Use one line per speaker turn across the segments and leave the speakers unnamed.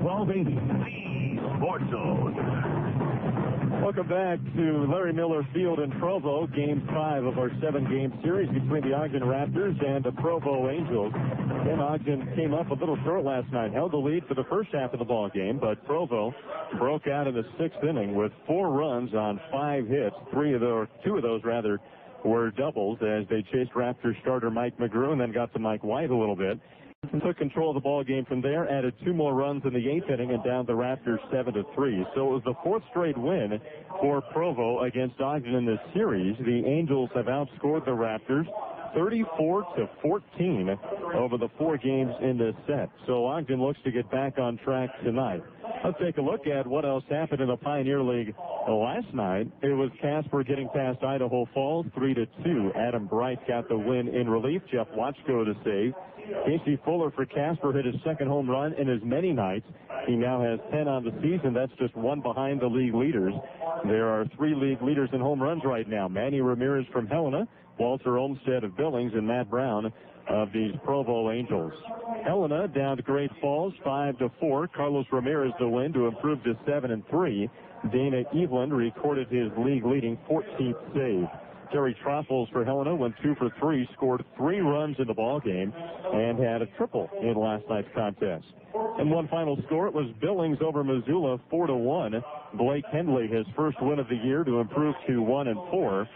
1280, the Sports Zone.
Welcome back to Larry Miller Field in Provo, Game 5 of our 7-game series between the Ogden Raptors and the Provo Angels. And Ogden came up a little short last night, held the lead for the first half of the ball game, but Provo broke out in the 6th inning with 4 runs on 5 hits. 2 of those were doubles as they chased Raptors starter Mike McGrew and then got to Mike White a little bit. And took control of the ball game from there, added 2 more runs in the 8th inning and down the Raptors 7-3. So it was the 4th straight win for Provo against Ogden in this series. The Angels have outscored the Raptors 34-14 over the 4 games in this set. So Ogden looks to get back on track tonight. Let's take a look at what else happened in the Pioneer League last night. It was Casper getting past Idaho Falls 3-2. Adam Bright got the win in relief. Jeff Watchko to save. Casey Fuller for Casper hit his 2nd home run in as many nights. He now has 10 on the season. That's just 1 behind the league leaders. There are 3 league leaders in home runs right now. Manny Ramirez from Helena, Walter Olmstead of Billings, and Matt Brown of these Provo Angels. Helena down to Great Falls 5-4. Carlos Ramirez the win to improve to 7-3. Dana Eveland recorded his league-leading 14th save. Terry Troffels for Helena went 2 for 3, scored 3 runs in the ball game, and had a triple in last night's contest. And one final score, it was Billings over Missoula 4-1. Blake Hendley, his first win of the year, to improve to 1-4.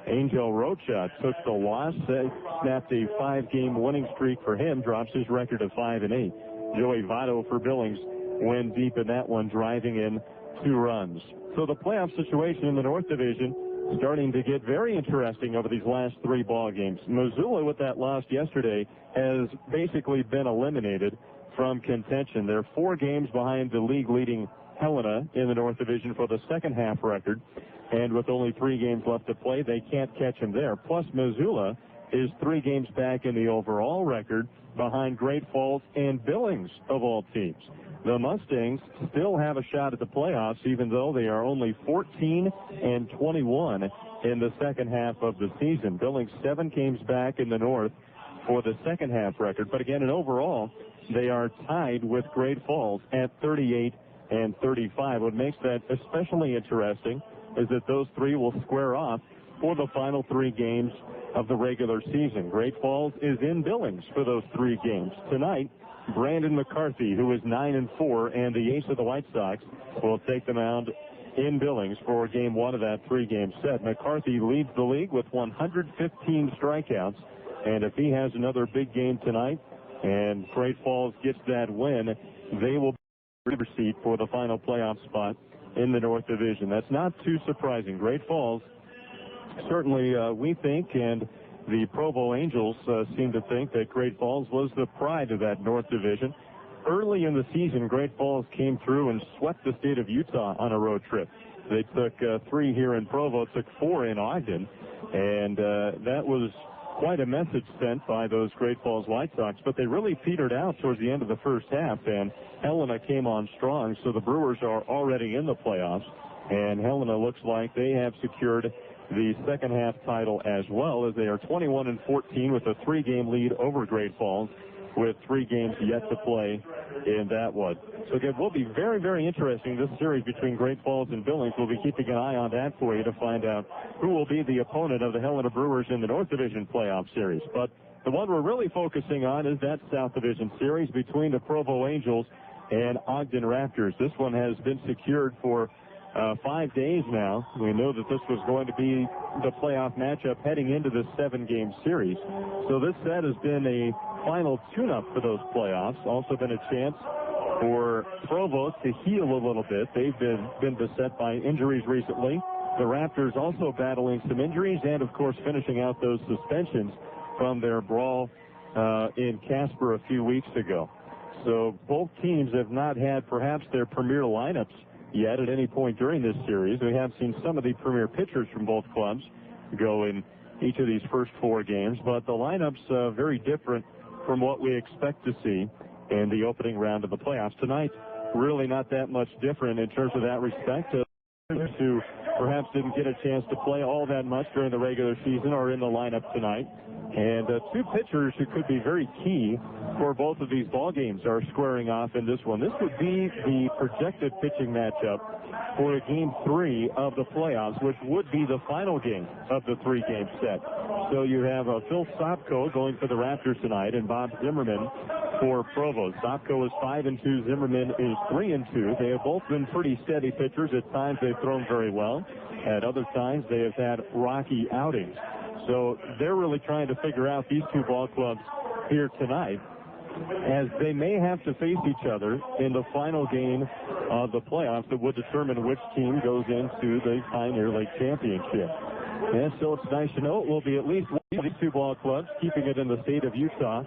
Angel Rocha took the loss, snapped a 5-game winning streak for him, drops his record to 5-8. Joey Votto for Billings went deep in that one, driving in 2 runs. So the playoff situation in the North Division starting to get very interesting over these last 3 ball games. Missoula, with that loss yesterday, has basically been eliminated from contention. They're 4 games behind the league-leading Helena in the North Division for the second half record. And with only 3 games left to play, they can't catch him there. Plus, Missoula is 3 games back in the overall record behind Great Falls and Billings, of all teams. The Mustangs still have a shot at the playoffs, even though they are only 14-21 in the second half of the season. Billings 7 games back in the North for the second half record. But again, in overall, they are tied with Great Falls at 38-35. What makes that especially interesting is that those 3 will square off for the final 3 games of the regular season. Great Falls is in Billings for those 3 games. Tonight, Brandon McCarthy, who is 9-4, and the ace of the White Sox, will take the mound in Billings for Game 1 of that 3-game set. McCarthy leads the league with 115 strikeouts, and if he has another big game tonight and Great Falls gets that win, they will be in the seat for the final playoff spot in the North Division. That's not too surprising. Great Falls, certainly we think, and the Provo Angels seem to think that Great Falls was the pride of that North Division. Early in the season, Great Falls came through and swept the state of Utah on a road trip. They took 3 here in Provo, took 4 in Ogden, and that was quite a message sent by those Great Falls White Sox, but they really petered out towards the end of the first half, and Helena came on strong, so the Brewers are already in the playoffs, and Helena looks like they have secured the second half title as well, as they are 21-14 with a 3-game lead over Great Falls, with 3 games yet to play in that one. So again, will be very, very interesting, this series between Great Falls and Billings. We'll be keeping an eye on that for you to find out who will be the opponent of the Helena Brewers in the North Division playoff series. But the one we're really focusing on is that South Division series between the Provo Angels and Ogden Raptors. This one has been secured for 5 days now. We know that this was going to be the playoff matchup heading into this 7-game series. So this set has been a final tune-up for those playoffs. Also been a chance for Provo to heal a little bit. They've been beset by injuries recently. The Raptors also battling some injuries and, of course, finishing out those suspensions from their brawl in Casper a few weeks ago. So both teams have not had perhaps their premier lineups yet at any point during this series. We have seen some of the premier pitchers from both clubs go in each of these first 4 games, but the lineups very different from what we expect to see in the opening round of the playoffs. Tonight, really not that much different in terms of that respect. Who perhaps didn't get a chance to play all that much during the regular season are in the lineup tonight. And two pitchers who could be very key for both of these ball games are squaring off in this one. This would be the projected pitching matchup for Game 3 of the playoffs, which would be the final game of the three-game set. So you have Phil Sopko going for the Raptors tonight, and Bob Zimmerman for Provo. Sopko is 5-2. Zimmerman is 3-2. They have both been pretty steady pitchers. At times they've thrown very well. At other times they have had rocky outings. So they're really trying to figure out these two ball clubs here tonight, as they may have to face each other in the final game of the playoffs that would determine which team goes into the Pioneer League Championship. And so it's nice to know it will be at least one of these two ball clubs keeping it in the state of Utah.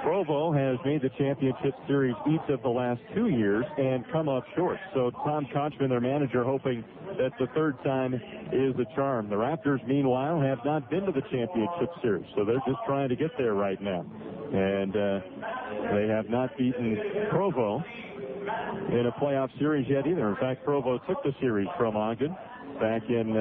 Provo has made the championship series each of the last 2 years and come up short. So Tom Kochman, their manager, hoping that the third time is the charm. The Raptors, meanwhile, have not been to the championship series, so they're just trying to get there right now. And they have not beaten Provo in a playoff series yet either. In fact, Provo took the series from Ogden back in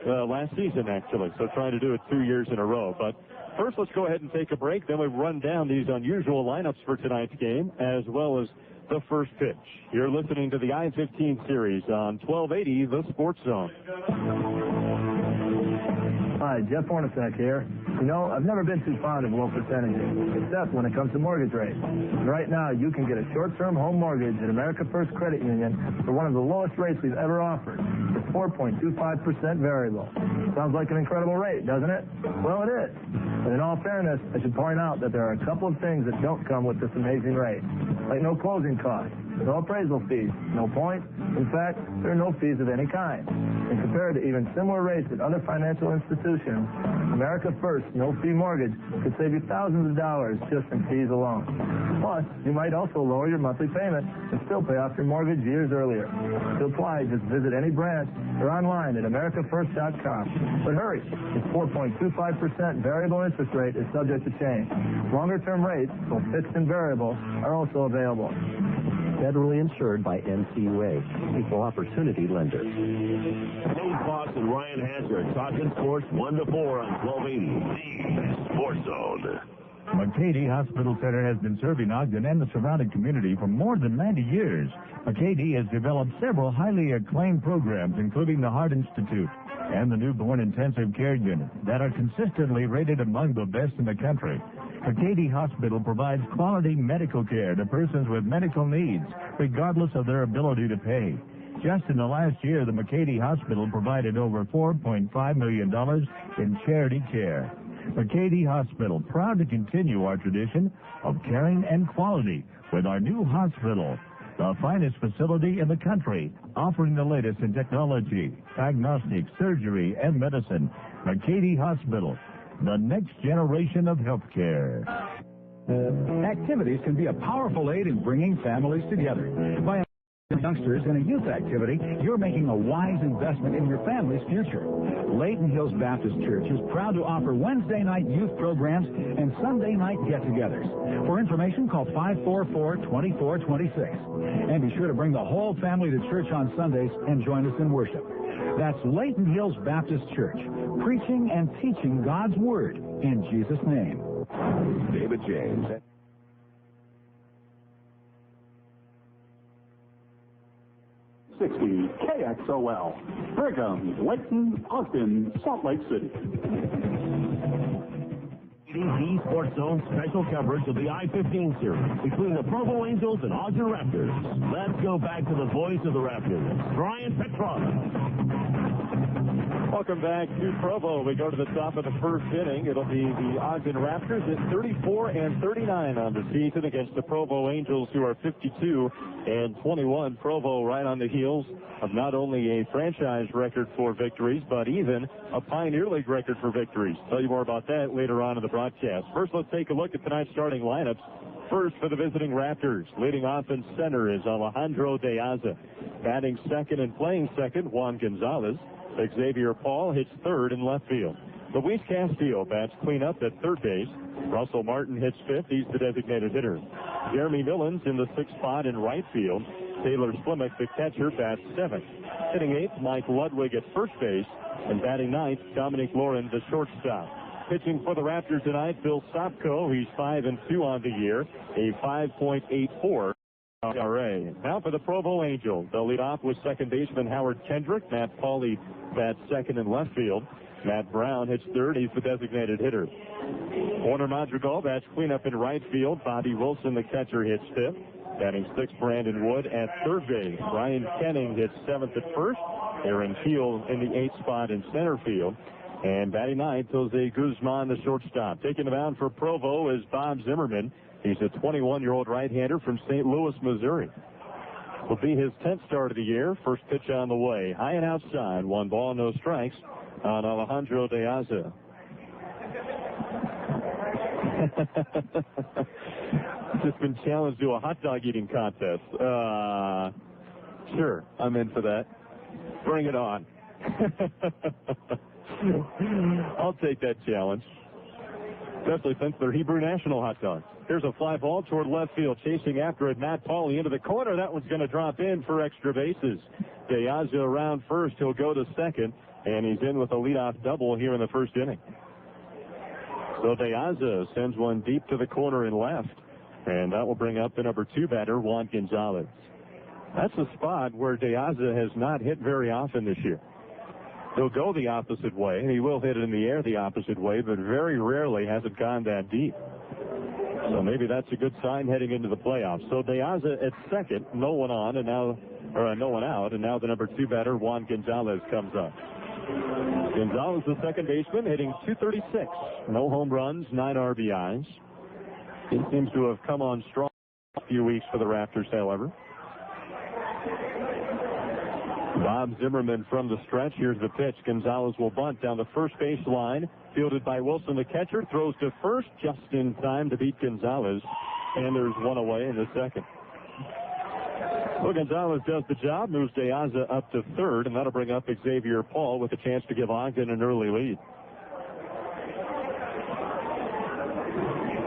last season, actually. So trying to do it 2 years in a row. But first, let's go ahead and take a break. Then we run down these unusual lineups for tonight's game, as well as the first pitch. You're listening to the I-15 series on 1280, The Sports Zone.
Hi, Jeff Hornacek here. You know, I've never been too fond of low percentages, except when it comes to mortgage rates. Right now, you can get a short-term home mortgage at America First Credit Union for one of the lowest rates we've ever offered. It's 4.25% variable. Sounds like an incredible rate, doesn't it? Well, it is. And in all fairness, I should point out that there are a couple of things that don't come with this amazing rate, like no closing costs, no appraisal fees, no points. In fact, there are no fees of any kind. And compared to even similar rates at other financial institutions, America First no-fee mortgage could save you thousands of dollars just in fees alone. Plus, you might also lower your monthly payment and still pay off your mortgage years earlier. To apply, just visit any branch or online at americafirst.com. But hurry, its 4.25% variable interest rate is subject to change. Longer-term rates, both fixed and variable, are also available.
Federally insured by NCUA, Equal Opportunity Lender.
Dave Foss and Ryan Hanser talking sports 1 to 4 on 1280, the Sports Zone.
McCady Hospital Center has been serving Ogden and the surrounding community for more than 90 years. McCady has developed several highly acclaimed programs, including the Heart Institute and the Newborn Intensive Care Unit, that are consistently rated among the best in the country. McCady Hospital provides quality medical care to persons with medical needs, regardless of their ability to pay. Just in the last year, the McCady Hospital provided over $4.5 million in charity care. McCady Hospital, proud to continue our tradition of caring and quality with our new hospital, the finest facility in the country, offering the latest in technology, diagnostics, surgery, and medicine. McCady Hospital, the next generation of health care.
Activities can be a powerful aid in bringing families together. By youngsters in a youth activity, you're making a wise investment in your family's future. Layton Hills Baptist Church is proud to offer Wednesday night youth programs and Sunday night get-togethers. For information, call 544-2426. And be sure to bring the whole family to church on Sundays and join us in worship. That's Layton Hills Baptist Church, preaching and teaching God's Word in Jesus' name.
David James.
60 KXOL. Brigham, Layton, Ogden, Salt Lake City.
The Sports Zone special coverage of the I-15 series between the Provo Angels and Ogden Raptors. Let's go back to the voice of the Raptors, Brian Petrov.
Welcome back to Provo. We go to the top of the first inning. It'll be the Ogden Raptors at 34-39 on the season against the Provo Angels, who are 52-21. Provo right on the heels of not only a franchise record for victories, but even a Pioneer League record for victories. Tell you more about that later on in the broadcast. First, let's take a look at tonight's starting lineups. First for the visiting Raptors, leading off in center is Alejandro De Aza. Batting second and playing second, Juan Gonzalez. Xavier Paul hits third in left field. Luis Castillo bats cleanup at third base. Russell Martin hits fifth. He's the designated hitter. Jeremy Millens in the sixth spot in right field. Taylor Slimmick, the catcher, bats seventh. Hitting eighth, Mike Ludwig at first base. And batting ninth, Dominic Lauren, the shortstop. Pitching for the Raptors tonight, Phil Sopko. He's 5-2 on the year, a 5.84 ERA. Now for the Provo Angels. They'll lead off with second baseman Howard Kendrick. Matt Pauley bats second in left field. Matt Brown hits third. He's the designated hitter. Warner Madrigal bats cleanup in right field. Bobby Wilson, the catcher, hits fifth. Batting sixth, Brandon Wood at third base. Ryan Kenning hits seventh at first. Aaron Keel in the eighth spot in center field. And batting ninth, Jose Gruzman, the shortstop. Taking the mound for Provo is Bob Zimmerman. He's a 21-year-old right-hander from St. Louis, Missouri. Will be his 10th start of the year. First pitch on the way. High and outside. 1 ball, no strikes on Alejandro De Aza. Just been challenged to a hot dog eating contest. Sure, I'm in for that. Bring it on. I'll take that challenge, especially since they're Hebrew national hot dogs. Here's a fly ball toward left field. Chasing after it, Matt Pauley into the corner. That one's going to drop in for extra bases. De Aza around first. He'll go to second, and he's in with a leadoff double here in the first inning. So De Aza sends one deep to the corner and left, and that will bring up the number 2 batter, Juan Gonzalez. That's a spot where De Aza has not hit very often this year. He'll go the opposite way, and he will hit it in the air the opposite way, but very rarely has it gone that deep. So maybe that's a good sign heading into the playoffs. So De Aza at second, no one out, and now the number 2 batter, Juan Gonzalez, comes up. Gonzalez, the second baseman, hitting .236. No home runs, 9 RBIs. He seems to have come on strong a few weeks for the Raptors, however. Bob Zimmerman from the stretch. Here's the pitch. Gonzalez will bunt down the first base line. Fielded by Wilson, the catcher. Throws to first just in time to beat Gonzalez. And there's one away in the second. Well, Gonzalez does the job. Moves De Aza up to third. And that'll bring up Xavier Paul with a chance to give Ogden an early lead.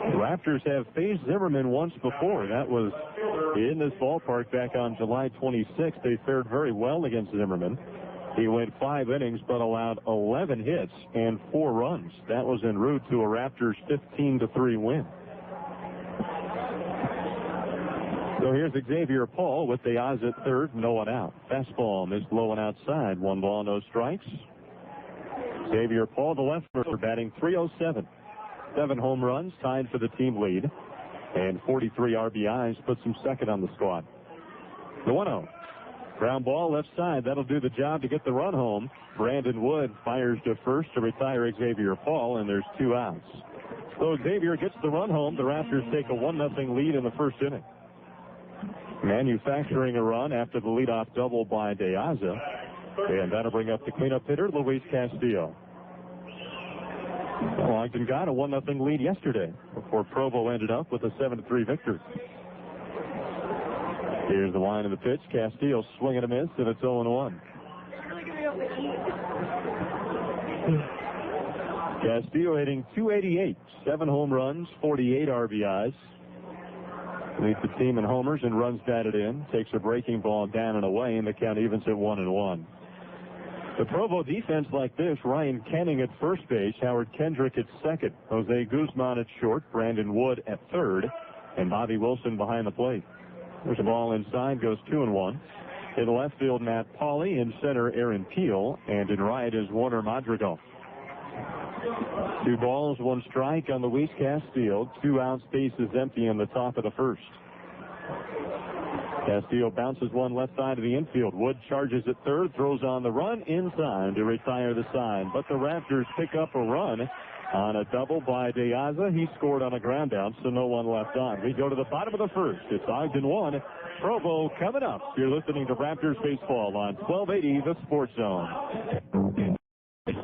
The Raptors have faced Zimmerman once before. That was in this ballpark back on July 26th. They fared very well against Zimmerman. He went 5 innings but allowed 11 hits and 4 runs. That was en route to a Raptors 15-3 win. So here's Xavier Paul with De Aza at third, no one out. Fastball missed low and outside. 1 ball, no strikes. Xavier Paul, the left-hander, batting .307. 7 home runs, tied for the team lead. And 43 RBIs, puts him second on the squad. The 1-0. Ground ball left side. That'll do the job to get the run home. Brandon Wood fires to first to retire Xavier Paul, and there's 2 outs. So Xavier gets the run home. The Raptors take a 1-0 lead in the first inning. Manufacturing a run after the leadoff double by De Aza. And that'll bring up the cleanup hitter, Luis Castillo. Well, Ogden got a 1-0 lead yesterday before Provo ended up with a 7-3 victory. Here's the line of the pitch. Castillo swinging a miss, and it's 0-1. Castillo hitting .288, 7 home runs, 48 RBIs. Leads the team in homers and runs batted in. Takes a breaking ball down and away, and the count evens at 1-1. The Provo defense like this: Ryan Kenning at first base, Howard Kendrick at second, Jose Gruzman at short, Brandon Wood at third, and Bobby Wilson behind the plate. There's a ball inside, goes 2-1. In left field, Matt Pauley. In center, Aaron Keel. And in right is Warner Madrigal. 2 balls, 1 strike on Luis Castillo. 2 outs, base is empty in the top of the first. Castillo bounces one left side of the infield. Wood charges at third, throws on the run inside to retire the sign. But the Raptors pick up a run on a double by De Aza. He scored on a ground out, so no one left on. We go to the bottom of the first. It's Ogden 1, Provo coming up. You're listening to Raptors baseball on 1280 The Sports Zone.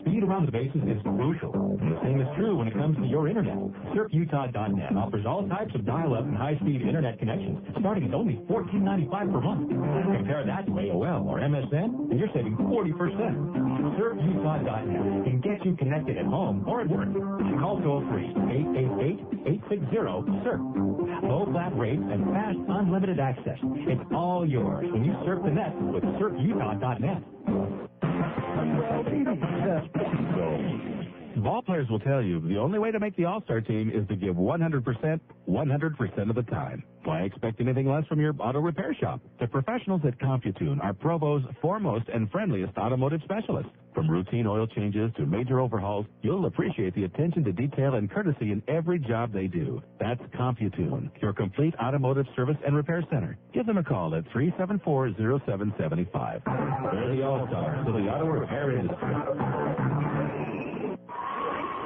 Speed around the bases is crucial. And the same is true when it comes to your internet. SurfUtah.net offers all types of dial-up and high-speed internet connections, starting at only $14.95 per month. Compare that to AOL or MSN, and you're saving 40%. SurfUtah.net can get you connected at home or at work. Call toll-free 888-860-SURF. Low flat rates and fast, unlimited access. It's all yours when you surf the net with SurfUtah.net.
Ball players will tell you the only way to make the All-Star team is to give 100% 100% of the time. Why expect anything less from your auto repair shop? The professionals at CompuTune are Provo's foremost and friendliest automotive specialists. From routine oil changes to major overhauls, you'll appreciate the attention to detail and courtesy in every job they do. That's CompuTune, your complete automotive service and repair center. Give them a call at 374-0775. They're the All-Stars of the auto repair industry.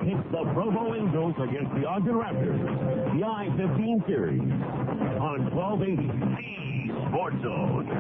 It's the Provo Angels against the Ogden Raptors, the I-15 series, on 1280 The Sports Zone.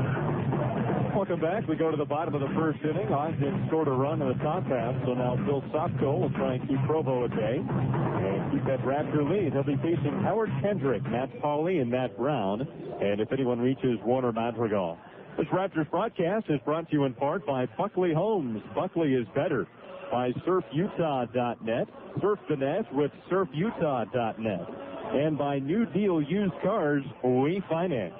Welcome back. We go to the bottom of the first inning. Ogden scored a run in the top half, so now Phil Sopko will try and keep Provo at bay and keep that Raptor lead. He'll be facing Howard Kendrick, Matt Pauley, and Matt Brown, and if anyone reaches Warner Madrigal. This Raptors broadcast is brought to you in part by Buckley Homes. Buckley is better. By SurfUtah.net. Surf the net with SurfUtah.net. And by New Deal Used Cars, we finance.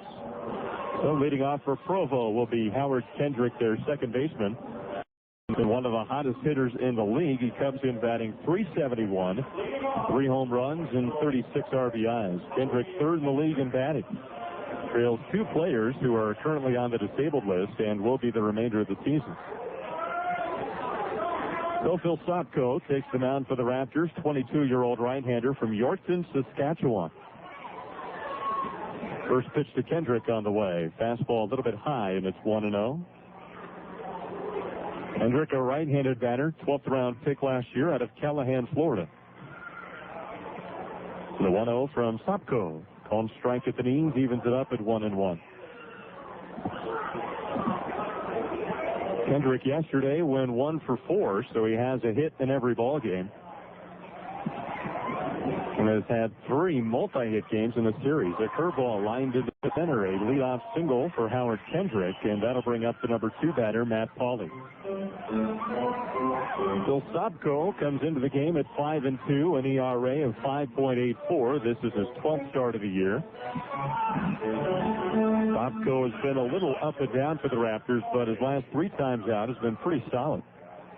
So leading off for Provo will be Howard Kendrick, their second baseman. And one of the hottest hitters in the league. He comes in batting .371, 3 home runs and 36 RBIs. Kendrick third in the league in batting. Trails 2 players who are currently on the disabled list and will be the remainder of the season. So Phil Sopko takes the mound for the Raptors, 22-year-old right-hander from Yorkton, Saskatchewan. First pitch to Kendrick on the way. Fastball a little bit high, and it's 1-0. Kendrick, a right-handed batter, 12th round pick last year out of Callahan, Florida. The 1-0 from Sopko. Called strike at the knees, evens it up at 1-1. Kendrick yesterday went 1 for 4, so he has a hit in every ball game. And has had 3 multi-hit games in the series. A curveball lined into the center, a leadoff single for Howard Kendrick, and that'll bring up the number 2 batter, Matt Pauley. Phil Sopko comes into the game at 5-2, an ERA of 5.84. This is his 12th start of the year. Sopko has been a little up and down for the Raptors, but his last 3 times out has been pretty solid.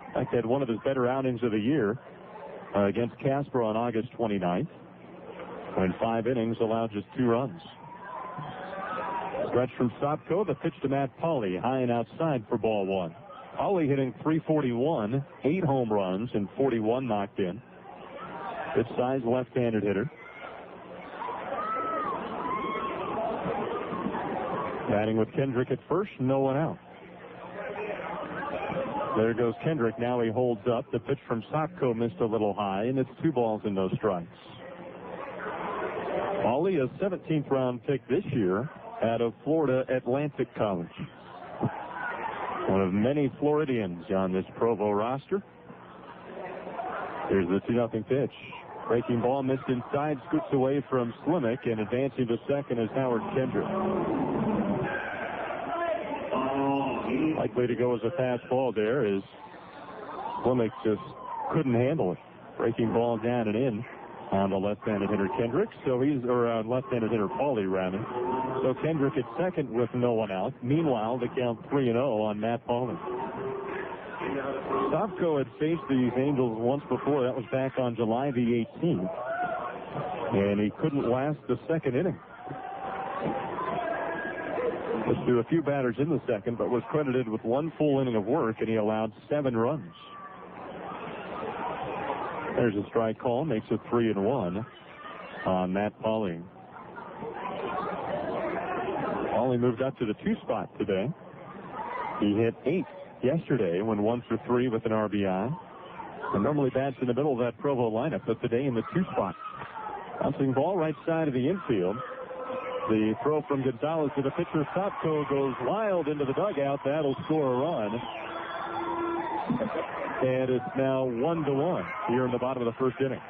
In fact, had one of his better outings of the year against Casper on August 29th. In 5 innings, allowed just 2 runs. Stretch from Sopko, the pitch to Matt Pauley, high and outside for ball 1. Pauley hitting .341, 8 home runs and 41 knocked in. Good size left-handed hitter. Batting with Kendrick at first, no one out. There goes Kendrick. Now he holds up. The pitch from Sopko missed a little high, and it's 2 balls and no strikes. Pauley, a 17th round pick this year out of Florida Atlantic College. One of many Floridians on this Provo roster. Here's the 2-0 pitch. Breaking ball missed inside, scoots away from Slimmick, and advancing to second is Howard Kendrick. Likely to go as a fastball there as Slimmick just couldn't handle it. Breaking ball down and in on the left-handed hitter Kendrick. So he's, or left-handed hitter Pauley, rather. So Kendrick at second with no one out. Meanwhile, the count 3-0 on Matt Pauley. Sopko had faced these Angels once before. That was back on July the 18th. And he couldn't last the second inning. Just threw a few batters in the second, but was credited with 1 full inning of work, and he allowed 7 runs. There's a strike call, makes it 3-1 on Matt Pauley. Pauley moved up to the 2 spot today. He hit 8 yesterday when 1 for 3 with an RBI. And normally bats in the middle of that Provo lineup, but today in the 2 spot. Bouncing ball right side of the infield. The throw from Gonzalez to the pitcher. Sopko goes wild into the dugout. That'll score a run. And it's now 1-1 here in the bottom of the first inning.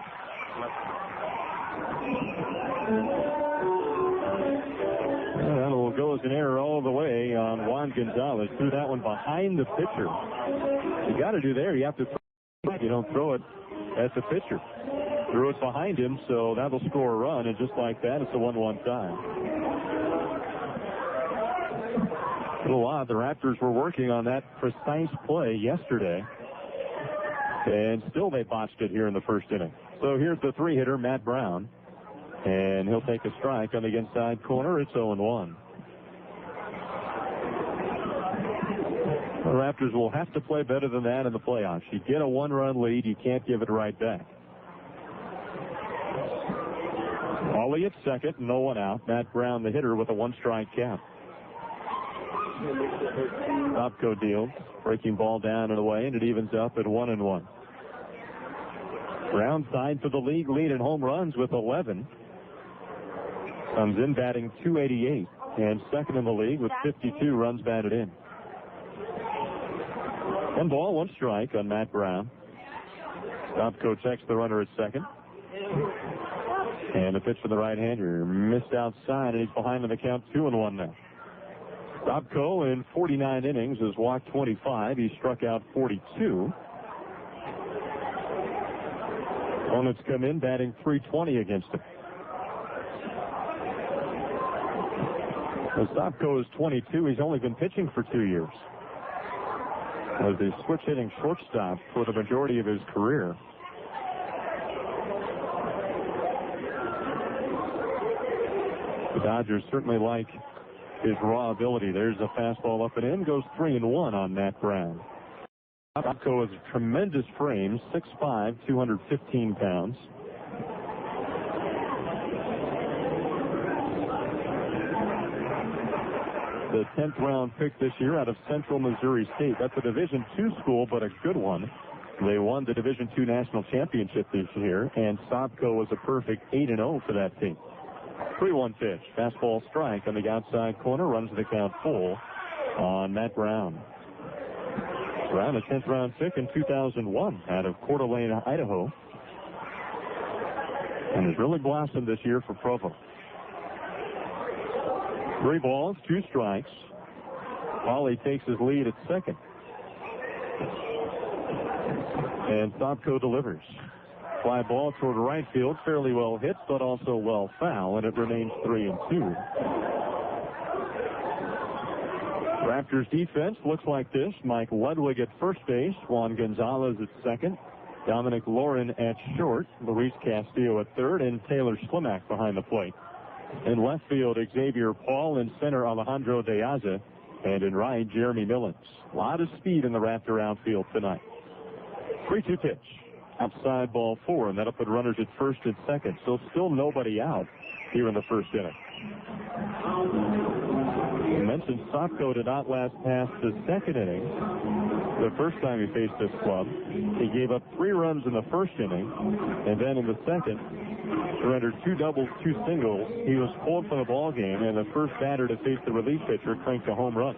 And that'll go as an error all the way on Juan Gonzalez. Threw that one behind the pitcher. You got to do there. You have to throw it. You don't throw it at the pitcher. Threw it behind him, so that'll score a run. And just like that, it's a 1-1 tie. A little odd. The Raptors were working on that precise play yesterday. And still they botched it here in the first inning. So here's the three-hitter, Matt Brown. And he'll take a strike on the inside corner. It's 0-1. The Raptors will have to play better than that in the playoffs. You get a one-run lead, you can't give it right back. Howie at second, no one out. Matt Brown, the hitter, with a one-strike count. Stopko deals, breaking ball down and away, and it evens up at 1-1. Brown tied for the league lead in home runs with 11. Comes in batting .288 and second in the league with 52 runs batted in. 1 ball, 1 strike on Matt Brown. Stopko checks the runner at second. And the pitch from the right-hander missed outside, and he's behind in the count 2-1 now. Stopko in 49 innings has walked 25. He struck out 42. Opponents come in batting .320 against him. Stopko is 22. He's only been pitching for 2 years. Was a switch-hitting shortstop for the majority of his career. The Dodgers certainly like his raw ability. There's a fastball up and in. Goes 3-1 on Matt Brown. Stopko has a tremendous frame, 6'5", 215 pounds. The 10th round pick this year out of Central Missouri State. That's a Division II school, but a good one. They won the Division II national championship this year, and Stopko was a perfect 8-0 for that team. 3-1 pitch. Fastball strike on the outside corner. Runs the count full on Matt Brown. Brown, a 10th round pick in 2001 out of Coeur d'Alene, Idaho. And has really blossomed this year for Provo. 3 balls, 2 strikes. Howie takes his lead at second. And Stopko delivers. Fly ball toward right field, fairly well hit, but also well foul, and it remains 3-2. Raptors defense looks like this. Mike Ludwig at first base, Juan Gonzalez at second, Dominic Lauren at short, Luis Castillo at third, and Taylor Slimak behind the plate. In left field, Xavier Paul. In center, Alejandro De Aza. And in right, Jeremy Millens. A lot of speed in the Raptor outfield tonight. 3-2 pitch. Outside ball 4, and that'll put runners at first and second. So still nobody out here in the first inning. You mentioned Stopko did not last past the second inning. The first time he faced this club, he gave up 3 runs in the first inning, and then in the second, surrendered 2 doubles, 2 singles. He was pulled from the ball game, and the first batter to face the relief pitcher cranked a home run.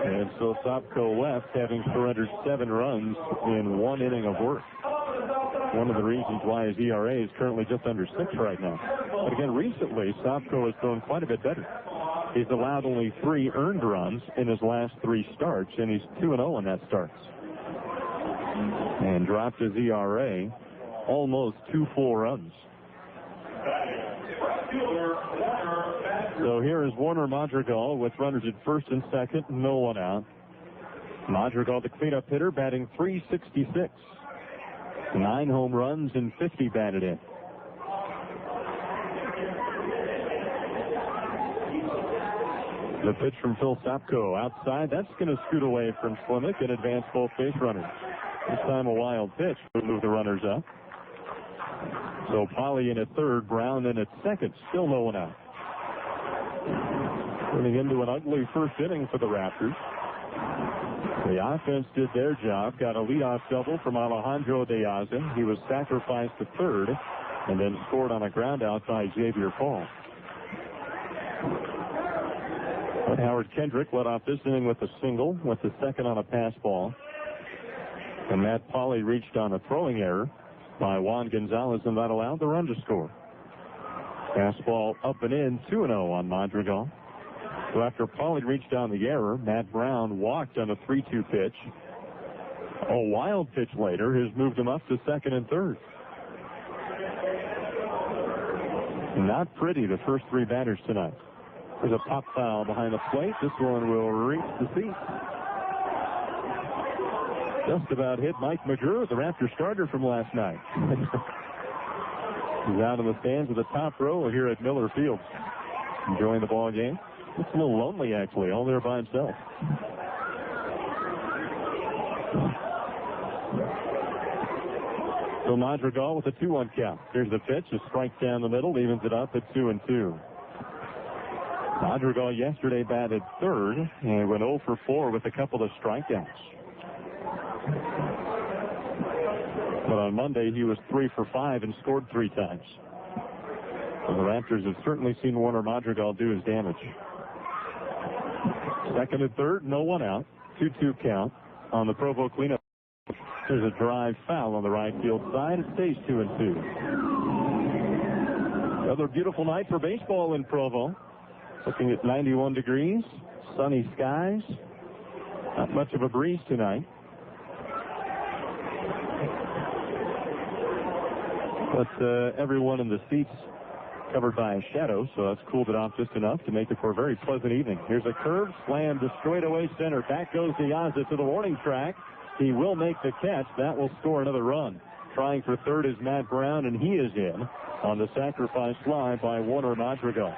And so Stopko left, having surrendered 7 runs in 1 inning of work. One of the reasons why his ERA is currently just under 6 right now. But again, recently, Stopko has thrown quite a bit better. He's allowed only 3 earned runs in his last 3 starts, and he's 2-0 in that starts. And dropped his ERA almost 2 full runs. So here is Warner Madrigal with runners at first and second, no one out. Madrigal, the cleanup hitter, batting .366. 9 home runs and 50 batted in. The pitch from Phil Stopko outside. That's going to scoot away from Slimak and advance both base runners. This time a wild pitch will move the runners up. So Polly in at third, Brown in at second. Still no one out. Turning into an ugly first inning for the Raptors. The offense did their job. Got a leadoff double from Alejandro De Aza. He was sacrificed to third and then scored on a ground out by Xavier Paul. But Howard Kendrick led off this inning with a single, with the second on a pass ball. And Matt Polly reached on a throwing error by Juan Gonzalez and that allowed the run to score. Fastball up and in, 2-0 on Madrigal. So after Polly reached on the error, Matt Brown walked on a 3-2 pitch. A wild pitch later has moved him up to second and third. Not pretty, the first 3 batters tonight. There's a pop foul behind the plate. This one will reach the seat. Just about hit Mike McGrew, the Raptors starter from last night. He's out in the stands of the top row here at Miller Field, enjoying the ball game. It's a little lonely, actually, all there by himself. So Madrigal with a 2-1 count. Here's the pitch, a strike down the middle, evens it up at 2-2. Madrigal yesterday batted third and went 0 for 4 with a couple of strikeouts. But on Monday, he was 3 for 5 and scored 3 times. So the Raptors have certainly seen Warner Madrigal do his damage. Second and third, no one out. 2-2 count on the Provo cleanup. There's a drive foul on the right field side. It stays 2-2. Another beautiful night for baseball in Provo. Looking at 91 degrees, sunny skies. Not much of a breeze tonight. But everyone in the seats covered by a shadow, so that's cooled it off just enough to make it for a very pleasant evening. Here's a curve, slam to straightaway center. Back goes Diaza to the warning track. He will make the catch. That will score another run. Trying for third is Matt Brown, and he is in on the sacrifice fly by Warner Madrigal.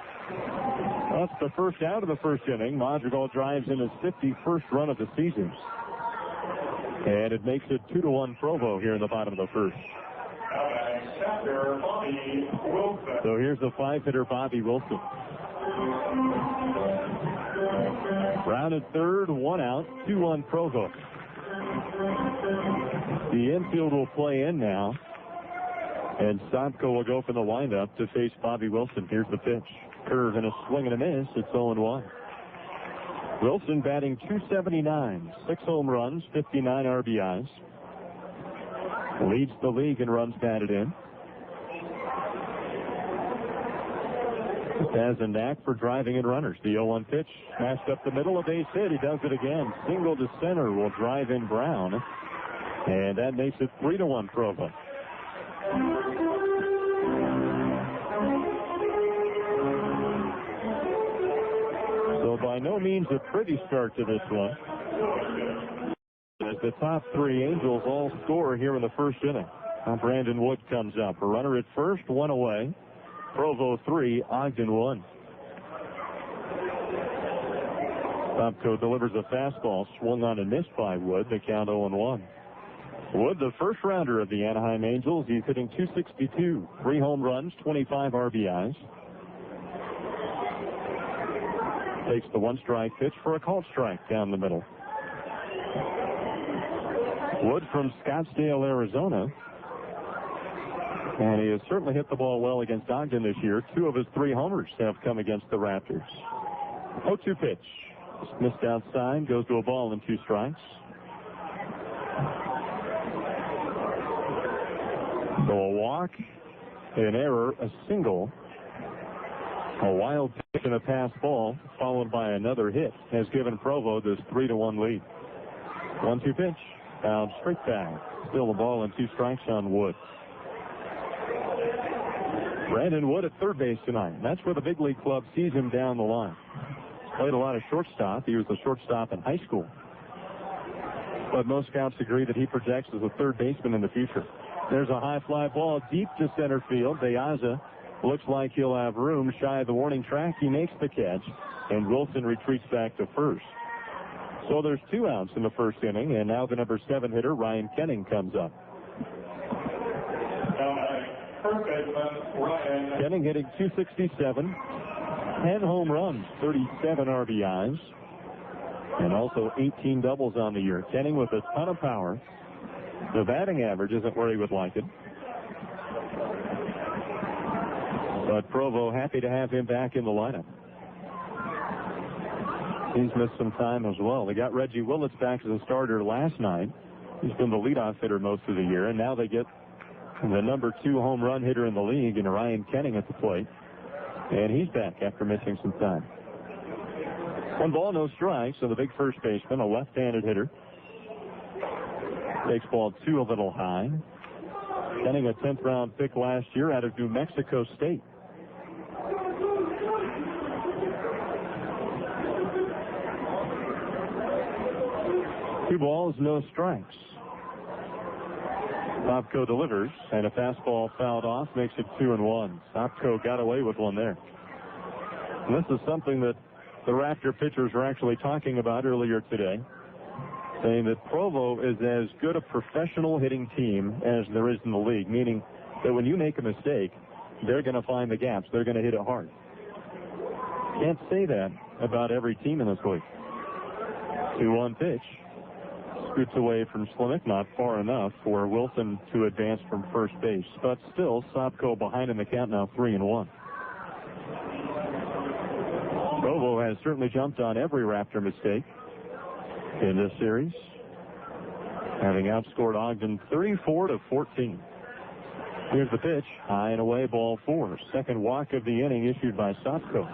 That's the first out of the first inning. Madrigal drives in his 51st run of the season. And it makes it 2-1 Provo here in the bottom of the first. So here's the 5-hitter Bobby Wilson. Brown at third, 1 out, 2-1 Provo. The infield will play in now. And Sopko will go for the windup to face Bobby Wilson. Here's the pitch. Curve and a swing and a miss. It's 0-1. Wilson batting .279, 6 home runs, 59 RBIs. Leads the league in runs batted in. Just has a knack for driving in runners. The 0-1 pitch smashed up the middle, a base hit. He does it again. Single to center will drive in Brown. And that makes it 3-1 Provo. So by no means a pretty start to this one. As the top 3 Angels all score here in the first inning. Now Brandon Wood comes up. A runner at first, 1 away. Provo 3, Ogden 1. Sopko delivers a fastball, swung on and missed by Wood. The count 0-1. Wood, the first rounder of the Anaheim Angels. He's hitting .262, 3 home runs, 25 RBIs. Takes the 1-strike pitch for a called strike down the middle. Wood from Scottsdale, Arizona. And he has certainly hit the ball well against Ogden this year. 2 of his 3 homers have come against the Raptors. 0-2 pitch. Missed outside, goes to a ball and 2 strikes. So a walk, an error, a single, a wild pitch and a pass ball, followed by another hit, has given Provo this 3-1 lead. 1-2 pitch, fouled straight back. Still a ball and 2 strikes on Wood. Brandon Wood at third base tonight. That's where the big league club sees him down the line. Played a lot of shortstop. He was a shortstop in high school. But most scouts agree that he projects as a third baseman in the future. There's a high fly ball deep to center field. Diaza looks like he'll have room shy of the warning track. He makes the catch, and Wilson retreats back to first. So there's 2 outs in the first inning, and now the number 7 hitter, Ryan Kenning, comes up. Kenning hitting .267, 10 home runs, 37 RBIs, and also 18 doubles on the year. Kenning with a ton of power. The batting average isn't where he would like it. But Provo happy to have him back in the lineup. He's missed some time as well. They got Reggie Willits back as a starter last night. He's been the leadoff hitter most of the year, and now they get the number 2 home run hitter in the league in Ryan Kenning at the plate. And he's back after missing some time. 1 ball, no strikes, so the big first baseman, a left-handed hitter. Takes ball 2 a little high. Kenning, a 10th round pick last year out of New Mexico State. 2 balls, no strikes. Sopko delivers, and a fastball fouled off makes it 2-1. Sopko got away with one there. And this is something that the Raptor pitchers were actually talking about earlier today, saying that Provo is as good a professional hitting team as there is in the league, meaning that when you make a mistake, they're going to find the gaps. They're going to hit it hard. Can't say that about every team in this league. 2-1 pitch. Scoots away from Slimick, not far enough for Wilson to advance from first base. But still, Sopko behind in the count now, 3-1. Provo has certainly jumped on every Raptor mistake in this series, having outscored Ogden 34-14. Here's the pitch, high and away, ball 4. Second walk of the inning issued by Sopko.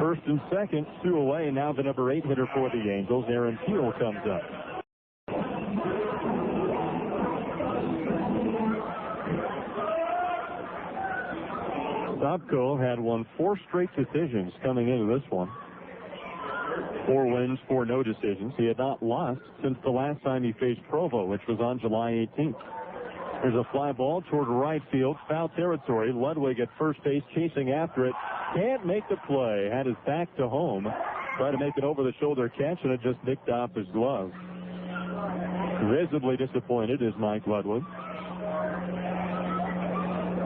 First and second, 2 away. Now the number 8 hitter for the Angels, Aaron Peel, comes up. Sopko had won 4 straight decisions coming into this one. 4 wins, 4 no decisions. He had not lost since the last time he faced Provo, which was on July 18th. There's a fly ball toward right field, foul territory. Ludwig at first base chasing after it. Can't make the play. Had his back to home. Tried to make an over-the-shoulder catch, and it just nicked off his glove. Visibly disappointed is Mike Ludwig.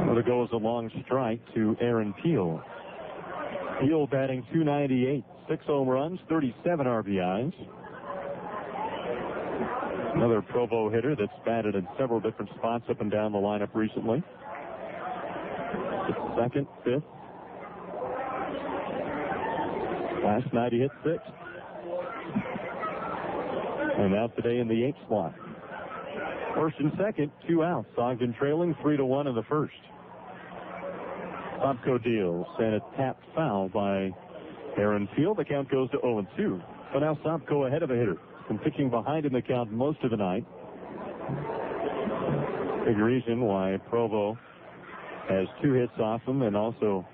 Well, it goes a long strike to Aaron Peel. Peel batting .298, 6 home runs, 37 RBIs. Another Provo hitter that's batted in several different spots up and down the lineup recently. Second, 5th. Last night he hit 6th. And now today in the 8th slot. First and second, 2 outs. Ogden trailing 3-1 in the first. Sopko deals, and a tapped foul by Aaron Peel. The count goes to 0-2. So now Sopko ahead of a hitter. Been pitching behind in the count most of the night. Big reason why Provo has 2 hits off him and also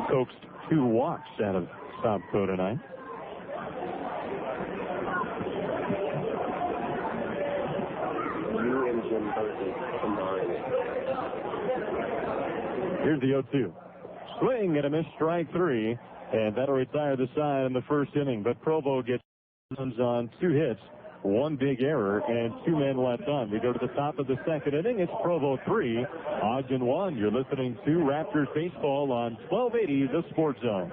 coaxed 2 walks out of Sopko tonight. Here's the 0-2. Swing and a miss, strike 3, and that'll retire the side in the first inning. But Provo gets on 2 hits, 1 big error, and 2 men left on. We go to the top of the second inning. It's Provo 3, Ogden 1. You're listening to Raptors baseball on 1280 The Sports Zone.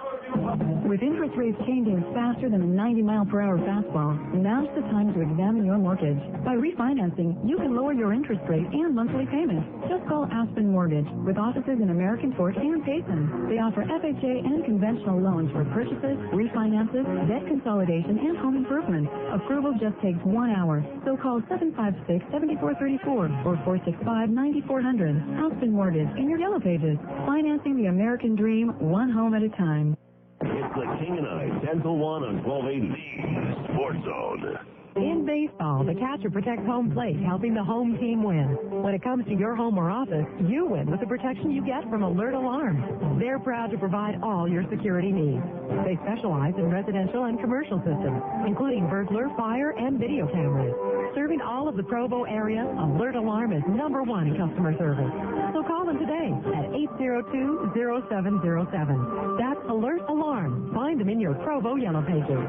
With interest rates changing faster than a 90-mile-per-hour fastball, now's the time to examine your mortgage. By refinancing, you can lower your interest rate and monthly payments. Just call Aspen Mortgage, with offices in American Fork and Payson. They offer FHA and conventional loans for purchases, refinances, debt consolidation, and home improvement. Approval just takes 1 hour. So call 756-7434 or 465-9400. Aspen Mortgage in your yellow pages. Financing the American dream, one home at a time.
It's the King and I, 10 to 1 on 1280 Sports Zone.
In baseball, the catcher protects home plate, helping the home team win. When it comes to your home or office, you win with the protection you get from Alert Alarms. They're proud to provide all your security needs. They specialize in residential and commercial systems, including burglar, fire, and video cameras. Serving all of the Provo area, Alert Alarm is #1 in customer service. So call them today at 802-0707. That's Alert Alarm. Find them in your Provo Yellow Pages.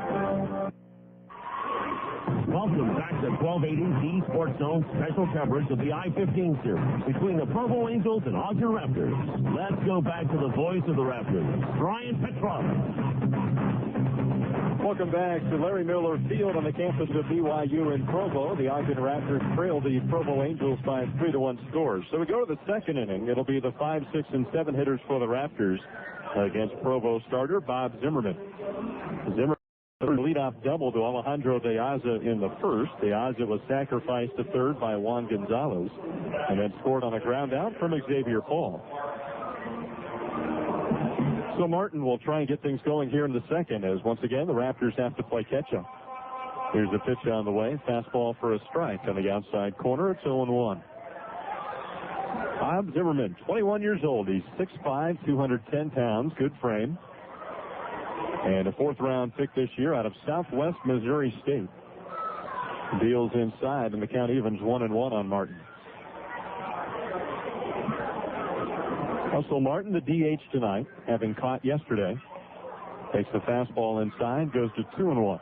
Welcome back to 1280 The Sports Zone special coverage of the I-15 series between the Provo Angels and Ogden Raptors. Let's go back to the voice of the Raptors, Brian Petrov.
Welcome back to Larry Miller Field on the campus of BYU in Provo. The Ogden Raptors trail the Provo Angels by 3-1 scores. So we go to the second inning. It'll be the 5, 6, and 7 hitters for the Raptors against Provo starter Bob Zimmerman. Zimmerman leadoff double to Alejandro De Aza in the first. De Aza was sacrificed to third by Juan Gonzalez and then scored on a ground out from Xavier Paul. So Martin will try and get things going here in the second as once again the Raptors have to play catch-up. Here's the pitch on the way. Fastball for a strike on the outside corner. It's 0-1. Bob Zimmerman, 21 years old. He's 6'5", 210 pounds. Good frame. And a fourth-round pick this year out of Southwest Missouri State. Deals inside, and the count evens 1-1 on Martin. Russell Martin, the DH tonight, having caught yesterday. Takes the fastball inside, goes to 2-1.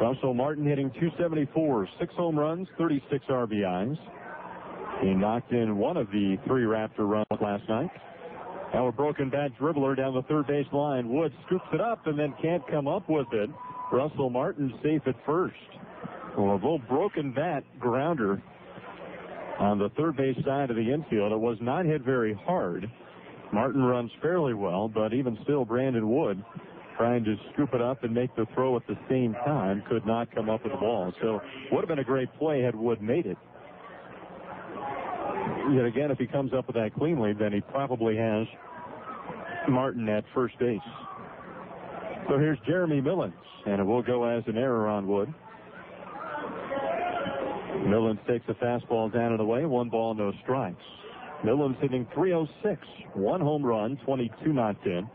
Russell Martin hitting .274, 6 home runs, 36 RBIs. He knocked in one of the 3 Raptor runs last night. Now a broken bat dribbler down the third base line. Wood scoops it up and then can't come up with it. Russell Martin safe at first. Well, a little broken bat grounder on the third base side of the infield. It was not hit very hard. Martin runs fairly well, but even still, Brandon Wood, trying to scoop it up and make the throw at the same time, could not come up with the ball. So would have been a great play had Wood made it. Yet again, if he comes up with that cleanly, then he probably has Martin at first base. So here's Jeremy Millens, and it will go as an error on Wood. Millens takes a fastball down and away, 1 ball, no strikes. Millens hitting .306, 1 home run, 22 knocked in.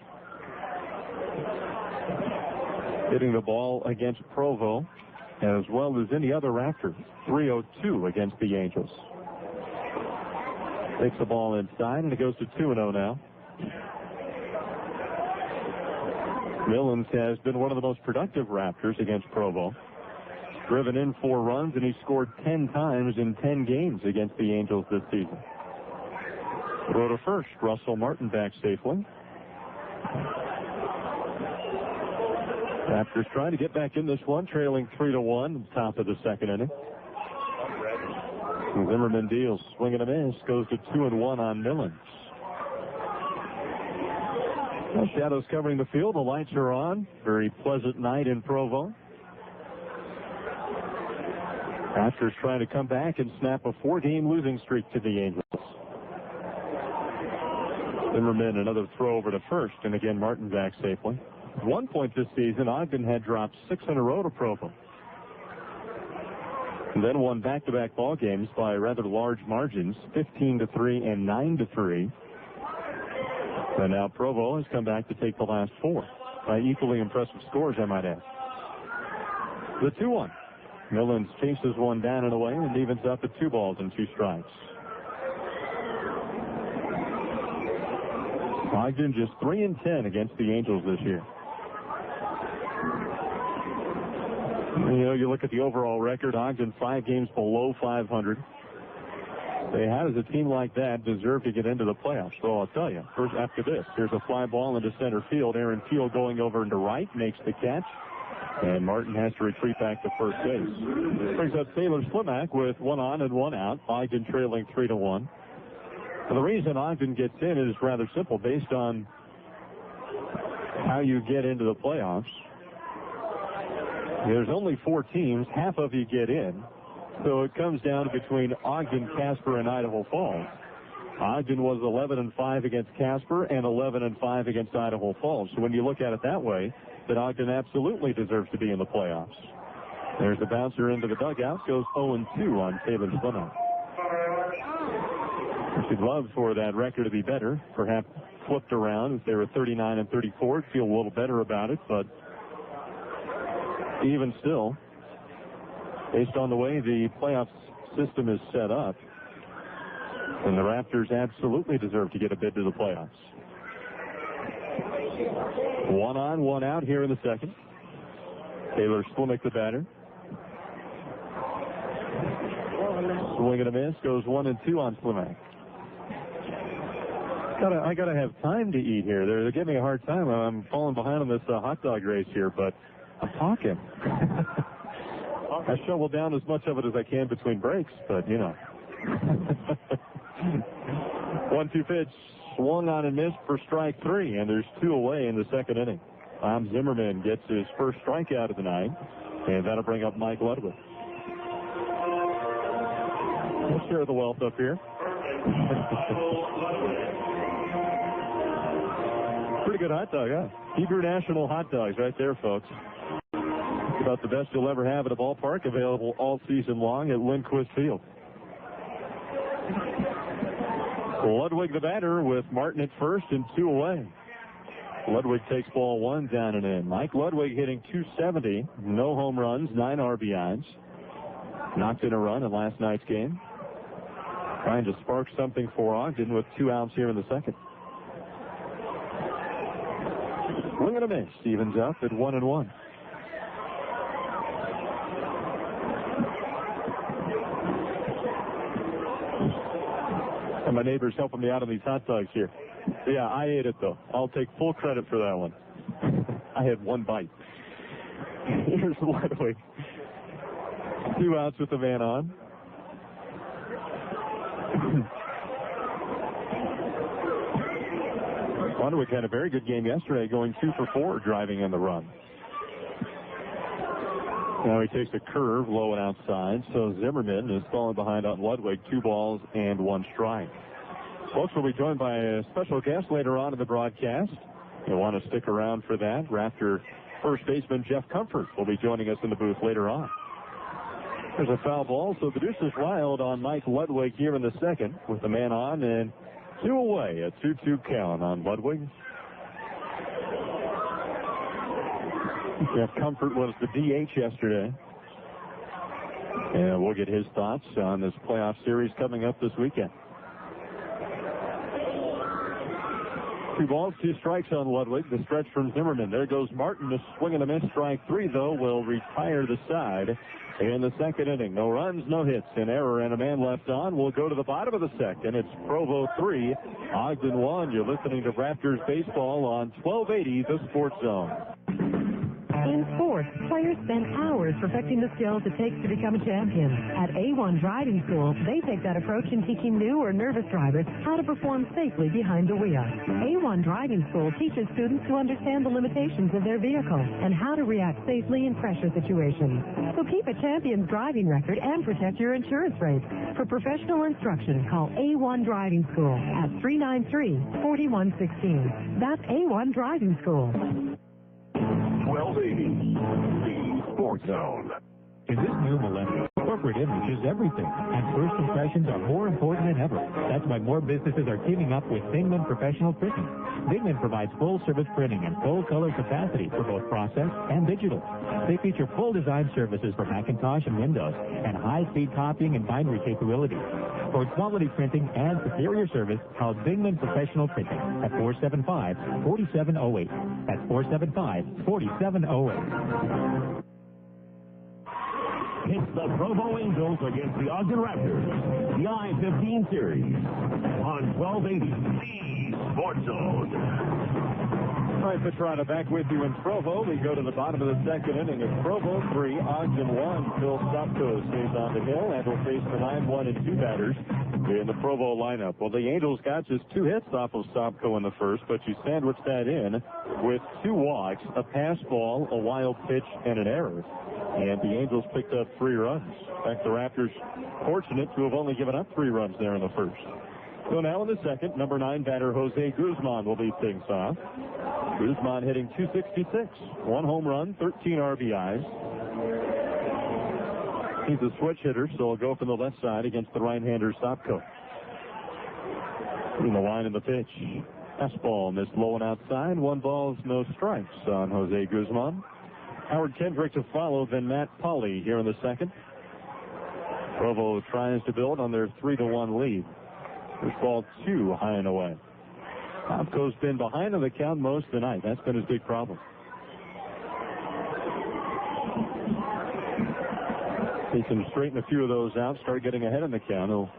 Hitting the ball against Provo as well as any other Raptor. .302 against the Angels. Takes the ball inside, and it goes to 2-0 now. Millens has been one of the most productive Raptors against Provo. Driven in 4 runs, and he scored 10 times in 10 games against the Angels this season. Throw to first. Russell Martin back safely. Raptors trying to get back in this one, trailing 3-1 at the top of the second inning. Zimmerman deals, swing and a miss, goes to 2-1 on Millens. Well, shadows covering the field. The lights are on. Very pleasant night in Provo. Raptors trying to come back and snap a 4-game losing streak to the Angels. Zimmerman, another throw over to first, and again Martin back safely. At one point this season, Ogden had dropped 6 in a row to Provo. And then won back-to-back ball games by rather large margins, 15-3 and 9-3. And now Provo has come back to take the last 4 by equally impressive scores, I might add. The 2-1. Millens chases one down and away and evens up at 2 balls and 2 strikes. Ogden just 3-10 against the Angels this year. You know, you look at the overall record, Ogden 5 games below 500. Say, how does a team like that deserve to get into the playoffs? So I'll tell you, first after this, here's a fly ball into center field. Aaron Field going over into right, makes the catch. And Martin has to retreat back to first base. Brings up Taylor Slimak with 1 on and 1 out. Ogden trailing 3-1. And the reason Ogden gets in is rather simple, based on how you get into the playoffs. There's only 4 teams. Half of you get in. So it comes down between Ogden, Casper, and Idaho Falls. Ogden was 11-5 against Casper and 11-5 against Idaho Falls. So when you look at it that way, that Ogden absolutely deserves to be in the playoffs. There's the bouncer into the dugout. Goes 0-2 on Taylor Slimak. She'd love for that record to be better. Perhaps flipped around. If they were 39-34, feel a little better about it. But even still, based on the way the playoff system is set up, and the Raptors absolutely deserve to get a bid to the playoffs. 1 on, 1 out here in the second. Taylor Slimak the batter. Swing and a miss, goes 1-2 on Slimak. I gotta have time to eat here. They're giving me a hard time. I'm falling behind on this hot dog race here, but I'm talking. I shovel down as much of it as I can between breaks, but you know. 1-2 pitch, swung on and missed for strike 3, and there's 2 away in the second inning. Tom Zimmerman gets his first strikeout of the night, and that'll bring up Mike Ludwig. We'll share the wealth up here. Pretty good hot dog, huh? Hebrew National hot dogs right there, folks. It's about the best you'll ever have at a ballpark, available all season long at Lindquist Field. Ludwig the batter with Martin at first and 2 away. Ludwig takes ball one down and in. Mike Ludwig hitting .270, no home runs, 9 RBIs. Knocked in a run in last night's game. Trying to spark something for Ogden with 2 outs here in the second. Swing and a miss, evens up at 1-1. And my neighbor's helping me out on these hot dogs here. Yeah, I ate it, though. I'll take full credit for that one. I had one bite. Here's Ludwig. 2 outs with the man on. Ludwig had a very good game yesterday, going 2 for 4, driving in the run. Now he takes a curve low and outside, so Zimmerman is falling behind on Ludwig, 2 balls and 1 strike. Folks, will be joined by a special guest later on in the broadcast. You'll want to stick around for that. Raptor first baseman Jeff Comfort will be joining us in the booth later on. There's a foul ball, so the deuce is wild on Mike Ludwig here in the second with the man on and 2 away. A 2-2 count on Ludwig. Jeff Comfort was the DH yesterday. And we'll get his thoughts on this playoff series coming up this weekend. 2 balls, 2 strikes on Ludwig. The stretch from Zimmerman. There goes Martin. A swing and a miss. Strike 3, though, will retire the side in the second inning. No runs, no hits, an error, and a man left on. We'll go to the bottom of the second. It's Provo 3, Ogden 1. You're listening to Raptors baseball on 1280, the Sports Zone.
In sports, players spend hours perfecting the skills it takes to become a champion. At A1 Driving School, they take that approach in teaching new or nervous drivers how to perform safely behind the wheel. A1 Driving School teaches students to understand the limitations of their vehicle and how to react safely in pressure situations. So keep a champion's driving record and protect your insurance rates. For professional instruction, call A1 Driving School at 393-4116. That's A1 Driving School.
1280, the Sports Zone.
In this new millennium, corporate image is everything, and first impressions are more important than ever. That's why more businesses are teaming up with Bingman Professional Printing. Bingman provides full-service printing and full-color capacity for both process and digital. They feature full design services for Macintosh and Windows, and high-speed copying and bindery capabilities. For quality printing and superior service, call Bingman Professional Printing at 475-4708. That's 475-4708.
It's the Provo Angels against the Ogden Raptors, the I-15 series, on 1280, the Sports Zone.
All right, Petrana, back with you in Provo. We go to the bottom of the second inning. It's Provo 3, Ogden 1. Phil Stopko stays on the hill and will face the 9-1 and 2 batters in the Provo lineup. Well, the Angels got just 2 hits off of Stopko in the first, but you sandwiched that in with 2 walks, a pass ball, a wild pitch, and an error. And the Angels picked up 3 runs. In fact, the Raptors fortunate to have only given up 3 runs there in the first. So now in the second, number 9 batter Jose Gruzman will lead things off. Gruzman hitting .266, 1 home run, 13 RBIs. He's a switch hitter, so he'll go from the left side against the right-hander Stopko. In the line in the pitch. Fastball missed low and outside. 1 ball, no strikes on Jose Gruzman. Howard Kendrick to follow, then Matt Pauley here in the second. Provo tries to build on their 3-1 lead. This ball 2 high and away. Stopko's been behind on the count most of the night. That's been his big problem. He can straighten a few of those out, start getting ahead in the count. He'll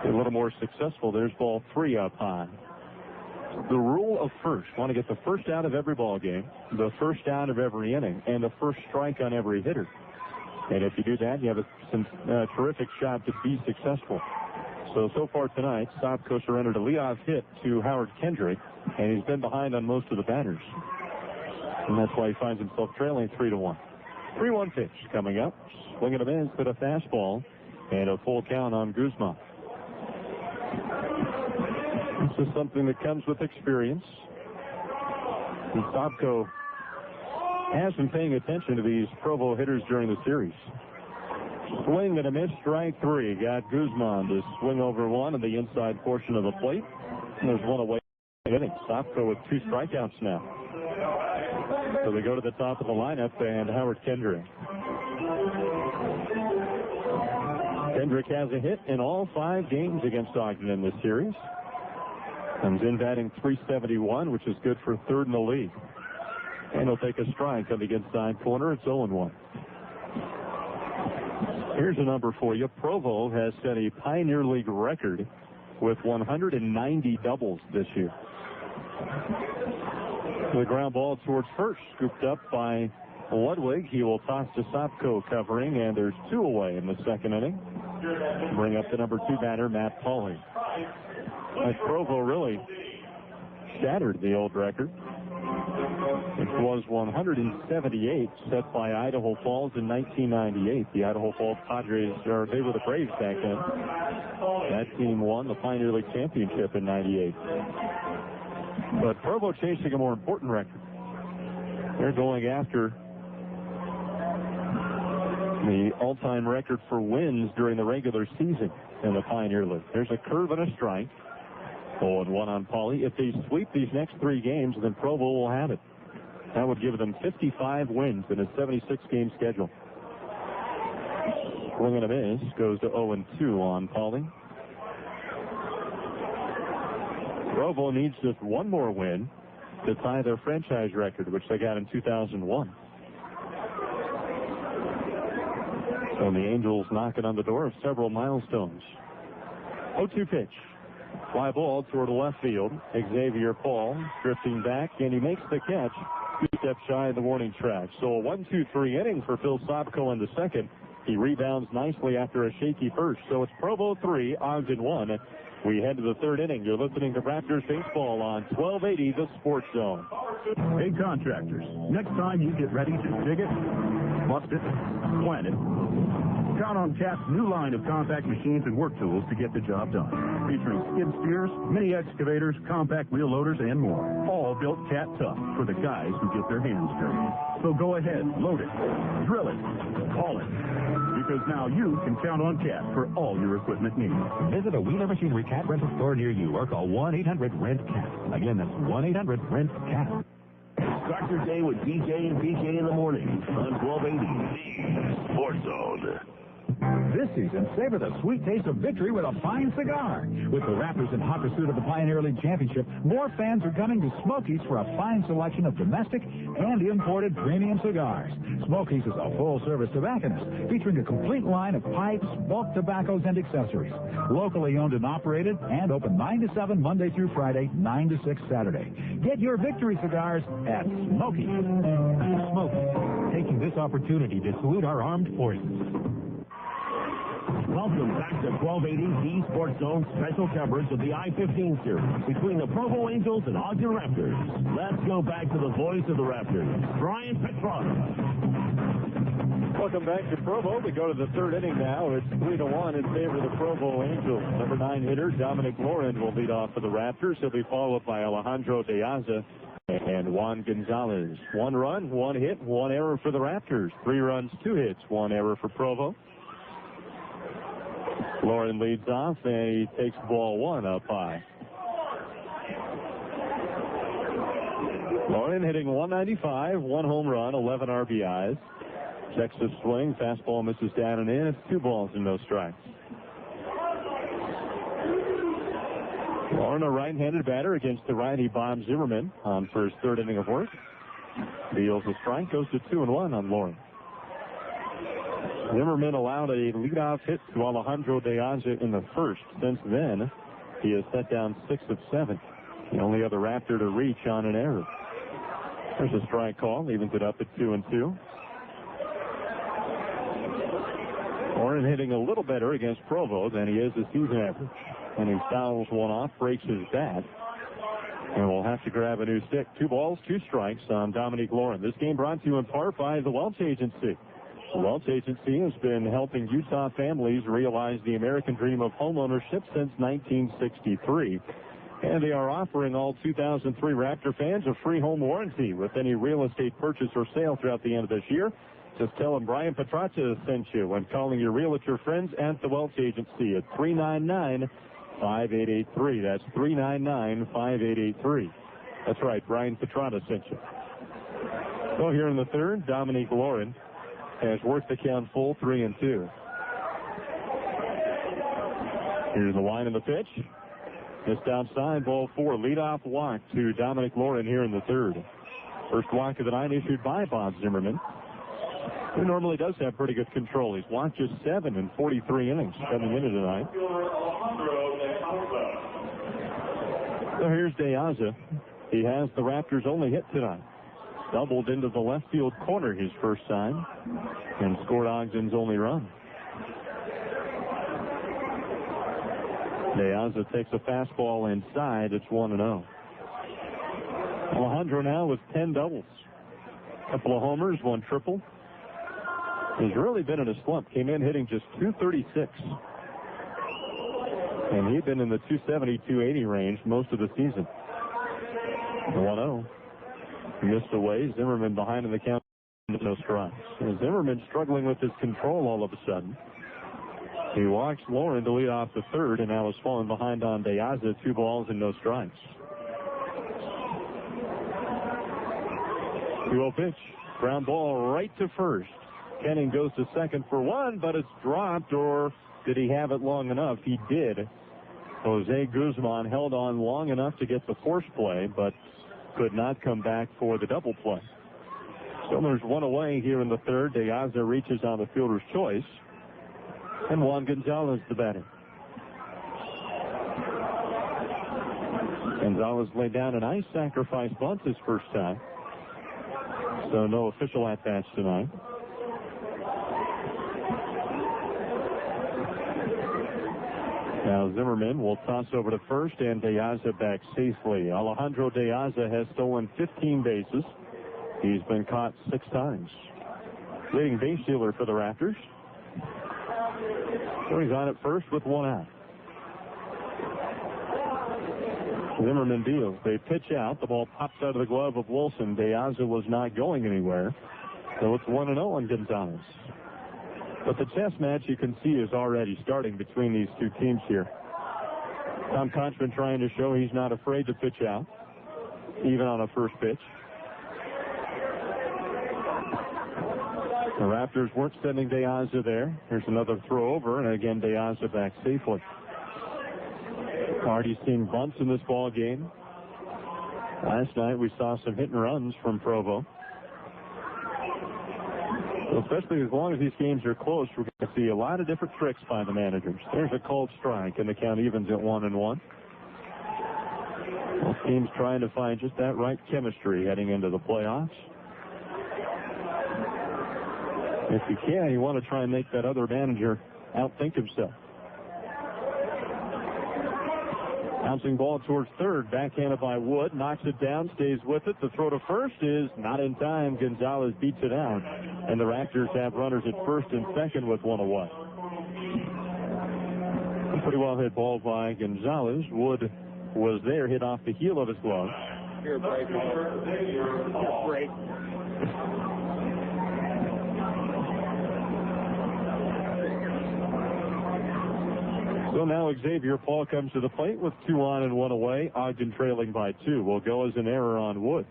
be a little more successful. There's ball 3 up high. The rule of first. Want to get the first out of every ball game, the first out of every inning, and the first strike on every hitter. And if you do that, you have a terrific shot to be successful. So far tonight, Stopko surrendered a leadoff hit to Howard Kendrick, and he's been behind on most of the batters. And that's why he finds himself trailing 3-1. 3-1 pitch coming up. Swing and a miss, but a fastball, and a full count on Gruzman. This is something that comes with experience. And Stopko has been paying attention to these Provo hitters during the series. Swing and a miss, strike 3. Got Gruzman to swing over 1 on the inside portion of the plate. And there's 1 away. inning. Sopko with 2 strikeouts now. So they go to the top of the lineup, and Howard Kendrick. Kendrick has a hit in all 5 games against Ogden in this series. Comes in batting .371, which is good for 3rd in the league. And he'll take a strike on the inside corner. It's 0-1. Here's a number for you. Provo has set a Pioneer League record with 190 doubles this year. The ground ball towards first, scooped up by Ludwig. He will toss to Sopko covering, and there's 2 away in the 2nd inning. Bring up the number 2 batter, Matt Pauly. Provo really shattered the old record. It was 178 set by Idaho Falls in 1998. The Idaho Falls Padres, they were the Braves back then. That team won the Pioneer League Championship in 98. But Provo chasing a more important record. They're going after the all-time record for wins during the regular season in the Pioneer League. There's a curve and a strike. 0-1 on Pauly. If they sweep these next 3 games, then Provo will have it. That would give them 55 wins in a 76-game schedule. Swing and a miss. Goes to 0-2 on Pauly. Provo needs just 1 more win to tie their franchise record, which they got in 2001. So the Angels knocking on the door of several milestones. 0-2 pitch. Fly ball toward left field. Xavier Paul drifting back, and he makes the catch 2 steps shy of the warning track. So a 1-2-3 inning for Phil Sopko in the 2nd. He rebounds nicely after a shaky first. So it's Provo 3, Ogden 1. We head to the 3rd inning. You're listening to Raptors Baseball on 1280 The Sports Zone.
Hey, contractors, next time you get ready to dig it, bust it, plant it, count on Cat's new line of compact machines and work tools to get the job done. Featuring skid steers, mini excavators, compact wheel loaders, and more. All built Cat tough for the guys who get their hands dirty. So go ahead, load it, drill it, haul it. Because now you can count on Cat for all your equipment needs.
Visit a Wheeler Machinery Cat rental store near you or call 1-800-RENT-CAT. Again, that's 1-800-RENT-CAT.
Start your day with DJ and PK in the morning on 1280 The Sports Zone.
This season, savor the sweet taste of victory with a fine cigar. With the Raptors in hot pursuit of the Pioneer League Championship, more fans are coming to Smokies for a fine selection of domestic and imported premium cigars. Smokies is a full-service tobacconist featuring a complete line of pipes, bulk tobaccos, and accessories. Locally owned and operated and open 9 to 7 Monday through Friday, 9 to 6 Saturday. Get your victory cigars at Smokies.
Smokies, taking this opportunity to salute our armed forces.
Welcome back to 1280 The Sports Zone special coverage of the I-15 series between the Provo Angels and Ogden Raptors. Let's go back to the voice of the Raptors, Brian Petrarca.
Welcome back to Provo. We go to the 3rd inning now. It's 3-1 in favor of the Provo Angels. Number 9 hitter Dominic Lauren will lead off for the Raptors. He'll be followed by Alejandro De Aza and Juan Gonzalez. 1 run, 1 hit, 1 error for the Raptors. 3 runs, 2 hits, 1 error for Provo. Lauren leads off, and he takes ball 1 up high. Lauren hitting 195, 1 home run, 11 RBIs. Checks the swing, fastball misses down and in. It's 2 balls and no strikes. Lauren, a right-handed batter against the righty Bob Zimmerman on for his 3rd inning of work. Deals a strike, goes to 2-1 on Lauren. Zimmerman allowed a leadoff hit to Alejandro De Aza in the 1st. Since then, he has set down 6 of 7. The only other Raptor to reach on an error. There's a strike call, evens it up at 2-2. Lauren hitting a little better against Provo than he is the season average. And he fouls 1 off, breaks his bat. And we'll have to grab a new stick. 2 balls, 2 strikes on Dominic Lauren. This game brought to you in part by the Welch Agency. The Welch Agency has been helping Utah families realize the American dream of homeownership since 1963. And they are offering all 2003 Raptor fans a free home warranty with any real estate purchase or sale throughout the end of this year. Just tell them Brian Petrarca sent you when calling your realtor friends at the Welch Agency at 5883. That's 399-5883. That's right, Brian Petrata sent you. So here in the third, Dominique Lauren has worked the count full 3-2. Here's the line and the pitch. Just outside, ball 4. Leadoff walk to Dominic Lauren here in the third. First walk of the night issued by Bob Zimmerman, who normally does have pretty good control. He's walked just 7 in 43 innings coming into tonight. So here's De Aza. He has the Raptors' only hit tonight. Doubled into the left field corner his first time and scored Ogden's only run. De Aza takes a fastball inside. It's 1-0. Alejandro now with 10 doubles. Couple of homers, 1 triple. He's really been in a slump. Came in hitting just .236. And he'd been in the .270, .280 range most of the season. 1-0. Missed away. Zimmerman behind in the count. No strikes. Zimmerman struggling with his control all of a sudden. He walks Lauren to lead off the third, and now is falling behind on De Aza. 2 balls and no strikes. 2-0 pitch. Ground ball right to first. Kenning goes to second for 1, but it's dropped, or did he have it long enough? He did. Jose Gruzman held on long enough to get the force play, but could not come back for the double play. So there's 1 away here in the third. De Aza reaches on the fielder's choice, and Juan Gonzalez the batter. Gonzalez laid down a nice sacrifice bunt his first time, so no official at-bats tonight. Now Zimmerman will toss over to first, and De Aza back safely. Alejandro De Aza has stolen 15 bases. He's been caught 6 times. Leading base stealer for the Raptors. So he's on at first with 1 out. Zimmerman deals. They pitch out. The ball pops out of the glove of Wilson. De Aza was not going anywhere. So it's 1-0 on Gonzalez. But the chess match, you can see, is already starting between these two teams here. Tom Conchman trying to show he's not afraid to pitch out, even on a first pitch. The Raptors weren't sending De Aza there. Here's another throw over, and again De Aza back safely. Already seen bunts in this ball game. Last night we saw some hit and runs from Provo. Especially as long as these games are close, we're going to see a lot of different tricks by the managers. There's a cold strike, and the count evens at 1-1. Both teams trying to find just that right chemistry heading into the playoffs. If you can, you want to try and make that other manager outthink himself. Bouncing ball towards third, backhanded by Wood, knocks it down, stays with it. The throw to first is not in time. Gonzalez beats it out, and the Raptors have runners at first and second with 1 away. A pretty well hit ball by Gonzalez. Wood was there, hit off the heel of his glove.
Here, break. Break.
So now Xavier Paul comes to the plate with 2 on and 1 away. Ogden trailing by 2. Will go as an error on Wood.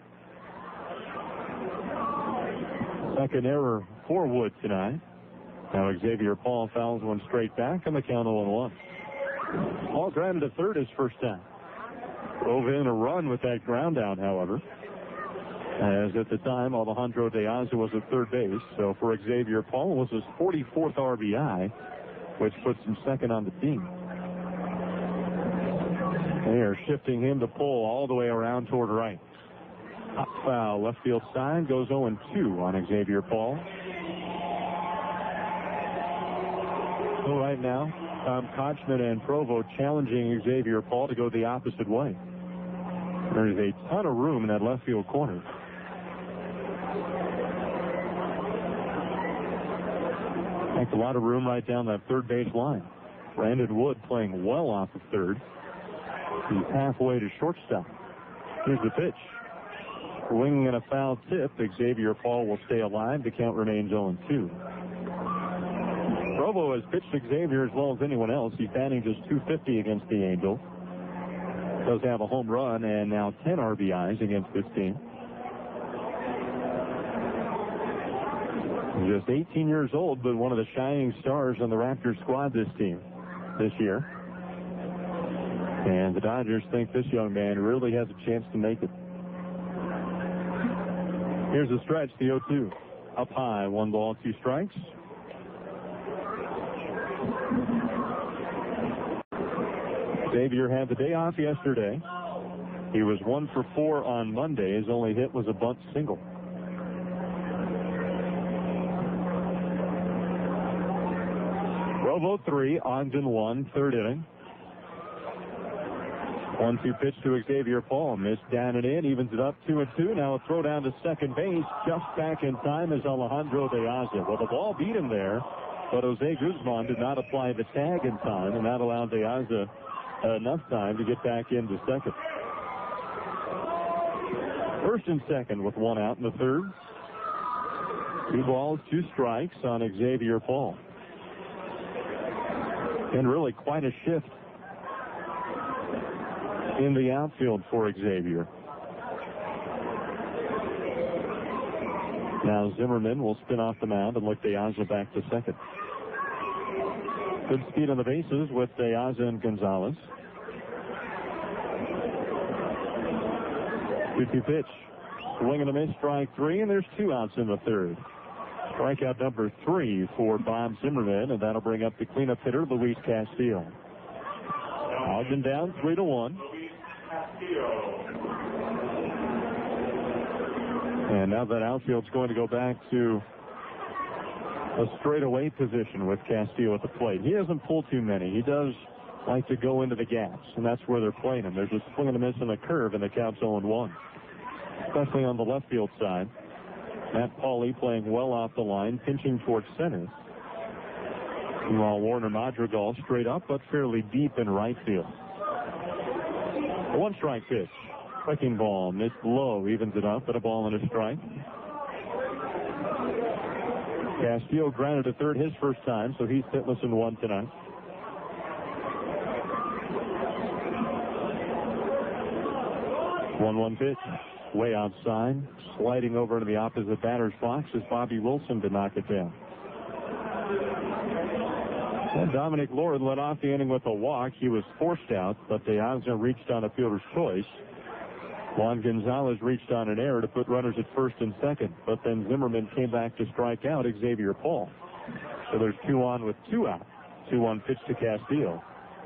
Second error for Wood tonight. Now Xavier Paul fouls one straight back on the count 0-1. Paul grounded to third his first time. Drove in a run with that ground out, however, as at the time Alejandro De Aza was at third base. So for Xavier Paul, it was his 44th RBI, which puts him second on the team. They are shifting him to pull all the way around toward right. Hot foul, left field side, goes 0-2 on Xavier Paul. So right now, Tom Conchman and Provo challenging Xavier Paul to go the opposite way. There's a ton of room in that left field corner. That's a lot of room right down that third base line. Brandon Wood playing well off of third. He's halfway to shortstop. Here's the pitch. Swinging and a foul tip. Xavier Paul will stay alive. The count remains 0-2. Provo Provo has pitched Xavier as well as anyone else. He's batting just .250 against the Angels. Does have a home run and now 10 RBIs against this team. Just 18 years old, but one of the shining stars on the Raptors squad this year. And the Dodgers think this young man really has a chance to make it. Here's the stretch, the 0-2. Up high, 1 ball, 2 strikes. Xavier had the day off yesterday. He was 1 for 4 on Monday. His only hit was a bunt single. Provo 3, Ogden 1, third inning. 1-2 pitch to Xavier Paul. Missed down and in, evens it up 2-2. Now a throw down to second base. Just back in time is Alejandro De Aza. Well, the ball beat him there, but Jose Gruzman did not apply the tag in time, and that allowed De Aza enough time to get back into second. First and second with 1 out in the third. 2 balls, 2 strikes on Xavier Paul. And really quite a shift in the outfield for Xavier. Now Zimmerman will spin off the mound and look De Aza back to second. Good speed on the bases with De Aza and Gonzalez. 2-2 pitch. Swing and a miss, strike 3, and there's 2 outs in the third. Strikeout number 3 for Bob Zimmerman, and that'll bring up the cleanup hitter, Luis Castillo. Ogden down 3-1. And now that outfield's going to go back to a straightaway position with Castillo at the plate. He doesn't pull too many. He does like to go into the gaps, and that's where they're playing him. There's a swing and a miss and a curve, and the count's 0-1. Especially on the left field side. Matt Pauley playing well off the line, pinching towards center. While Warner Madrigal straight up, but fairly deep in right field. A 1-strike pitch. Breaking ball, missed low, evens it up, but a ball and a strike. Castillo grounded to third his first time, so he's hitless in 1 tonight. 1-1 pitch. Way outside, sliding over into the opposite batter's box is Bobby Wilson to knock it down. And Dominic Lord led off the inning with a walk. He was forced out, but De Aza reached on a fielder's choice. Juan Gonzalez reached on an error to put runners at first and second, but then Zimmerman came back to strike out Xavier Paul. So there's 2 on with 2 out. 2-1 pitch to Castillo.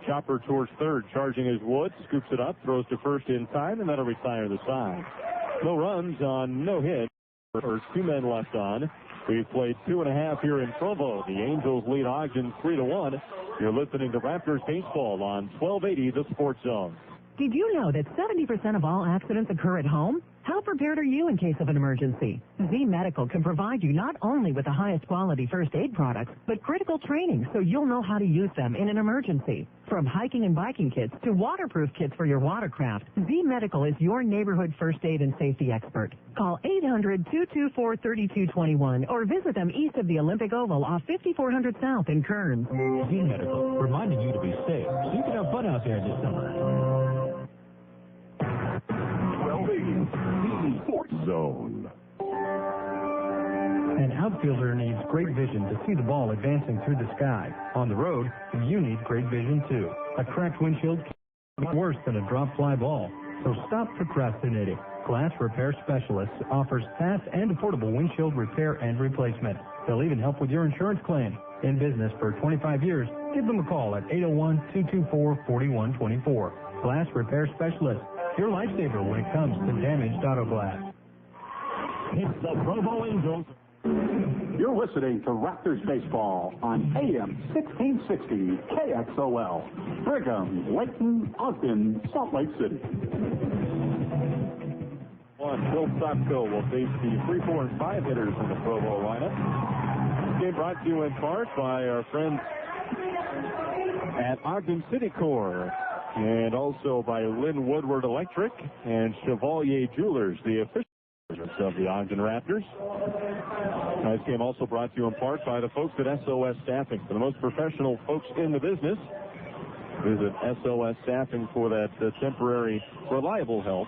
Chopper towards third, charging his wood, scoops it up, throws to first in time, and that'll retire the side. No runs on no hit. There's 2 men left on. We've played 2.5 here in Provo. The Angels lead Ogden 3-1. You're listening to Raptors baseball on 1280 The Sports Zone.
Did you know that 70% of all accidents occur at home? How prepared are you in case of an emergency? Z Medical can provide you not only with the highest quality first aid products, but critical training so you'll know how to use them in an emergency. From hiking and biking kits to waterproof kits for your watercraft, Z Medical is your neighborhood first aid and safety expert. Call 800-224-3221 or visit them east of the Olympic Oval off 5400 South in Kearns.
Z Medical, reminding you to be safe so you can have fun out there this summer.
The Sports Zone.
An outfielder needs great vision to see the ball advancing through the sky. On the road, you need great vision too. A cracked windshield can be worse than a drop fly ball. So stop procrastinating. Glass Repair Specialists offers fast and affordable windshield repair and replacement. They'll even help with your insurance claim. In business for 25 years, give them a call at 801-224-4124. Glass Repair Specialists, your lifesaver when it comes to damaged auto glass.
It's the Provo Angels.
You're listening to Raptors Baseball on AM 1660 KXOL. Brigham, Layton, Ogden, Salt Lake City.
Phil Sopko will face the 3, 4, and 5 hitters in the Provo lineup. This game brought to you in part by our friends at Ogden City Corps, and also by Lynn Woodward Electric and Chevalier Jewelers, the officials of the Ogden Raptors. This game also brought to you in part by the folks at SOS Staffing. For the most professional folks in the business, visit SOS Staffing for that temporary, reliable help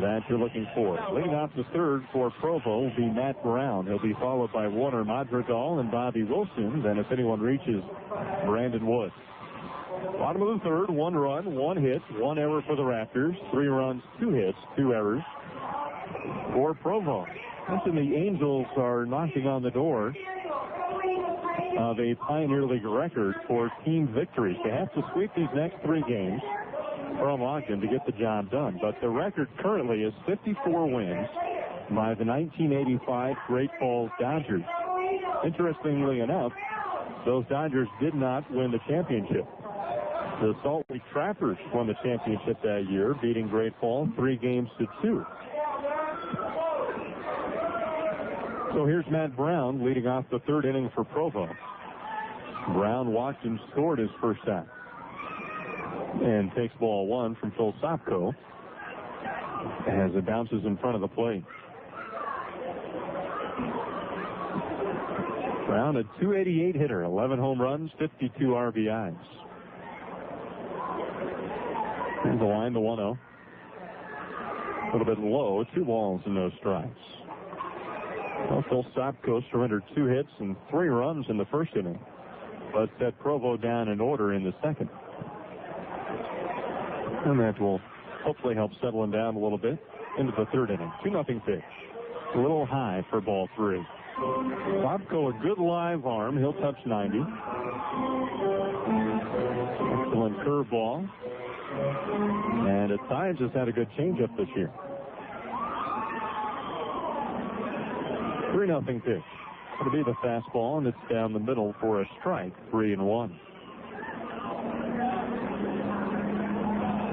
that you're looking for. Leading off the third for Provo will be Matt Brown. He'll be followed by Warner Madrigal and Bobby Wilson. Then, if anyone reaches, Brandon Woods. Bottom of the third, 1 run, 1 hit, 1 error for the Raptors. 3 runs, 2 hits, 2 errors for Provo. Mentioned the Angels are knocking on the door of a Pioneer League record for team victories. They have to sweep these next 3 games from Ogden to get the job done. But the record currently is 54 wins by the 1985 Great Falls Dodgers. Interestingly enough, those Dodgers did not win the championship. The Salt Lake Trappers won the championship that year, beating Great Falls 3-2. So here's Matt Brown leading off the third inning for Provo. Brown walked and scored his first out. And takes ball 1 from Phil Sopko as it bounces in front of the plate. Brown, a .288 hitter, 11 home runs, 52 RBIs. Here's the line to 1-0. A little bit low, 2 balls and no strikes. Well, Phil Sopko surrendered 2 hits and 3 runs in the first inning, but set Provo down in order in the second. And that will hopefully help settle him down a little bit into the third inning. 2-0 pitch. A little high for ball 3. Sopko, a good live arm. He'll touch 90. Excellent curveball. And at times has had a good changeup this year. 3-0 pitch. It'll be the fastball, and it's down the middle for a strike. 3-1.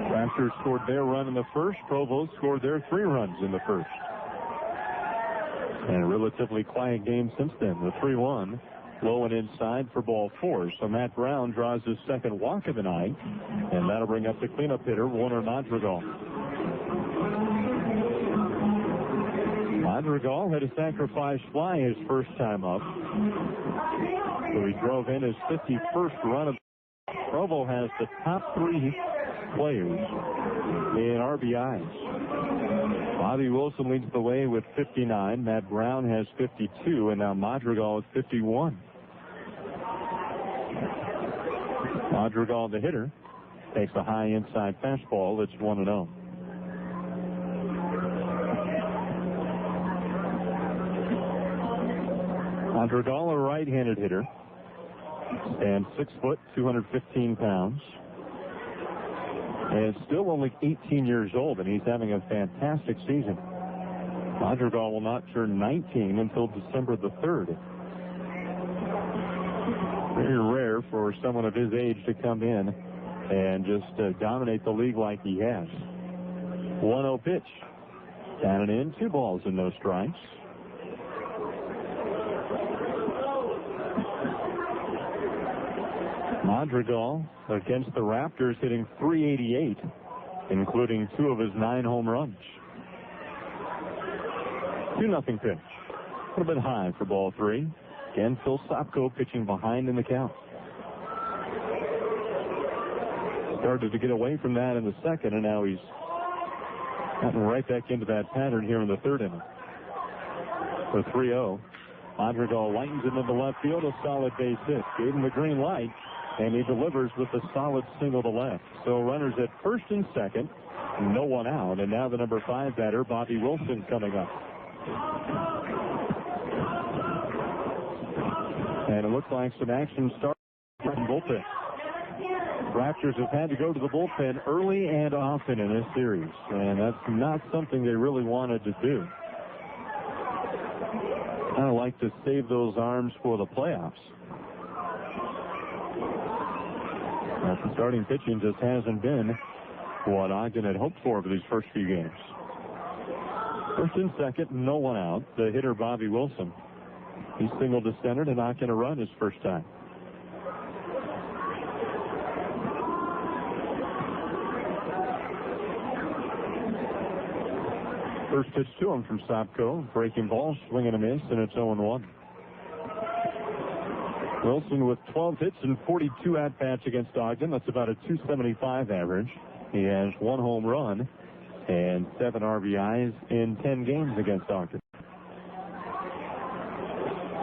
Raptors scored their run in the first. Provo scored their 3 runs in the first. And a relatively quiet game since then. The 3-1, low and inside for ball 4. So Matt Brown draws his second walk of the night, and that'll bring up the cleanup hitter, Warner Madrigal. Madrigal had a sacrifice fly his first time up. So he drove in his 51st run of. Provo has the top 3 players in RBIs. Bobby Wilson leads the way with 59. Matt Brown has 52, and now Madrigal is 51. Madrigal, the hitter, takes a high inside fastball. It's 1-0. Madrigal, a right-handed hitter, and 6 foot, 215 pounds. And still only 18 years old, and he's having a fantastic season. Madrigal will not turn 19 until December the 3rd. Very rare for someone of his age to come in and just dominate the league like he has. 1-0 pitch. Down and in, 2 balls and no strikes. Madrigal against the Raptors hitting .388, including 2 of his 9 home runs. 2-0 pitch. A little bit high for ball 3. Again, Phil Sopko pitching behind in the count. Started to get away from that in the second, and now he's gotten right back into that pattern here in the third inning. So 3-0. Madrigal lightens it into left field, a solid base hit. Gave him the green light, and he delivers with a solid single to left. So runners at first and second, no one out, and now the number 5 batter, Bobby Wilson, coming up. And it looks like some action starts in the bullpen. Raptors have had to go to the bullpen early and often in this series, and that's not something they really wanted to do. Kind of like to save those arms for the playoffs. The starting pitching just hasn't been what Ogden had hoped for these first few games. First and second, no one out. The hitter, Bobby Wilson. He singled to center to knock in a run his first time. First pitch to him from Sopko. Breaking ball, swing and a miss, and it's 0-1. Wilson with 12 hits and 42 at-bats against Ogden. That's about a .275 average. He has 1 home run and 7 RBIs in 10 games against Ogden.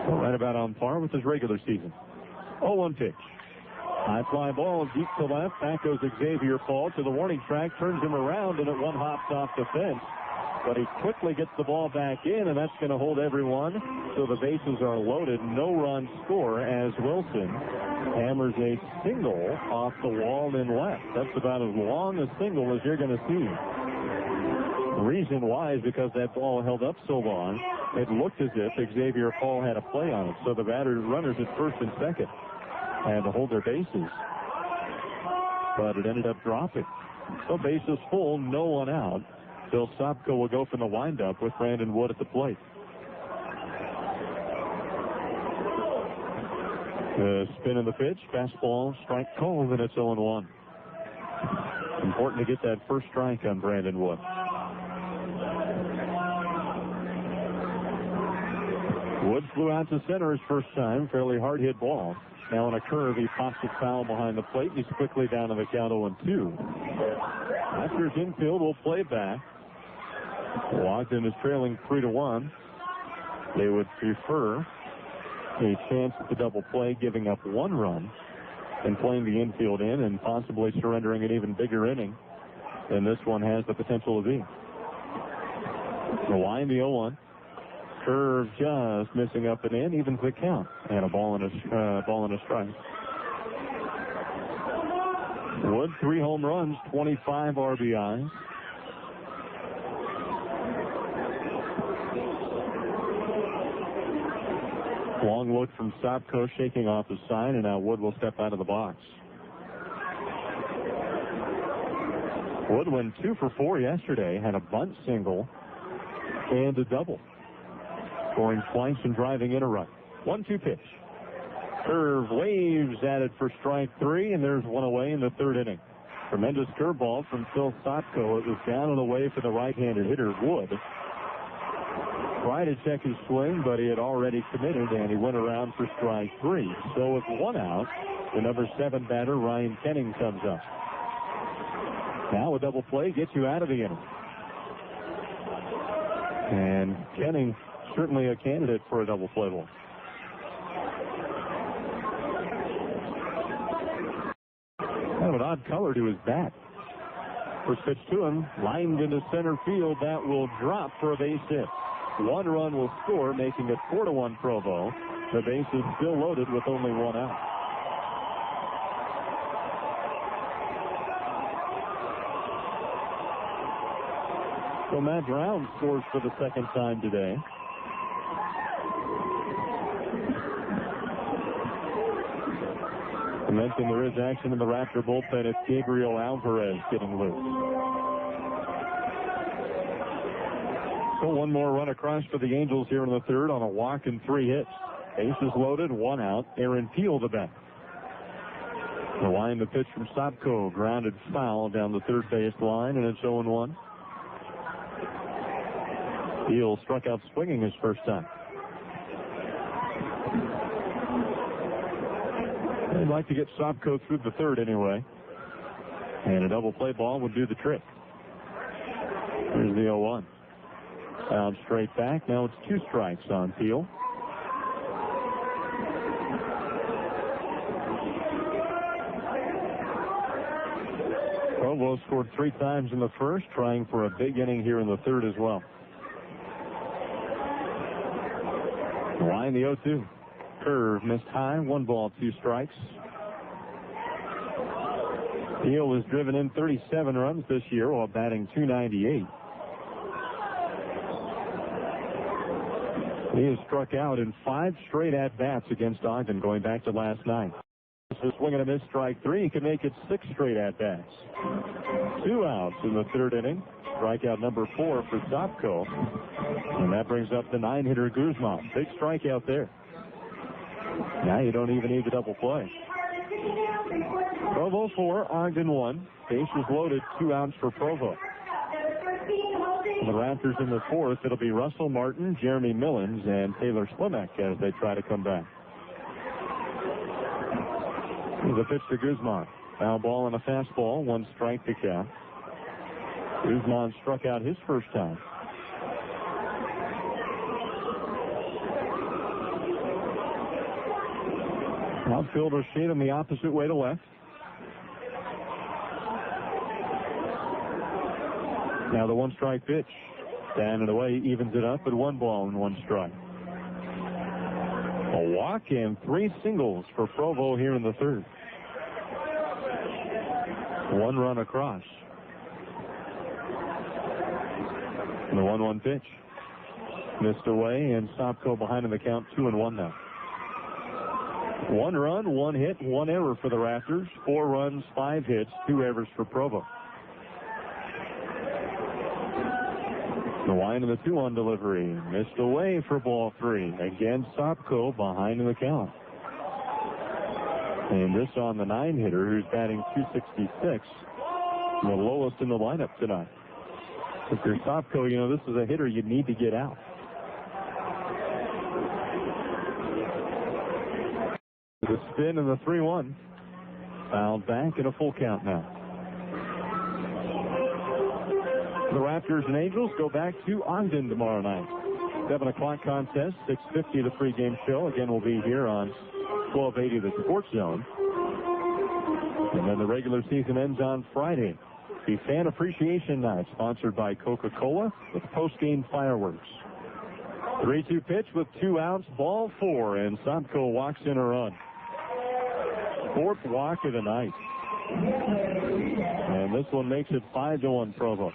So right about on par with his regular season. 0-1 pitch. High fly ball deep to left. Back goes Xavier Paul to the warning track. Turns him around, and it one hops off the fence. But he quickly gets the ball back in, and that's going to hold everyone. So the bases are loaded. No run score as Wilson hammers a single off the wall in left. That's about as long a single as you're going to see. The reason why is because that ball held up so long, it looked as if Xavier Paul had a play on it. So the runners at first and second had to hold their bases. But it ended up dropping. So bases full, no one out. Bill Sopko will go from the windup with Brandon Wood at the plate. The spin of the pitch, fastball, strike called, and it's 0-1. Important to get that first strike on Brandon Wood. Wood flew out to center his first time. Fairly hard hit ball. Now on a curve, he pops it foul behind the plate. He's quickly down to the count 0-2. Raptors infield will play back. Ogden is trailing 3-1. They would prefer a chance at the double play, giving up 1 run and playing the infield in and possibly surrendering an even bigger inning than this one has the potential to be. The line, the 0-1. Curve just missing up and in, evens the count, and a ball and a strike. Wood, 3 home runs, 25 RBIs. Long look from Sopko, shaking off the sign, and now Wood will step out of the box. Wood went 2 for 4 yesterday, had a bunt single and a double. Scoring twice and driving in a run. 1-2 pitch. Curve waves at it for strike 3, and there's one away in the third inning. Tremendous curveball from Phil Sopko. It was down and away for the right-handed hitter, Wood. Tried to check his swing, but he had already committed, and he went around for strike 3. So with 1 out, the number 7 batter, Ryan Kenning, comes up. Now a double play gets you out of the inning. And Kenning, certainly a candidate for a double play ball. Kind of an odd color to his bat. First pitch to him, lined into center field. That will drop for a base hit. 1 run will score, making it 4-1 Provo. The base is still loaded with only 1 out. So Matt Brown scores for the second time today. I mentioned there is action in the Raptor bullpen. It's Gabriel Alvarez getting loose. So 1 more run across for the Angels here in the third on a walk and 3 hits. Bases loaded, 1 out. Aaron Peel the bat. The line, the pitch from Sopko, grounded foul down the third base line, and it's 0-1. Peel struck out swinging his first time. They'd like to get Sopko through the third anyway. And a double play ball would do the trick. Here's the 0-1. Fouled straight back. Now it's 2 strikes on Peel. Provo scored 3 times in the first, trying for a big inning here in the third as well. The line, the 0-2. Curve missed high. 1 ball, 2 strikes. Peel has driven in 37 runs this year while batting .298. He has struck out in 5 straight at-bats against Ogden going back to last night. So swing and a miss, strike 3. He can make it 6 straight at-bats. 2 outs in the third inning. Strikeout number 4 for Sopko. And that brings up the 9-hitter Gruzman. Big strikeout there. Now you don't even need the double play. Provo 4, Ogden 1. Bases loaded, 2 outs for Provo. The Raptors in the fourth, it'll be Russell Martin, Jeremy Millins, and Taylor Slimek as they try to come back. The pitch to Gruzman. Foul ball and a fastball. 1 strike to count. Gruzman struck out his first time. Outfielder shade him the opposite way to left. Now the 1 strike pitch. Down and away, evens it up at 1 ball and 1 strike. A walk and 3 singles for Provo here in the third. 1 run across. The 1-1 pitch. Missed away, and Sopko behind in the count, 2-1 now. 1 run, 1 hit, 1 error for the Raptors. 4 runs, 5 hits, 2 errors for Provo. The line of the 2-1 delivery. Missed away for ball 3. Again, Sopko behind in the count. And this on the 9-hitter who's batting .266. The lowest in the lineup tonight. If you're Sopko, you know this is a hitter you need to get out. The spin and the 3-1. Fouled back and a full count now. The Raptors and Angels go back to Ogden tomorrow night. 7 o'clock contest, 6:50 the pregame show. Again, we'll be here on 1280 the Sports Zone. And then the regular season ends on Friday. The Fan Appreciation Night, sponsored by Coca-Cola, with post-game fireworks. 3-2 pitch with 2 outs, ball 4, and Sopko walks in a run. 4th walk of the night. And this one makes it 5-1 Provo.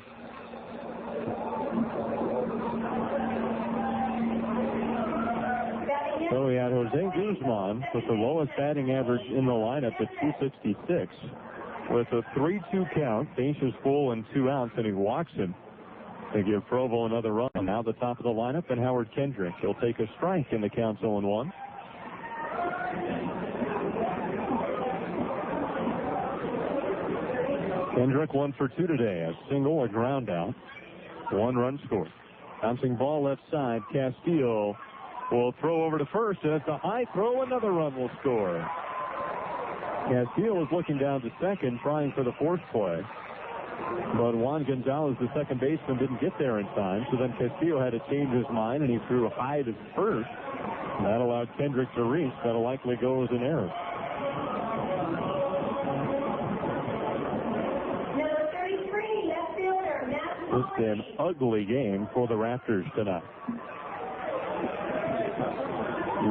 So we had Jose Gruzman with the lowest batting average in the lineup at .266. With a 3-2 count, bases full and 2 outs, and he walks him to give Provo another run. Now the top of the lineup, and Howard Kendrick. He'll take a strike in the count 0-1. Kendrick 1 for 2 today. A single, a ground out. 1 run scored. Bouncing ball left side. Castillo will throw over to first, and it's a high throw. Another run will score. Castillo was looking down to second, trying for the 4th play. But Juan Gonzalez, the second baseman, didn't get there in time, so then Castillo had to change his mind, and he threw high to first. That allowed Kendrick to reach. That'll likely go as an error. It's an ugly game for the Raptors tonight.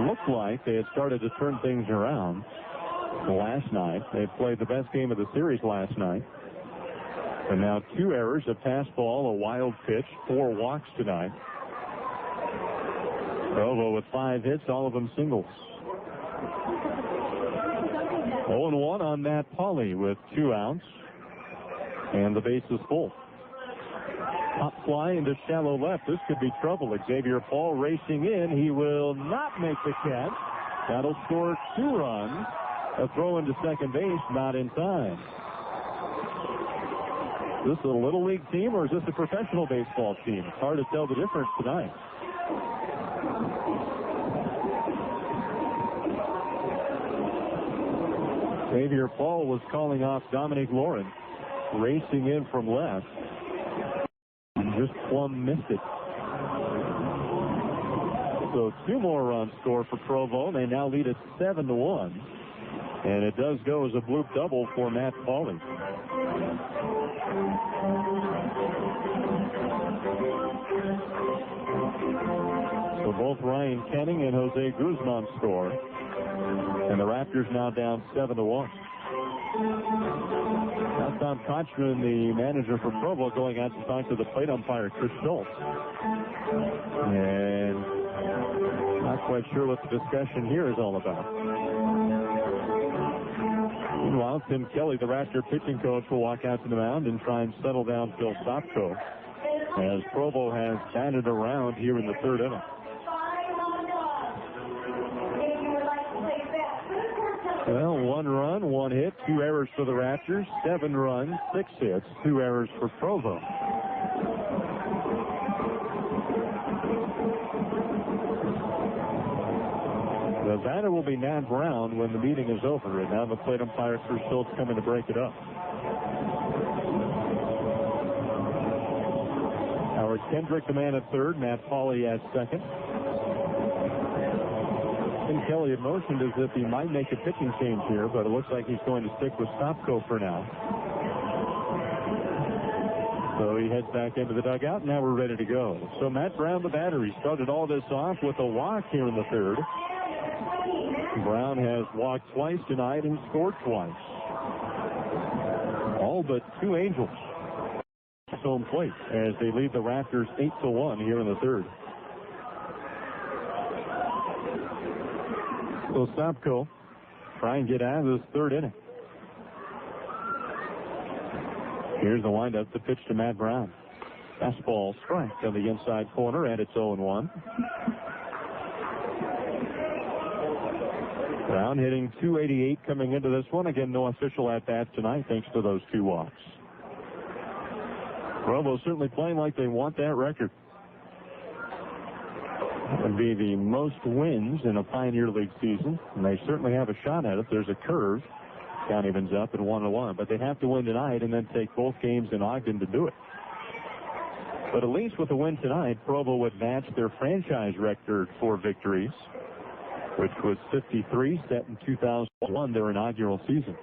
Looked like they had started to turn things around last night. They played the best game of the series last night. And now 2 errors, a pass ball, a wild pitch, 4 walks tonight. Provo with 5 hits, all of them singles. 0-1 on Matt Pauley with 2 outs. And the base is full. Pop fly into shallow left. This could be trouble. Xavier Paul racing in. He will not make the catch. That'll score 2 runs. A throw into second base, not in time. Is this a little league team or is this a professional baseball team? It's hard to tell the difference tonight. Xavier Paul was calling off Dominic Lauren, racing in from left. Just plumb missed it. So 2 more runs score for Provo. They now lead at 7-1. And it does go as a bloop double for Matt Pauley. So both Ryan Kenning and Jose Gruzman score. And the Raptors now down 7-1. Now Tom Kochman, the manager for Provo, going out to talk to the plate umpire, Chris Schultz. And not quite sure what the discussion here is all about. Meanwhile, Tim Kelly, the Raptor pitching coach, will walk out to the mound and try and settle down Phil Sopko as Provo has batted around here in the 3rd inning. Well, 1 run, 1 hit, 2 errors for the Raptors, 7 runs, 6 hits, 2 errors for Provo. The The batter will be Matt Brown when the meeting is over. And now the plate umpire, Chris Schultz, coming to break it up. Howard Kendrick, the man at third. Matt Pauley at second. And Kelly had motioned as if he might make a pitching change here, but it looks like he's going to stick with Stopko for now. So he heads back into the dugout. Now we're ready to go. So Matt Brown, the batter, he started all this off with a walk here in the third. Brown has walked twice tonight and scored twice. All but two Angels home plate as they lead the Raptors 8-1 here in the third. So Stopko try and get out of this third inning. Here's the windup, the pitch to Matt Brown. Fastball strike on the inside corner, and it's 0-1. Brown hitting .288 coming into this one. Again, no official at-bats tonight thanks to those two walks. Provo certainly playing like they want that record. That would be the most wins in a Pioneer League season, and they certainly have a shot at it. There's a curve. Count evens up at 1-1, but they have to win tonight and then take both games in Ogden to do it. But at least with a win tonight, Provo would match their franchise record for victories, which was 53, set in 2001, their inaugural season.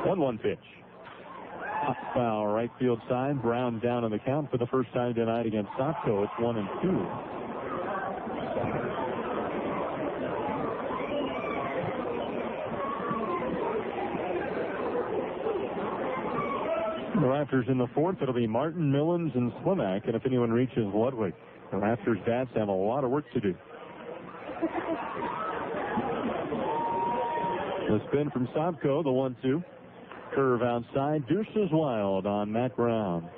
1-1 pitch. Foul right field side. Brown down on the count for the first time tonight against Stopko. It's 1-2. The Raptors in the fourth. It'll be Martin, Millens, and Slimak. And if anyone reaches Ludwig, the Raptors bats have a lot of work to do. The spin from Stopko, the 1-2. Curve outside. Deuces wild on Matt Brown.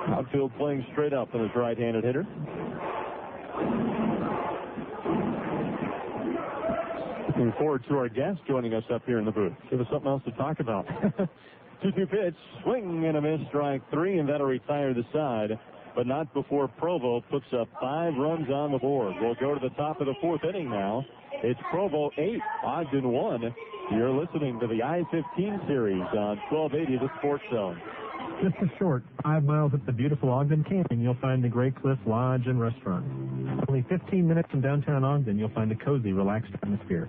Outfield playing straight up on his right-handed hitter. Looking forward to our guest joining us up here in the booth. Give us something else to talk about. 2-2 pitch, swing and a miss, strike three, and that'll retire the side. But not before Provo puts up 5 runs on the board. We'll go to the top of the fourth inning now. It's Provo 8, Ogden 1. You're listening to the I-15 series on 1280 The Sports Zone.
Just a short 5 miles up the beautiful Ogden Canyon, you'll find the Gray Cliff Lodge and Restaurant. Only 15 minutes from downtown Ogden, you'll find a cozy, relaxed atmosphere.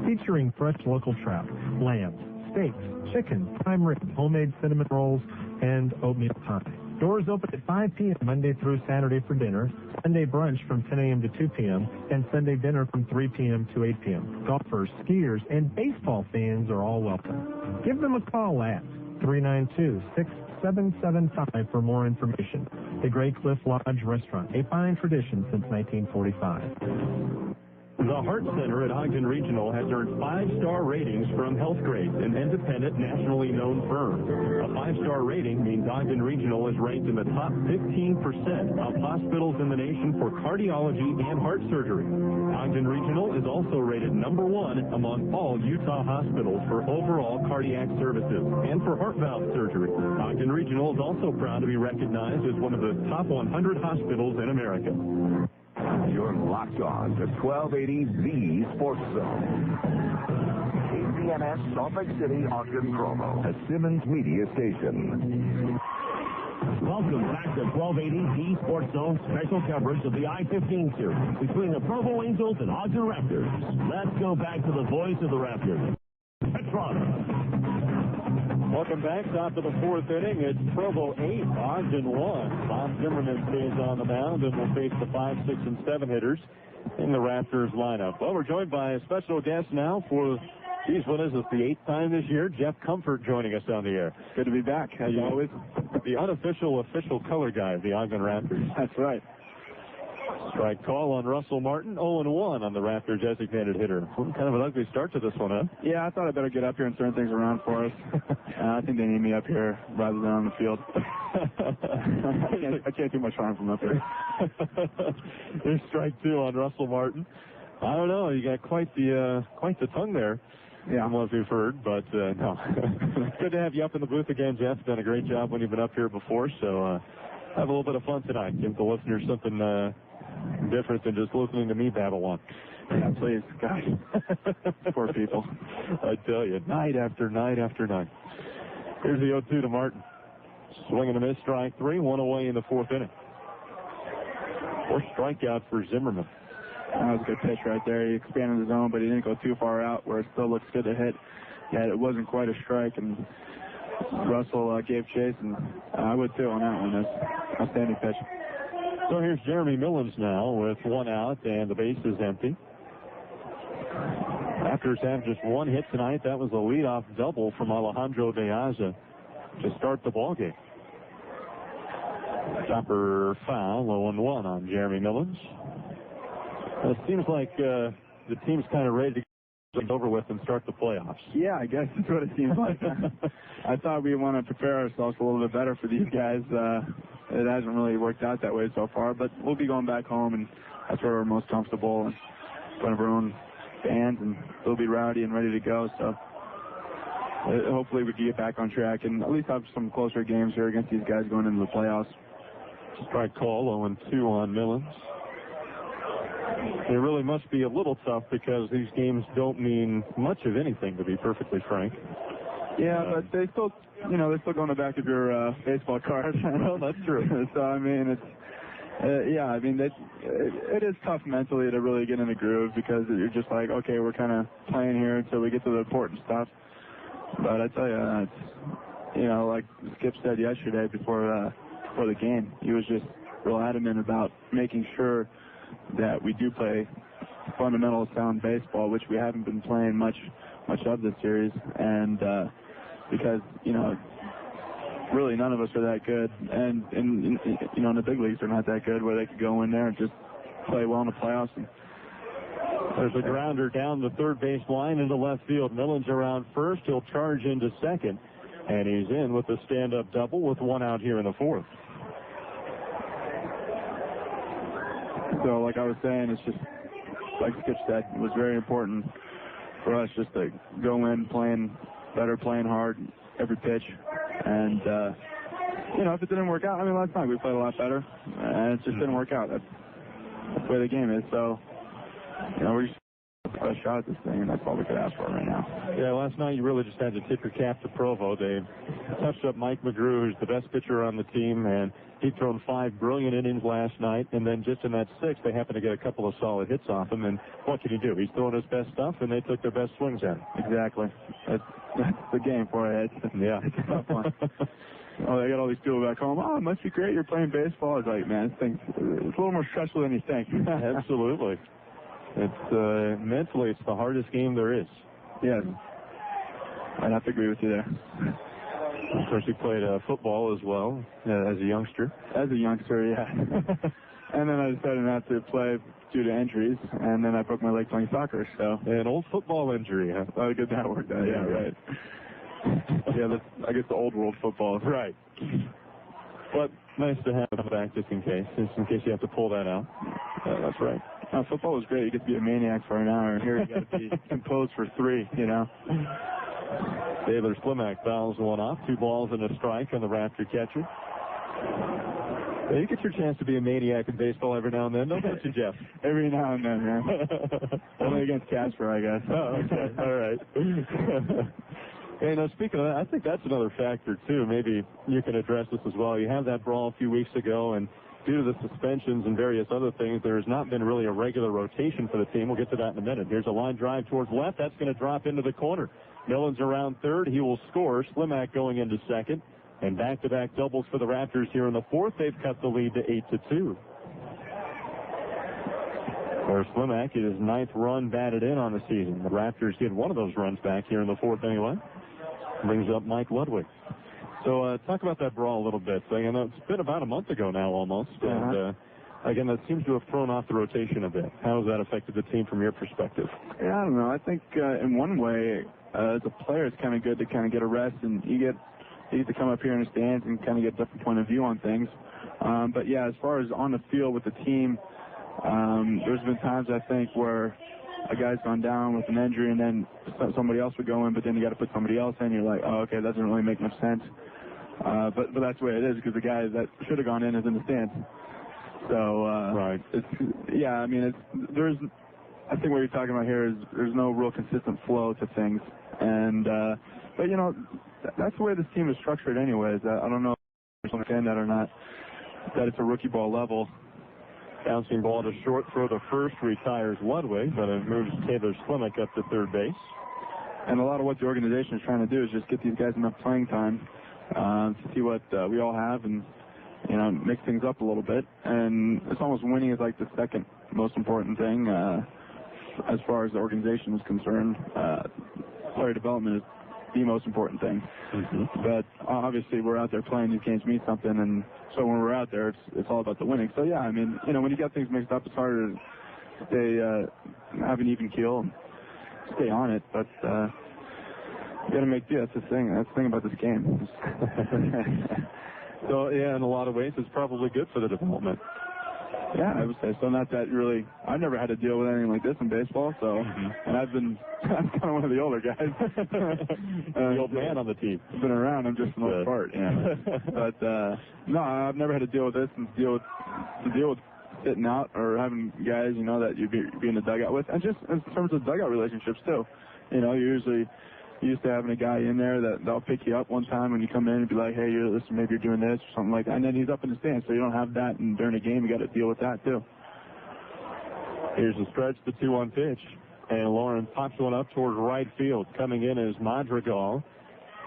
Featuring fresh local trout, lambs, steaks, chicken, prime rib, homemade cinnamon rolls, and oatmeal pie. Doors open at 5 p.m. Monday through Saturday for dinner, Sunday brunch from 10 a.m. to 2 p.m., and Sunday dinner from 3 p.m. to 8 p.m. Golfers, skiers, and baseball fans are all welcome. Give them a call at 392-6775 for more information. The Gray Cliff Lodge Restaurant, a fine tradition since 1945.
The Heart Center at Ogden Regional has earned 5-star ratings from Healthgrade, an independent, nationally known firm. A 5-star rating means Ogden Regional is ranked in the top 15% of hospitals in the nation for cardiology and heart surgery. Ogden Regional is also rated #1 among all Utah hospitals for overall cardiac services and for heart valve surgery. Ogden Regional is also proud to be recognized as one of the top 100 hospitals in America.
You're locked on to 1280 The Sports Zone. KCMS Salt Lake City, Ogden, Provo, a Simmons Media Station.
Welcome back to 1280 The Sports Zone special coverage of the I-15 series between the Provo Angels and Ogden Raptors. Let's go back to the voice of the Raptors, Petrona.
Welcome back. Top of the fourth inning. It's Provo 8, Ogden 1. Bob Zimmerman stays on the mound and will face the 5, 6, and 7 hitters in the Raptors lineup. Well, we're joined by a special guest now for, what is this, the 8th time this year? Jeff Comfort joining us on the air.
Good to be back, as always.
The unofficial official color guy of the Ogden Raptors.
That's right.
Strike call on Russell Martin, 0-1 on the Raptors designated hitter. Kind of an ugly start to this one, huh?
Yeah, I thought I'd better get up here and turn things around for us. I think they need me up here rather than on the field. I can't do much harm from up here.
There's strike 2 on Russell Martin. I don't know, you got quite the tongue there. from what we've heard, but no. Good to have you up in the booth again, Jeff. You've done a great job when you've been up here before, so have a little bit of fun tonight. Give the listeners something different than just listening to me babble on.
Yeah, please, gosh. Poor people.
I tell you, night after night after night. Here's the 0-2 to Martin. Swing and a miss, strike three, one away in the fourth inning. First strikeout for Zimmerman.
That was a good pitch right there. He expanded the zone, but he didn't go too far out where it still looks good to hit. Yeah, it wasn't quite a strike, and Russell gave chase, and I would too on that one. That's outstanding pitch.
So here's Jeremy Millens now with one out, and the base is empty. Raptors have just one hit tonight. That was a leadoff double from Alejandro De Aza to start the ballgame. Chopper foul, 0-1 on Jeremy Millens. It seems like the team's kind of ready to get over with and start the playoffs.
Yeah, I guess that's what it seems like. I thought we want to prepare ourselves a little bit better for these guys. It hasn't really worked out that way so far, but we'll be going back home, and that's where we're most comfortable in front of our own fans, and we'll be rowdy and ready to go. So hopefully we can get back on track and at least have some closer games here against these guys going into the playoffs.
Strike call, 0-2 on Millens. It really must be a little tough because these games don't mean much of anything, to be perfectly frank.
Yeah, but they still, they're still going to the back of your baseball card.
Well, that's true.
So, I mean, it is tough mentally to really get in the groove because you're just like, okay, we're kind of playing here until we get to the important stuff. But I tell you, it's, like Skip said yesterday before the game, he was just real adamant about making sure that we do play fundamental sound baseball, which we haven't been playing much of this series, and because really none of us are that good, and in the big leagues they're not that good where they could go in there and just play well in the playoffs. And
there's a grounder down the third base line into left field. Millens around first. He'll charge into second, and he's in with a stand-up double with one out here in the fourth.
So, like I was saying, it's just, like Skip said, it was very important for us just to go in playing better, playing hard, every pitch. And, if it didn't work out, last night we played a lot better, and it just didn't work out. That's the way the game is. So, we're just a shot at this thing, and that's all we could ask for right now.
Yeah, last night you really just had to tip your cap to Provo. They touched up Mike McGrew, who's the best pitcher on the team, and he'd thrown 5 brilliant innings last night, and then just in that 6th, they happened to get a couple of solid hits off him, and what can you do? He's throwing his best stuff, and they took their best swings at him.
Exactly. That's the game for it.
Yeah.
It's a tough one. They got all these people back home. Oh, it must be great. You're playing baseball. It's like, man, it's a little more stressful than you think.
Absolutely. It's mentally, it's the hardest game there is.
Yes. I'd have to agree with you there.
Of course, he played football as well as a youngster.
As a youngster, yeah. And then I decided not to play due to injuries, and then I broke my leg playing soccer. So
an old football injury, huh?
How good that worked out. Yeah, right. Yeah, that's, I guess, the old world football.
Right. But nice to have him back just in case you have to pull that out. That's right.
Football was great. You get to be a maniac for an hour. Here you got to be composed for 3,
Taylor Slimak fouls one off. 2 balls and a strike on the Raptor catcher. You get your chance to be a maniac in baseball every now and then, don't you, Jeff?
Every now and then, man. Only against Casper, I guess.
Oh, okay. All right. Hey, speaking of that, I think that's another factor, too. Maybe you can address this as well. You have that brawl a few weeks ago, and due to the suspensions and various other things, there has not been really a regular rotation for the team. We'll get to that in a minute. Here's a line drive towards left. That's going to drop into the corner. Millens around third. He will score. Slimak going into second. And back-to-back doubles for the Raptors here in the fourth. They've cut the lead to 8-2. For Slimak, it is 9th run batted in on the season. The Raptors get one of those runs back here in the fourth anyway. Brings up Mike Ludwig. So talk about that brawl a little bit. I know it's been about a month ago now almost. And again, that seems to have thrown off the rotation a bit. How has that affected the team from your perspective?
Yeah, I don't know. I think in one way, as a player, it's kind of good to kind of get a rest, and you get to come up here in the stands and kind of get a different point of view on things. But yeah, as far as on the field with the team, there's been times I think where a guy's gone down with an injury and then somebody else would go in, but then you got to put somebody else in. You're like, oh, okay, that doesn't really make much sense. But that's the way it is because the guy that should have gone in is in the stands. So,
right.
I mean, I think what you're talking about here is there's no real consistent flow to things. And, but, you know, that's the way this team is structured anyways. I don't know if you understand that or not, that it's a rookie ball level.
Bouncing ball to short for the first, retires Ludwig, but it moves Taylor Slimek up to third base.
And a lot of what the organization is trying to do is just get these guys enough playing time to see what we all have and, you know, mix things up a little bit. And it's almost winning is like the second most important thing as far as the organization is concerned. Player development is the most important thing. Mm-hmm. But obviously we're out there playing these games mean something, and so when we're out there, it's all about the winning. So yeah, I mean, you know, when you got things mixed up, it's harder to stay have an even keel and stay on it. But you got to make do. That's the thing. That's the thing about this game.
So yeah, in a lot of ways, it's probably good for the development.
Yeah, I would say so. Not that really. I've never had to deal with anything like this in baseball, so and I'm kind of one of the older guys.
The old man on the team.
I've been around. I'm just the most part. Yeah. But no, I've never had to deal with this and deal with sitting out or having guys, you know, that you'd be in the dugout with, and just in terms of dugout relationships too. You know, you're used to having a guy in there that'll pick you up one time when you come in and be like, hey, maybe you're doing this or something like that. And then he's up in the stands, so you don't have that. And during a game, you got to deal with that, too.
Here's the stretch, the 2-1 pitch. And Lauren pops one up toward right field. Coming in is Madrigal.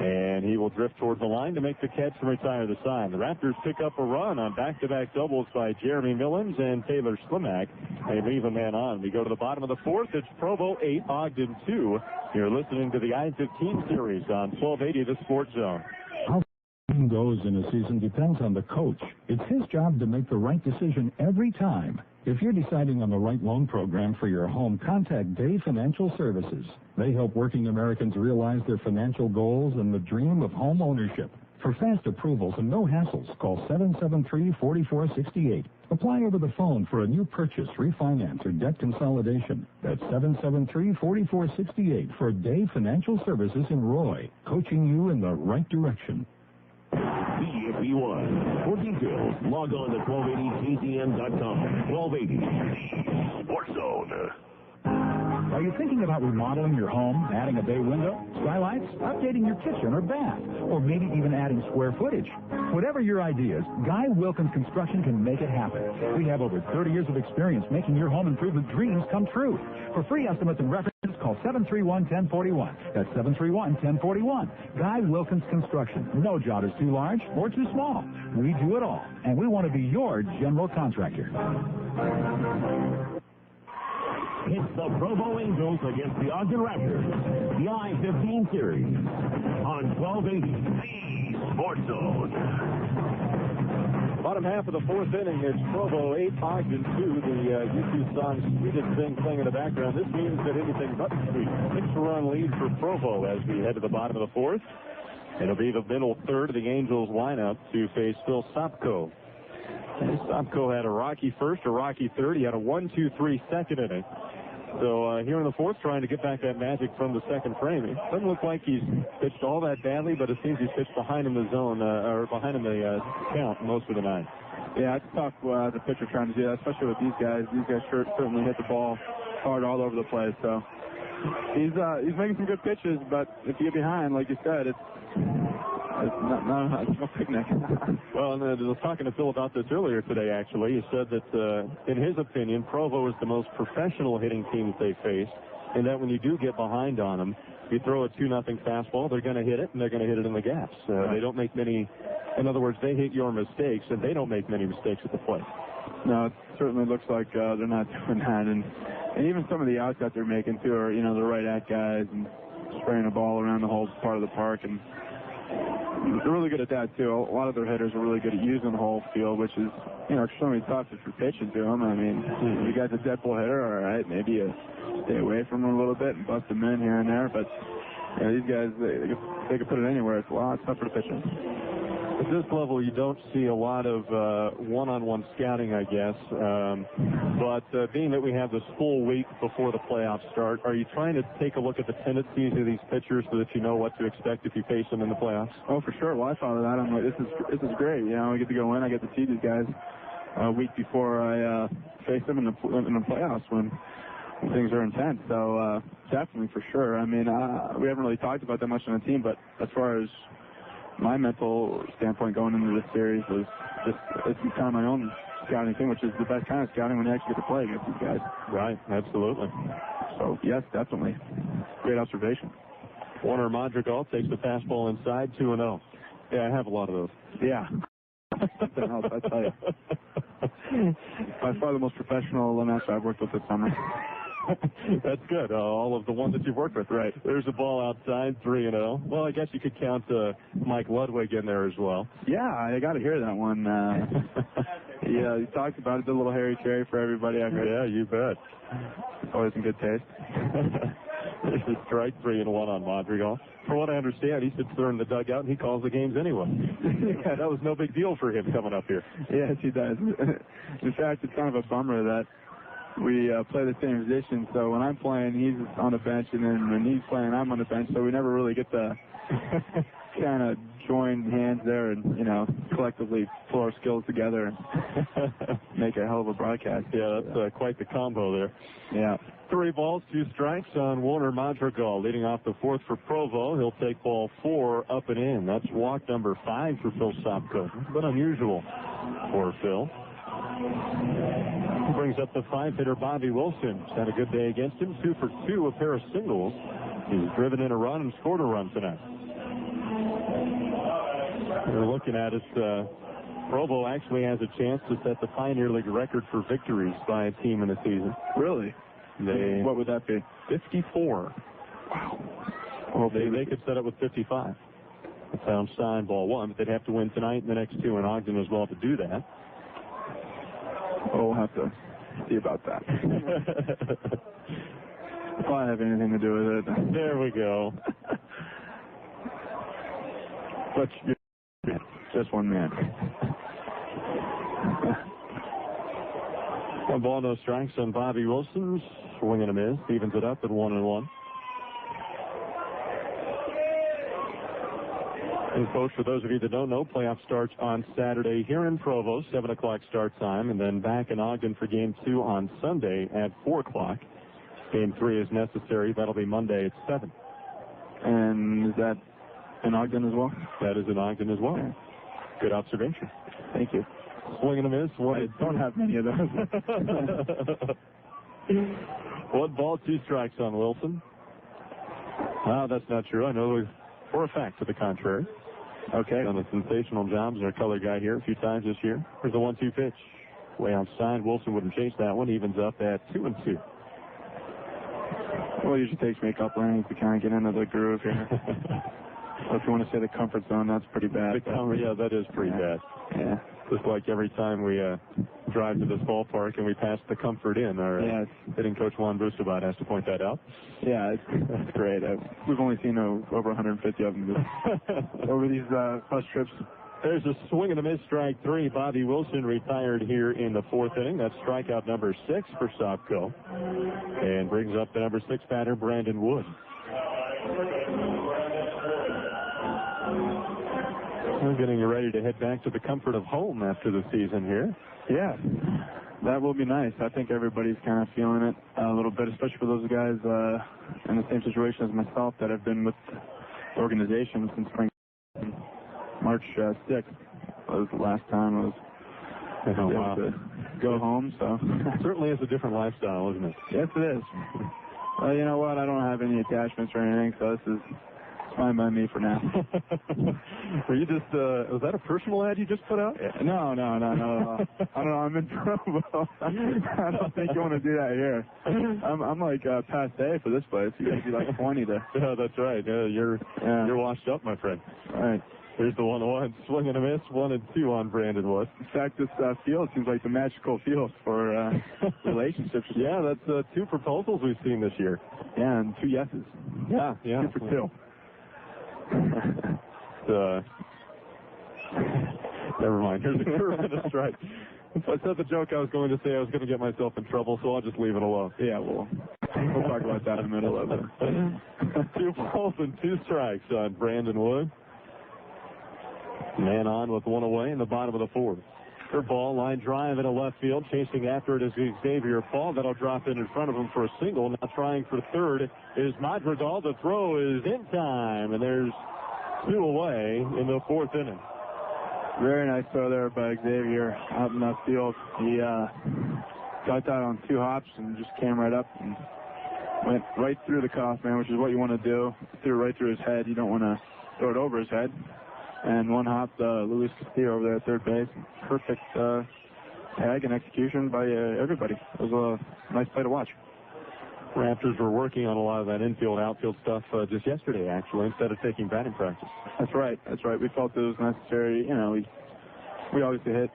And he will drift toward the line to make the catch and retire the side. The Raptors pick up a run on back-to-back doubles by Jeremy Millens and Taylor Slimek. They leave a man on. We go to the bottom of the fourth. It's Provo 8, Ogden 2. You're listening to the I-15 series on 1280 The Sports Zone.
How the team goes in a season depends on the coach. It's his job to make the right decision every time. If you're deciding on the right loan program for your home, contact Day Financial Services. They help working Americans realize their financial goals and the dream of home ownership. For fast approvals and no hassles, call 773-4468. Apply over the phone for a new purchase, refinance, or debt consolidation. That's 773-4468 for Day Financial Services in Roy, coaching you in the right direction.
CFB1. For details, log on to 1280KTM.com. 1280 Sports Zone.
Are you thinking about remodeling your home, adding a bay window, skylights, updating your kitchen or bath, or maybe even adding square footage? Whatever your ideas, Guy Wilkins Construction can make it happen. We have over 30 years of experience making your home improvement dreams come true. For free estimates and references, call 731-1041. That's 731-1041. Guy Wilkins Construction. No job is too large or too small. We do it all, and we want to be your general contractor.
It's the Provo Angels against the Ogden Raptors. The I-15 series on 1280 The Sports Zone.
Bottom half of the fourth inning, it's Provo 8, Ogden 2. The YouTube song Sweetest Thing playing in the background. This means that anything but sweet. 6-run lead for Provo as we head to the bottom of the fourth. It'll be the middle third of the Angels lineup to face Phil Sopko. Sopko had a rocky first, a rocky third. He had a 1-2-3 second inning. So here in the fourth, trying to get back that magic from the second frame. It doesn't look like he's pitched all that badly, but it seems he's pitched behind him the zone, or behind him the count most of the night.
Yeah, it's tough as a pitcher trying to do that, especially with these guys. These guys certainly hit the ball hard all over the place. So he's making some good pitches, but if you get behind, like you said, it's no picnic.
Well, and I was talking to Phil about this earlier today, actually. He said that, in his opinion, Provo is the most professional hitting team that they face, and that when you do get behind on them, you throw a 2-0 fastball, they're going to hit it, and they're going to hit it in the gaps. They don't make many, in other words, they hit your mistakes, and they don't make many mistakes at the plate.
No, it certainly looks like they're not doing that. And even some of the outs that they're making, too, are, you know, the right-at guys and spraying a ball around the whole part of the park. And they're really good at that, too. A lot of their hitters are really good at using the whole field, which is, you know, extremely tough if you're pitching to them. I mean, you got the dead ball hitter, all right, maybe you stay away from them a little bit and bust them in here and there. But, you know, these guys, they can put it anywhere. It's a lot tougher to pitch in.
At this level, you don't see a lot of one-on-one scouting, I guess. But being that we have this full week before the playoffs start, are you trying to take a look at the tendencies of these pitchers so that you know what to expect if you face them in the playoffs?
Oh, for sure. Well, I thought of that. I'm like, this is great. You know, I get to go in. I get to see these guys a week before I face them in the playoffs when things are intense. So definitely, for sure. I mean, we haven't really talked about that much on the team, but as far as my mental standpoint going into this series was just it's kind of my own scouting thing, which is the best kind of scouting when you actually get to play against these guys.
Right, absolutely.
So, yes, definitely. Great observation.
Warner Madrigal takes the fastball inside, 2-0. Yeah, I have a lot of those.
Yeah. Something else, I tell you. By far the most professional master I've worked with this summer.
That's good. All of the ones that you've worked with, right? There's a ball outside, 3-0. Well, I guess you could count Mike Ludwig in there as well.
Yeah, I got to hear that one. Yeah, he talked about it, did a little Harry Carey for everybody. I heard.
Yeah, you bet.
Always in good taste.
There's a strike, 3-1 on Madrigal. From what I understand, he sits there in the dugout and he calls the games anyway. Yeah, that was no big deal for him coming up here.
Yes, he does. In fact, it's kind of a bummer that we play the same position, so when I'm playing, he's on the bench, and then when he's playing, I'm on the bench, so we never really get to kind of join hands there and, you know, collectively pull our skills together and make a hell of a broadcast.
Yeah, that's quite the combo there.
Yeah. 3
balls, 2 strikes on Warner Madrigal. Leading off the 4th for Provo, he'll take ball 4 up and in. That's walk number 5 for Phil Sopko. But unusual for Phil. He brings up the 5-hitter Bobby Wilson. He's had a good day against him. 2 for 2, a pair of singles. He's driven in a run and scored a run tonight. We're looking at it. Provo actually has a chance to set the Pioneer League record for victories by a team in a season.
Really? What would that be?
54. Wow. Well, they could set it with 55. That's how signed ball 1, but they'd have to win tonight and the next 2 in Ogden as well to do that.
Oh, we'll have to see about that. If I have anything to do with it.
There we go.
But just one man.
1 ball, no strikes on Bobby Wilson. Swing and a miss. Evens it up at 1-1. And folks, for those of you that don't know, playoff starts on Saturday here in Provo, 7 o'clock start time, and then back in Ogden for Game 2 on Sunday at 4 o'clock. Game 3 is necessary. That'll be Monday at 7.
And is that in Ogden as well?
That is in Ogden as well. Okay. Good observation.
Thank you.
Swing and a miss.
I don't have many of those.
1 ball, 2 strikes on Wilson. That's not true. I know for a fact to the contrary.
Okay.
Done a sensational job as our color guy here a few times this year. Here's the 1-2 pitch. Way outside. Wilson wouldn't chase that one. Evens up at 2-2.
Well, it usually takes me a couple innings to kind of get into the groove here. Well, if you want to say the comfort zone, that's pretty bad.
Yeah, that is pretty bad.
Yeah.
Just like every time we drive to this ballpark and we pass the Comfort Inn, our hitting coach Juan Gonzalez has to point that out.
Yeah, it's great. We've only seen over 150 of them over these bus trips.
There's a swing and a miss, strike 3. Bobby Wilson retired here in the 4th inning. That's strikeout number 6 for Sopko. And brings up the number 6 batter, Brandon Wood. We're getting ready to head back to the comfort of home after the season here.
Yeah, that will be nice. I think everybody's kind of feeling it a little bit, especially for those guys in the same situation as myself that have been with the organization since spring. March 6th was the last time I was able to go home. So
certainly is a different lifestyle, isn't it?
Yes, it is. Well, you know what? I don't have any attachments or anything, so this is fine by me for now.
Were you just, was that a personal ad you just put out?
No. I don't know. I'm in Provo. I don't think you want to do that here. I'm like passe for this place. You got to be like 20 to.
Yeah, that's right. You're washed up, my friend.
All right.
Here's the 1-1. Swing and a miss. 1-2 on Brandon Wood.
In fact, this field seems like the magical field for relationships.
Yeah, that's 2 proposals we've seen this year.
Yeah, and 2 yeses.
Yeah.
2 for 2.
Never mind. Here's a curve and a strike. If I said the joke I was going to say, I was going to get myself in trouble, so I'll just leave it alone.
Yeah, we'll talk about that in a minute.
2 balls and 2 strikes on Brandon Wood. Man on with 1 away in the bottom of the 4th. Curveball, line drive into left field. Chasing after it is Xavier Paul. That'll drop in front of him for a single. Now trying for third is Madrigal. The throw is in time, and there's 2 away in the 4th inning.
Very nice throw there by Xavier out in left field. He got that on 2 hops and just came right up and went right through the cutoff man, which is what you want to do. Threw right through his head. You don't want to throw it over his head. And 1 hop, Luis Castillo over there at third base. Perfect tag and execution by everybody. It was a nice play to watch.
Raptors were working on a lot of that infield, outfield stuff just yesterday, actually, instead of taking batting practice.
That's right. We felt it was necessary. You know, we obviously hit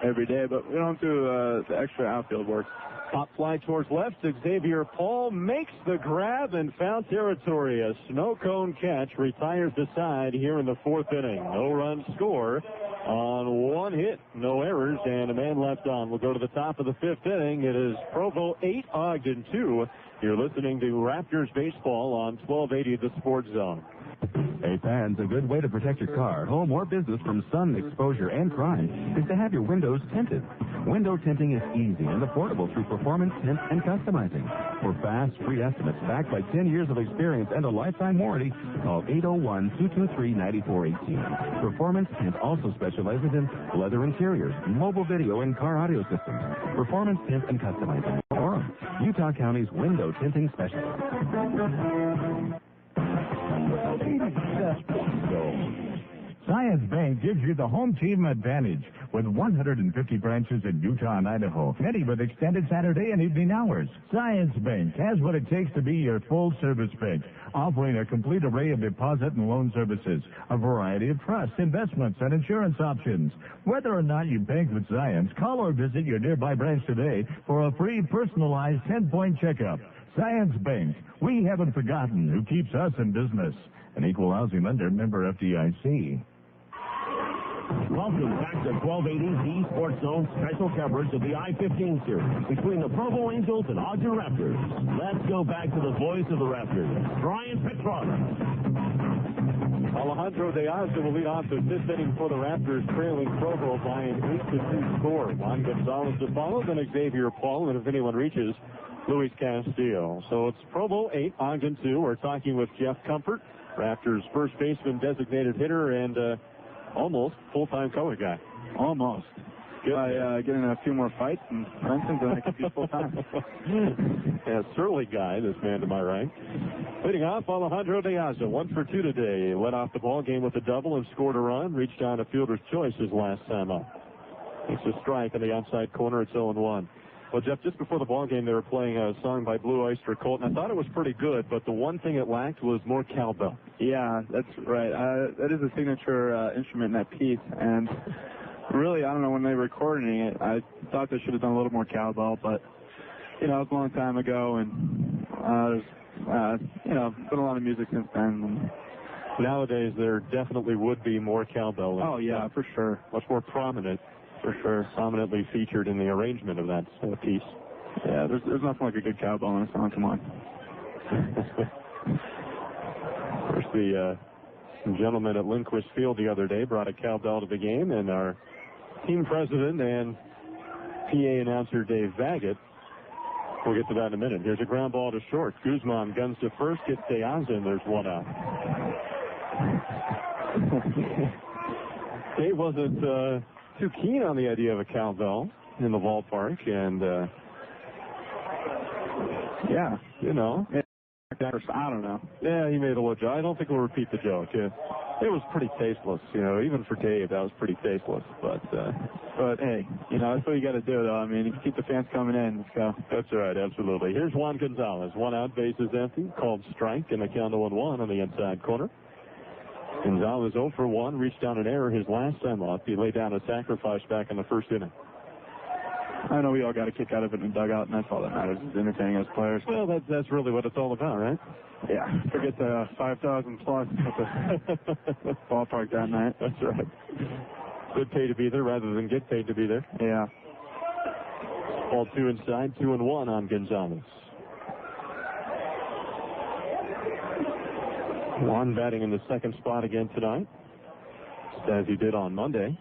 every day, but we don't do the extra outfield work.
Pop fly towards left. Xavier Paul makes the grab in foul territory. A snow cone catch retires the side here in the 4th inning. No run score on 1 hit. No errors and a man left on. We'll go to the top of the 5th inning. It is Provo 8, Ogden 2. You're listening to Raptors baseball on 1280 The Sports Zone.
Hey, fans, a good way to protect your car, home, or business from sun exposure and crime is to have your windows tinted. Window tinting is easy and affordable through Performance Tint and Customizing. For fast, free estimates backed by 10 years of experience and a lifetime warranty, call 801-223-9418. Performance Tint also specializes in leather interiors, mobile video, and car audio systems. Performance Tint and Customizing. Orem, Utah County's window tinting specialist.
Zions Bank gives you the home team advantage with 150 branches in Utah and Idaho, many with extended Saturday and evening hours. Zions Bank has what it takes to be your full-service bank, offering a complete array of deposit and loan services, a variety of trust, investments, and insurance options. Whether or not you bank with Zions, call or visit your nearby branch today for a free personalized 10-point checkup. Zions Bank, we haven't forgotten who keeps us in business. An equal housing lender, member FDIC.
Welcome back to 1280 Z Sports Zone special coverage of the I-15 series between the Provo Angels and Ogden Raptors. Let's go back to the voice of the Raptors, Brian Petrona.
Alejandro De Asa will lead off the 5th inning for the Raptors, trailing Provo by an 8-2 score. Juan Gonzalez to follow, then Xavier Paul, and if anyone reaches, Luis Castillo. So it's Provo 8, Ogden 2. We're talking with Jeff Comfort, Raptors first baseman, designated hitter, and almost full-time color guy.
Almost. By getting a few more fights and Benson's going to could be full-time.
Yeah, surly guy, this man to my right. Leading off, Alejandro De Asa, 1 for 2 today. Led off the ball game with a double and scored a run. Reached on a fielder's choice his last time up. It's a strike in the outside corner. It's 0-1. Well, Jeff, just before the ball game, they were playing a song by Blue Oyster Cult, and I thought it was pretty good, but the one thing it lacked was more cowbell.
Yeah, that's right. That is a signature instrument in that piece, and really, I don't know, when they were recording it, I thought they should have done a little more cowbell, but, you know, it was a long time ago, and there's, you know, been a lot of music since then.
Nowadays, there definitely would be more cowbell.
Oh, yeah, for sure.
Much more prominent. For sure, prominently featured in the arrangement of that piece.
Yeah, there's nothing like a good cowbell in a song. Come on.
Of course, the gentleman at Lindquist Field the other day brought a cowbell to the game, and our team president and PA announcer Dave Baggett. We'll get to that in a minute. Here's a ground ball to short. Gruzman guns to first, gets De Asa, and there's 1 out. Dave wasn't too keen on the idea of a cowbell in the ballpark, and
yeah,
you know,
I don't know.
Yeah, he made a little joke. I don't think we'll repeat the joke. Yeah. It was pretty tasteless, you know. Even for Dave, that was pretty tasteless. But
hey, you know, that's what you got to do, though. I mean, you keep the fans coming in. Let's go.
That's right, absolutely. Here's Juan Gonzalez. 1 out, bases empty. Called strike, and a count of 1-1 on the inside corner. Gonzalez 0 for 1, reached down an error his last time up. He laid down a sacrifice back in the 1st inning.
I know we all got a kick out of it in the dugout, and that's all that matters is entertaining us players.
Well, that's really what it's all about, right?
Yeah. Forget the 5,000 plus at the ballpark that night.
That's right. Good pay to be there rather than get paid to be there.
Yeah.
Ball 2 inside, 2-1 on Gonzalez. Juan batting in the second spot again tonight, as he did on Monday.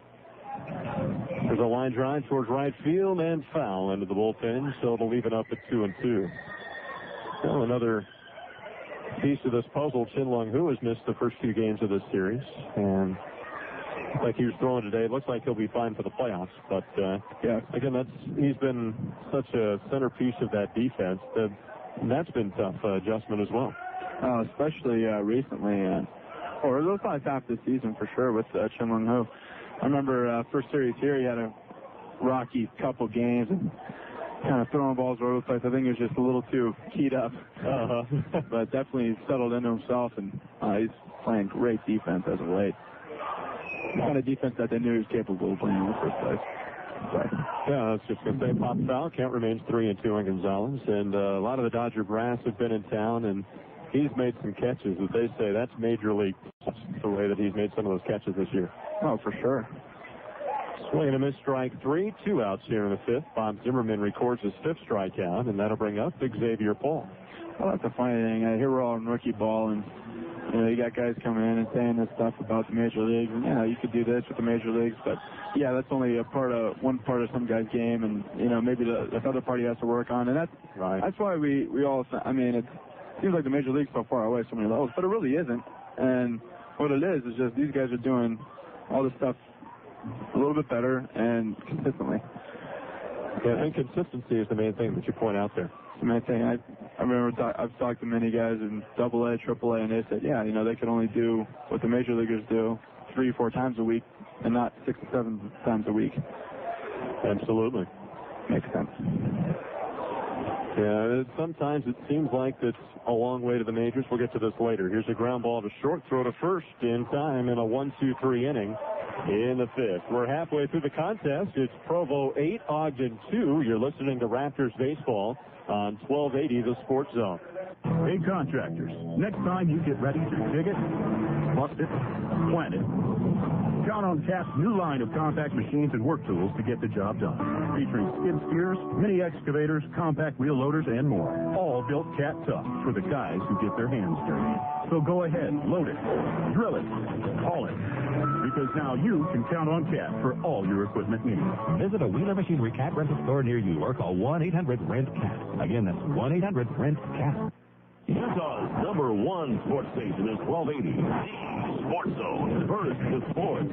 There's a line drive towards right field and foul into the bullpen, so it'll leave it up at 2-2. Well, another piece of this puzzle. Chin Lung Hu has missed the first 2 games of this series, and like he was throwing today, it looks like he'll be fine for the playoffs. But again, he's been such a centerpiece of that defense that's been tough adjustment as well.
Especially recently, or those last half of the season for sure with Chin Lung Hu. I remember first series here, he had a rocky couple games and kind of throwing balls all over the place. I think he was just a little too keyed up. But definitely settled into himself, and he's playing great defense as of late. The kind of defense that they knew he was capable of playing in the first place.
Yeah, I was just going to say, pop foul. Count remains 3-2 on Gonzalez, and a lot of the Dodger brass have been in town, and he's made some catches. As they say, that's major league, the way that he's made some of those catches this year.
Oh, for sure.
Swing and a miss, strike 3, 2 outs here in the 5th. Bob Zimmerman records his 5th strikeout, and that'll bring up Big Xavier Paul.
Well, that's a funny thing. Here we're all in rookie ball, and you got guys coming in and saying this stuff about the major leagues, and you could do this with the major leagues, but that's only one part of some guy's game, and maybe the other part he has to work on, and that's
right.
That's why we all. I mean, it seems like the major league's so far away, so many levels, but it really isn't. And what it is just these guys are doing all this stuff a little bit better and consistently.
Yeah, I think consistency is the main thing that you point out there.
The main thing. I remember I've talked to many guys in AA, AAA, and they said, they can only do what the major leaguers do 3-4 times a week and not 6 or 7 times a week.
Absolutely.
Makes sense.
Yeah, sometimes it seems like it's a long way to the majors. We'll get to this later. Here's a ground ball to short, throw to first in time in a 1-2-3 inning in the 5th. We're halfway through the contest. It's Provo 8, Ogden 2. You're listening to Raptors baseball on 1280 The Sports Zone.
Hey, contractors, next time you get ready to dig it, bust it, plant it, count on Cat's new line of compact machines and work tools to get the job done. Featuring skid steers, mini excavators, compact wheel loaders, and more. All built Cat tough for the guys who get their hands dirty. So go ahead, load it, drill it, haul it. Because now you can count on Cat for all your equipment needs.
Visit a Wheeler Machinery Cat rental store near you or call 1-800-RENT-CAT. Again, that's 1-800-RENT-CAT.
Utah's #1 sports station is 1280 The Sports Zone. First to sports.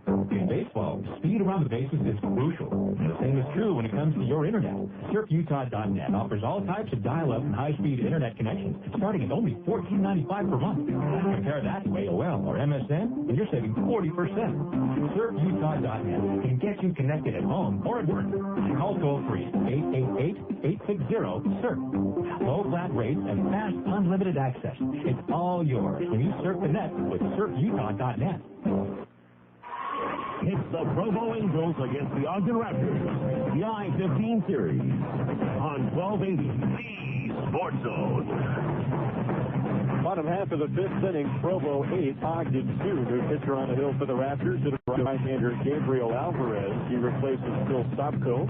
In baseball, speed around the bases is crucial. And the same is true when it comes to your internet. SurfUtah.net offers all types of dial-up and high-speed internet connections, starting at only $14.95 per month. Compare that to AOL or MSN, and you're saving 40%. SurfUtah.net can get you connected at home or at work. Call toll-free 888-860-SURF. Low flat rates and fast, unlimited access. It's all yours when you surf the net with SurfUtah.net.
It's the Provo Angels against the Ogden Raptors. The I-15 series on 1280 The Sports Zone.
Bottom half of the 5th inning, Provo 8, Ogden 2. New pitcher on the hill for the Raptors. To the right-hander Gabriel Alvarez. He replaces Phil Stopko,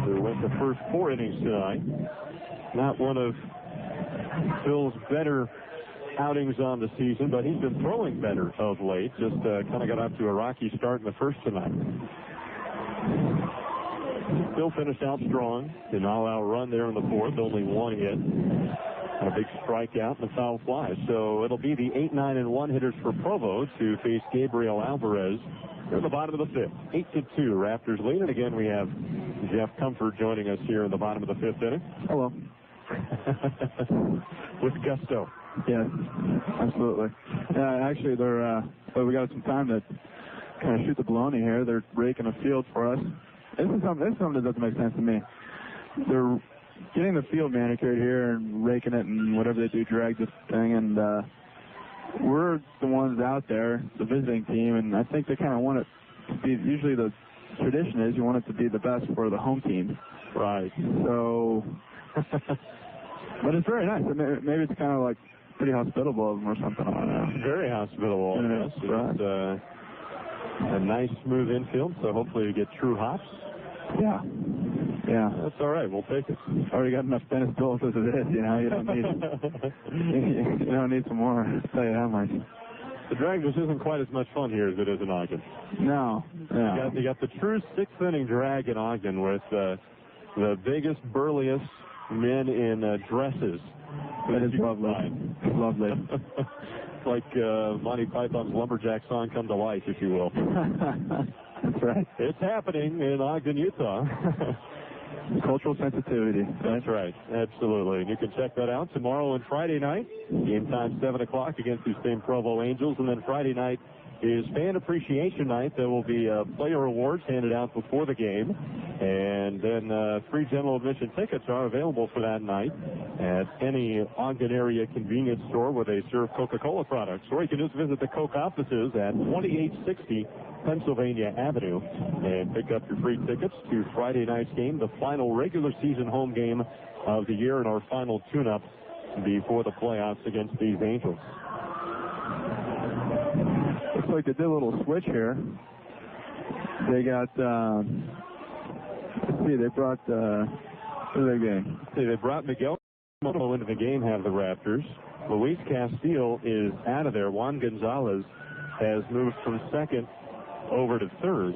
who went the first 4 innings tonight. Not one of Phil's better outings on the season, but he's been throwing better of late. Just kind of got off to a rocky start in the first tonight. Still finished out strong. An all-out run there in the 4th. Only 1 hit. And a big strikeout and a foul fly. So it'll be the 8, 9, and 1 hitters for Provo to face Gabriel Alvarez. They're at the bottom of the 5th. 8-2. Raptors lead. And again, we have Jeff Comfort joining us here in the bottom of the 5th inning.
Hello.
With gusto.
Yes, absolutely. Yeah, actually, we got some time to kind of shoot the baloney here. They're raking a field for us. This is something that doesn't make sense to me. They're getting the field manicured here and raking it and whatever they do, drag this thing, and we're the ones out there, the visiting team, and I think they kind of want it to be, usually the tradition is you want it to be the best for the home team.
Right.
So, but it's very nice. Maybe it's kind of like pretty hospitable of them or something. I don't know.
Very hospitable.
Yes, right.
a nice smooth infield, so hopefully we get true hops.
Yeah. Yeah.
That's all right. We'll take it.
Already got enough tennis balls as it is, you know. You don't need you don't need some more. I'll tell you how much.
The drag just isn't quite as much fun here as it is in Ogden.
No.
You got the true sixth inning drag in Ogden with the biggest, burliest men in dresses.
That is lovely. Lovely.
Like Monty Python's Lumberjack song come to life, if you will.
That's right.
It's happening in Ogden, Utah.
Cultural sensitivity.
That's right. Absolutely. And you can check that out tomorrow and Friday night. Game time 7 o'clock against these same Provo Angels. And then Friday night is Fan Appreciation Night. There will be player awards handed out before the game. And then free general admission tickets are available for that night at any Ogden area convenience store where they serve Coca-Cola products. Or you can just visit the Coke offices at 2860 Pennsylvania Avenue and pick up your free tickets to Friday night's game, the final regular season home game of the year and our final tune-up before the playoffs against these Angels.
Looks like they did a little switch here. They got, let's see, they brought, who's their game?
They brought Miguel into the game, have the Raptors. Luis Castillo is out of there. Juan Gonzalez has moved from second over to third.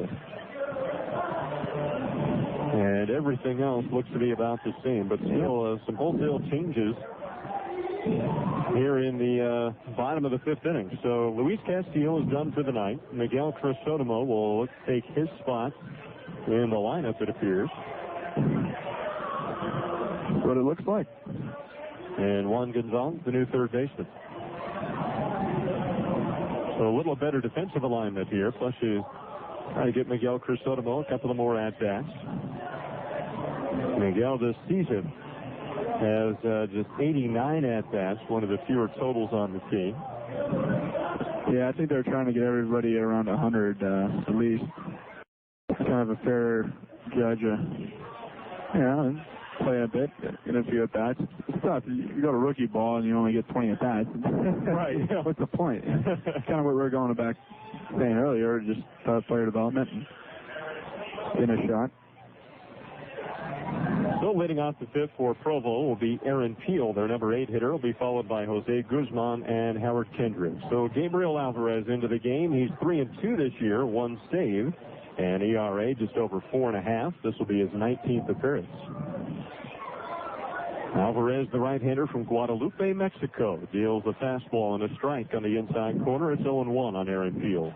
And everything else looks to be about the same, but still some wholesale changes here in the bottom of the fifth inning. So Luis Castillo is done for the night. Miguel Crisotomo will take his spot in the lineup, it appears.
That's what it looks like.
And Juan Gonzalez, the new third baseman. So a little better defensive alignment here, plus you try to get Miguel Crisotomo a couple of more at-bats. Miguel this season has just 89 at-bats, one of the fewer totals on the team.
Yeah, I think they're trying to get everybody around 100 at least. Kind of a fair judge. Play a bit, get a few at-bats. It's tough. You go to rookie ball and you only get 20 at-bats.
Right. Yeah.
What's the point? Kind of what we were going back saying earlier, just player development and getting a shot.
Still leading off the fifth for Provo will be Aaron Peel, their number 8 hitter. Will be followed by Jose Gruzman and Howard Kendrick. So Gabriel Alvarez into the game. He's 3-2 this year, 1 save, and ERA just over 4.5. This will be his 19th appearance. Alvarez, the right-hander from Guadalupe, Mexico, deals a fastball and a strike on the inside corner. It's 0-1 on Aaron Peel.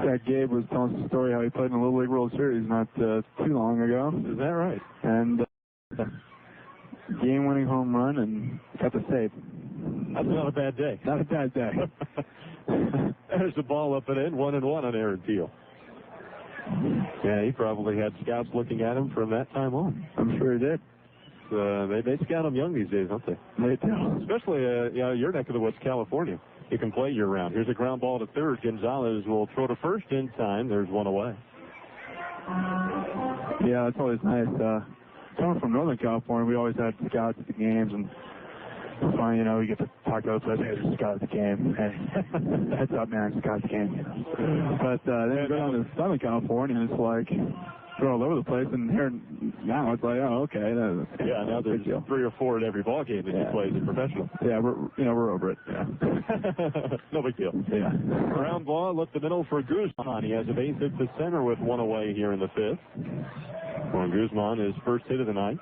That Gabe was telling us a story how he played in the Little League World Series not too long ago.
Is that right?
And game-winning home run and got the save.
That's not a bad day.
Not a bad day.
There's the ball up and in, 1-1 on Aaron Peel. Yeah, he probably had scouts looking at him from that time on.
I'm sure he did.
They scout them young these days, don't they?
They do.
Especially your neck of the woods, California. You can play year-round. Here's a ground ball to third. Gonzalez will throw to first in time. There's one away.
Yeah, that's always nice. Coming from Northern California, we always had scouts at the games, and it's fun, we get to talk to those guys. Hey, there's a scout at the game. Hey, heads up, man, scout at the game. But then you go down to Southern California, and it's like they're all over the place, and here now it's like, oh, okay.
Yeah, now there's 3 or 4 at every ball game that you play as a professional.
Yeah, we're over it. Yeah.
No big deal.
Yeah.
Ground ball up the middle for Gruzman. He has a base hit to center with 1 away here in the fifth. Juan Gruzman is first hit of the night.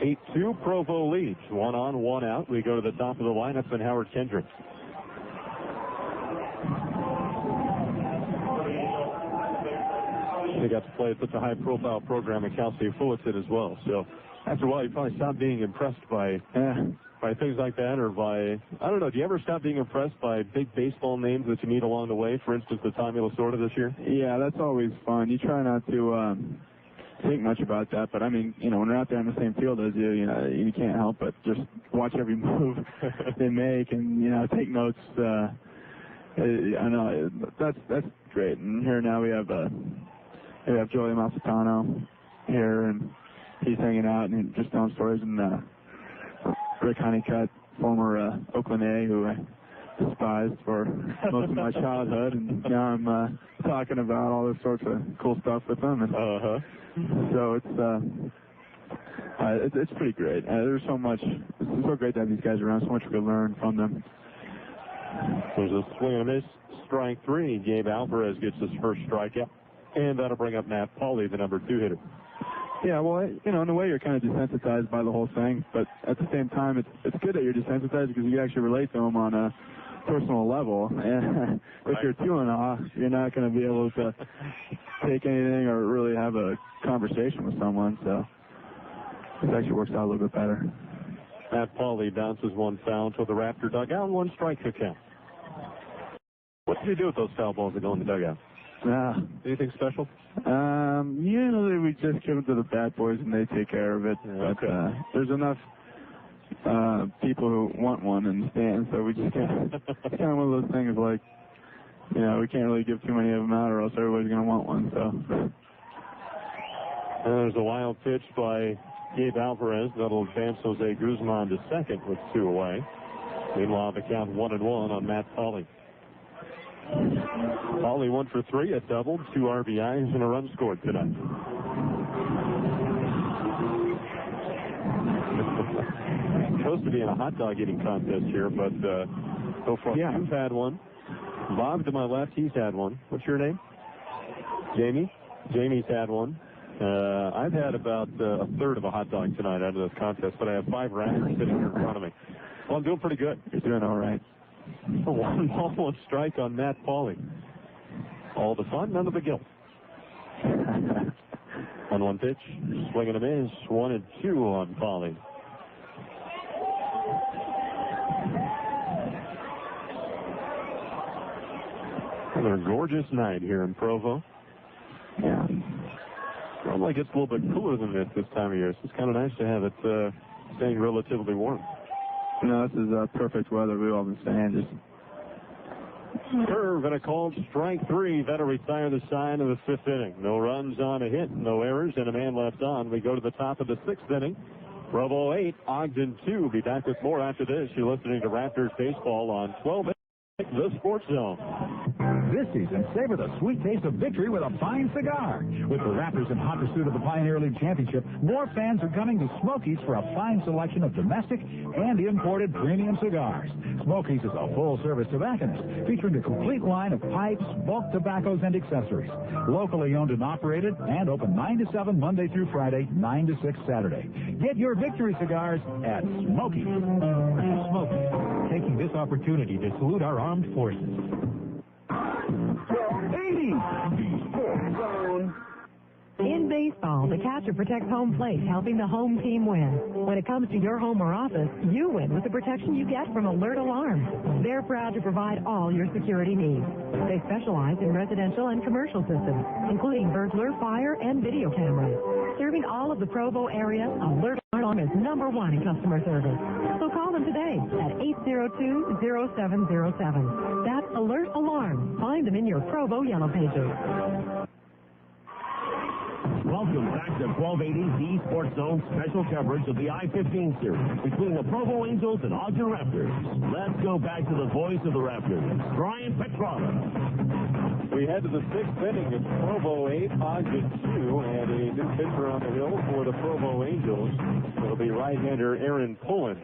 8-2 Provo leads. 1 on, 1 out. We go to the top of the lineup and Howard Kendrick. They got to play at such a high-profile program at Cal State Fullerton as well. So after a while, you probably stop being impressed by things like that, or by, I don't know, do you ever stop being impressed by big baseball names that you meet along the way? For instance, the Tommy Lasorda this year?
Yeah, that's always fun. You try not to think much about that, but I mean, when they're out there on the same field as you, you can't help but just watch every move they make and, take notes. I know, that's great. And here now we have Joey Malfitano here, and he's hanging out and just telling stories. And Rick Honeycutt, former Oakland A, who I despised for most of my childhood, and now I'm talking about all this sorts of cool stuff with them. And so it's pretty great. There's so much. It's so great to have these guys around. So much we can learn from them.
There's a swing and a miss. Strike three. Gabe Alvarez gets his first strikeout, and that'll bring up Matt Pauley, the number 2 hitter.
Yeah, well, in a way, you're kind of desensitized by the whole thing, but at the same time, it's good that you're desensitized because you actually relate to them on a personal level. And if you're 2-0, you're not going to be able to take anything or really have a conversation with someone. So it actually works out a little bit better.
Matt Pauley bounces one foul to the Raptor dugout, 1 strike to count. What do you do with those foul balls that go in the dugout? Anything special?
Usually we just give them to the bad boys and they take care of it. Yeah, but there's enough people who want one in the stands, so we just can't. It's kind of one of those things like, we can't really give too many of them out or else everybody's going to want one. So
there's a wild pitch by Gabe Alvarez that'll advance Jose Gruzman to second with 2 away. Meanwhile, the count 1-1 on Matt Pauley. Pauley 1 for 3, a double, 2 RBIs, and a run scored tonight. Supposed to be in a hot dog eating contest here, but so far you've had one. Bob to my left, he's had one. What's your name? Jamie? Jamie's had one. I've had about a third of a hot dog tonight out of this contest, but I have 5 rackets sitting here in front of me. Well, I'm doing pretty good.
You're doing all right.
1 ball, 1 strike on Matt Pauley. All the fun, none of the guilt. 1-1 pitch, swing and a miss, 1-2 on Pauley. Another gorgeous night here in Provo.
Yeah.
Probably gets a little bit cooler than this time of year. So it's kind of nice to have it staying relatively warm.
This is perfect weather. We've all been saying just.
Curve and a called strike 3. That'll retire the sign of the 5th inning. No runs on a hit, no errors, and a man left on. We go to the top of the 6th inning. Provo 8, Ogden 2. Be back with more after this. You're listening to Raptors baseball on 12. The Sports Zone.
This season, savor the sweet taste of victory with a fine cigar. With the Raptors in hot pursuit of the Pioneer League Championship, more fans are coming to Smokies for a fine selection of domestic and imported premium cigars. Smokies is a full-service tobacconist featuring a complete line of pipes, bulk tobaccos, and accessories. Locally owned and operated and open 9 to 7 Monday through Friday, 9 to 6 Saturday. Get your victory cigars at Smokies.
Smokies, taking this opportunity to salute our armed forces.
1280, the Sports Zone.
In baseball, the catcher protects home plate, helping the home team win. When it comes to your home or office, you win with the protection you get from Alert Alarms. They're proud to provide all your security needs. They specialize in residential and commercial systems, including burglar, fire, and video cameras. Serving all of the Provo area, Alert Alarm is #1 in customer service. So call them today at 802-0707. That's Alert Alarm. Find them in your Provo Yellow Pages.
Welcome back to 1280 Z Sports Zone special coverage of the I-15 series between the Provo Angels and Ogden Raptors. Let's go back to the voice of the Raptors, Brian Petrova.
We head to the 6th inning. It's Provo 8, Ogden 2, and a new pitcher on the hill for the Provo Angels. It'll be right-hander Aaron Pullen.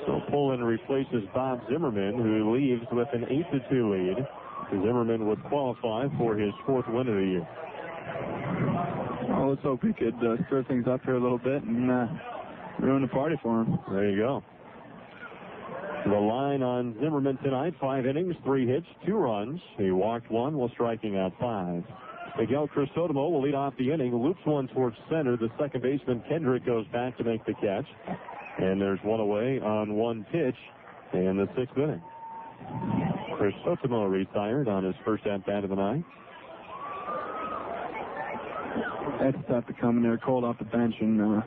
So Pullen replaces Bob Zimmerman, who leaves with an 8-2 lead. Zimmerman would qualify for his 4th win of the year.
Well, let's hope we could stir things up here a little bit and ruin the party for him.
There you go. The line on Zimmerman tonight, 5 innings, 3 hits, 2 runs. He walked 1 while striking out 5. Miguel Crisotomo will lead off the inning, loops 1 towards center. The second baseman, Kendrick, goes back to make the catch. And there's 1 away on 1 pitch in the 6th inning. Crisotomo retired on his first at-bat of the night.
That's tough to come in there cold off the bench and, well,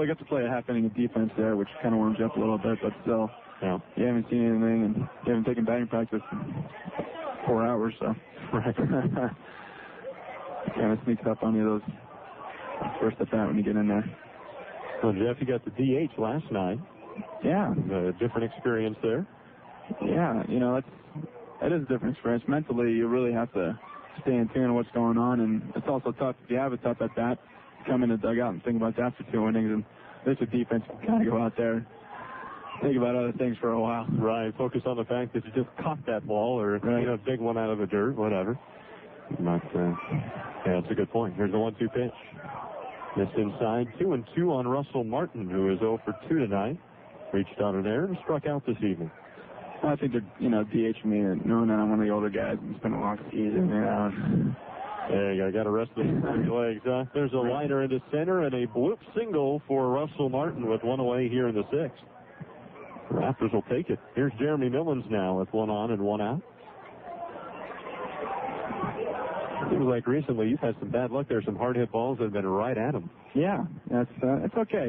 you got to play a half inning of defense there, which kind of warms you up a little bit, but still,
yeah.
You haven't seen anything and you haven't taken batting practice in 4 hours, so.
Right.
Kind of sneaks up on you those first at bat when you get in there.
Well, Jeff, you got the DH last night.
Yeah.
A different experience there.
Yeah, that is a different experience. Mentally, you really have to stay in tune with what's going on, and it's also tough if you have a tough at bat, come in the dugout and think about that for 2 innings, and there's a defense you kind of go out there, think about other things for a while.
Right, focus on the fact that you just caught that ball or, dig one out of the dirt, whatever. But, yeah, that's a good point. Here's the 1-2 pitch. This inside, 2-2 on Russell Martin, who is 0 for 2 tonight. Reached out of there and struck out this evening.
Well, I think they're, DH me, knowing that I'm one of the older guys. It's been a long season,
There you go. Got to rest the legs. There's a liner into center and a bloop single for Russell Martin with one away here in the 6th. Raptors will take it. Here's Jeremy Millens now with 1 on and 1 out. Seems like recently you've had some bad luck there. Some hard hit balls that have been right at him.
Yeah, it's okay.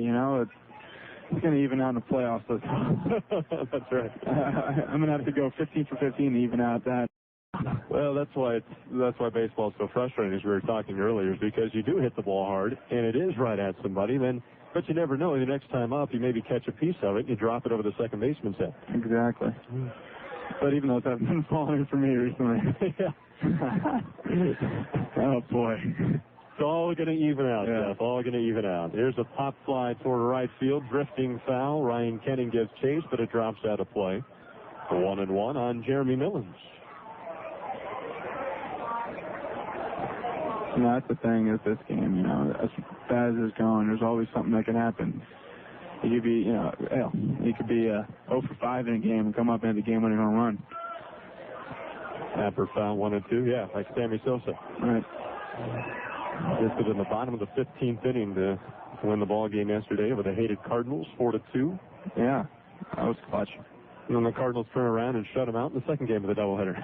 It's going to even out in the playoffs.
That's right.
I'm going to have to go 15 for 15 to even out that.
Well, that's why baseball is so frustrating, as we were talking earlier, is because you do hit the ball hard and it is right at somebody, but you never know. The next time up, you maybe catch a piece of it and you drop it over the second baseman's head.
Exactly. But even those have been falling for me recently.
Yeah.
Oh boy.
It's all going to even out, Jeff. All going to even out. Here's a pop fly toward right field, drifting foul. Ryan Kenning gives chase, but it drops out of play. 1-1 on Jeremy Millens.
That's the thing is this game, as bad as it's going, there's always something that can happen. You could be, you could be 0 for 5 in a game and come up and hit the game-winning home run.
Tapper foul 1-2, yeah, like Sammy Sosa.
Right.
Just in the bottom of the 15th inning to win the ball game yesterday over the hated Cardinals, 4-2.
Yeah, that was clutch.
And then the Cardinals turn around and shut them out in the second game of the doubleheader.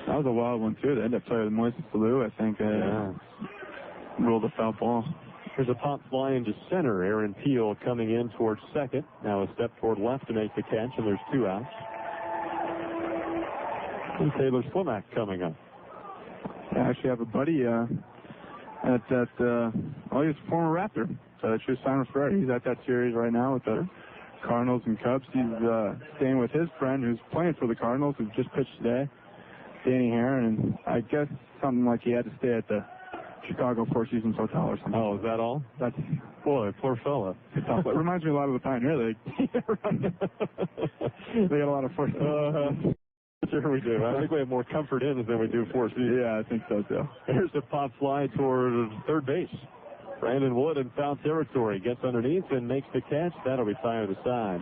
That was a wild one, too. They ended up playing with Moises Alou, I think. Ruled a foul ball.
Here's a pop fly into center. Aaron Peel coming in towards second. Now a step toward left to make the catch, and there's 2 outs. And Taylor Slimak coming up.
I actually have a buddy he's a former Raptor. Choose Simon Ferreira. He's at that series right now with the Cardinals and Cubs. He's staying with his friend who's playing for the Cardinals, who just pitched today, Danny Herron, and I guess something like he had to stay at the Chicago Four Seasons Hotel or something.
Oh, is that all?
That's
boy, poor fella.
It reminds me a lot of the Pioneer League. They got a lot of Four Seasons.
Sure we do. I think we have more comfort inns than we do Four Seasons.
Yeah, I think so too.
Here's a pop fly toward third base. Brandon Wood in foul territory gets underneath and makes the catch. That'll be fired aside.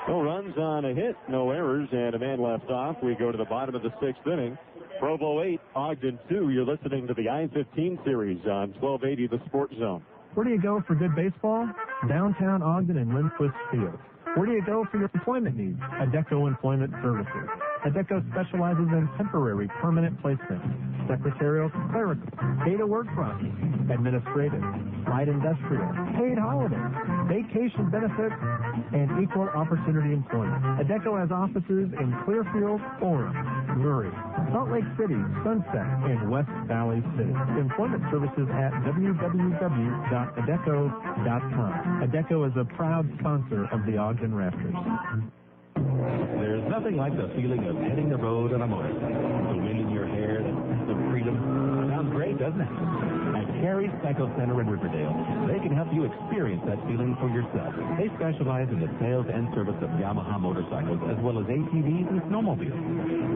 No runs on a hit, no errors, and a man left off. We go to the bottom of the 6th inning. Provo 8, Ogden 2. You're listening to the I-15 series on 1280 The Sports Zone.
Where do you go for good baseball? Downtown Ogden and Lindquist Field. Where do you go for your employment needs? Adeco Employment Services. Adeco specializes in temporary, permanent placement, secretarial, clerical, data work processing, administrative, light industrial, paid holidays, vacation benefits, and equal opportunity employment. Adeco has offices in Clearfield, Orem, Murray, Salt Lake City, Sunset, and West Valley City. Employment services at www.adeco.com. Adeco is a proud sponsor of the Ogden Raptors.
There's nothing like the feeling of hitting the road on a motorcycle. The wind in your hair, the sense of freedom. Sounds great, doesn't it? At Carey's Cycle Center in Riverdale, they can help you experience that feeling for yourself. They specialize in the sales and service of Yamaha motorcycles as well as ATVs and snowmobiles.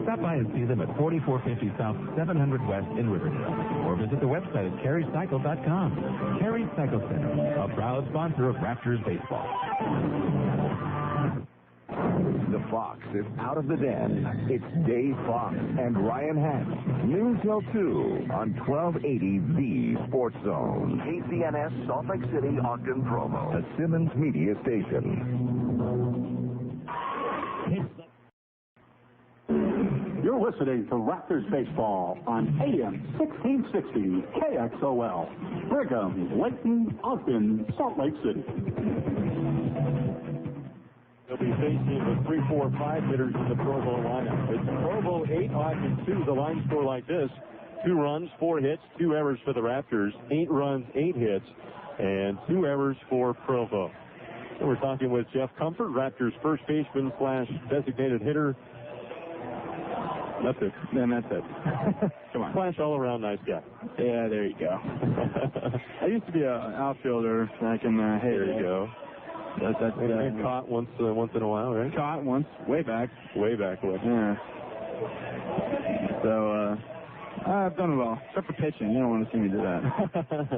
Stop by and see them at 4450 South 700 West in Riverdale, or visit the website at careycycle.com. Carey's Cycle Center, a proud sponsor of Raptors baseball.
The Fox is out of the den. It's Dave Fox and Ryan Hatch. Noon till 2 on 1280 The Sports Zone. KCNS, Salt Lake City, Ogden, Provo. A Simmons Media Station.
You're listening to Raptors Baseball on AM 1660 KXOL. Brigham, Layton, Ogden, Salt Lake City.
They'll be facing the 3-4-5 hitters in the Provo lineup. It's Provo 8, Ogden 2. The line score like this: 2 runs, 4 hits, 2 errors for the Raptors, 8 runs, 8 hits, and 2 errors for Provo. And we're talking with Jeff Comfort, Raptors first baseman / designated hitter
That's it. Then that's it. Come on.
Flash all around, nice guy.
Yeah, there you go. I used to be an outfielder back in Hay.
There you go.
That's
caught once in a while, right?
Caught once, way back.
Yeah.
So, I've done well, except for pitching. You don't want to see me do that.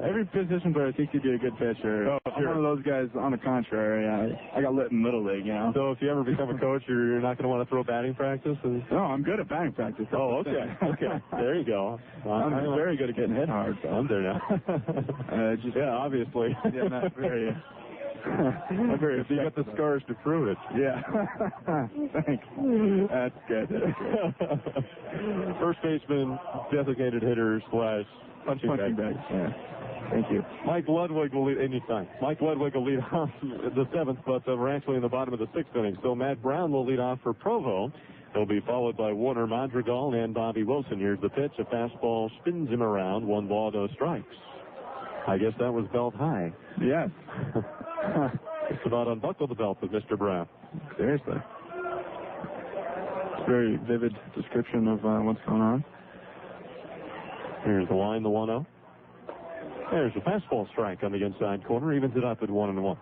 Every position player thinks he'd be a good pitcher.
Oh,
I'm one of those guys, on the contrary. I got lit in Little League, you know.
So if you ever become a coach, you're not going to want to throw batting practice?
No, I'm good at batting practice.
Oh, okay. There you go.
I'm very good at getting hit hard. So.
I'm there now. Yeah, obviously.
Yeah, not very...
You got the scars to prove it.
Yeah. Thanks. That's good.
First baseman, designated hitter / punching bag.
Yeah. Thank you.
Mike Ludwig will lead anytime. Mike Ludwig will lead off the seventh, but we're actually in the bottom of the sixth inning. So Matt Brown will lead off for Provo. He'll be followed by Warner Madrigal and Bobby Wilson. Here's the pitch. A fastball spins him around. 1 ball, no strikes. I guess that was belt high.
Yes.
It's about unbuckle the belt with Mr. Brown.
Seriously. It's a very vivid description of what's going on.
Here's the line, the 1-0. There's a fastball strike on the inside corner. Evens it up at 1-1.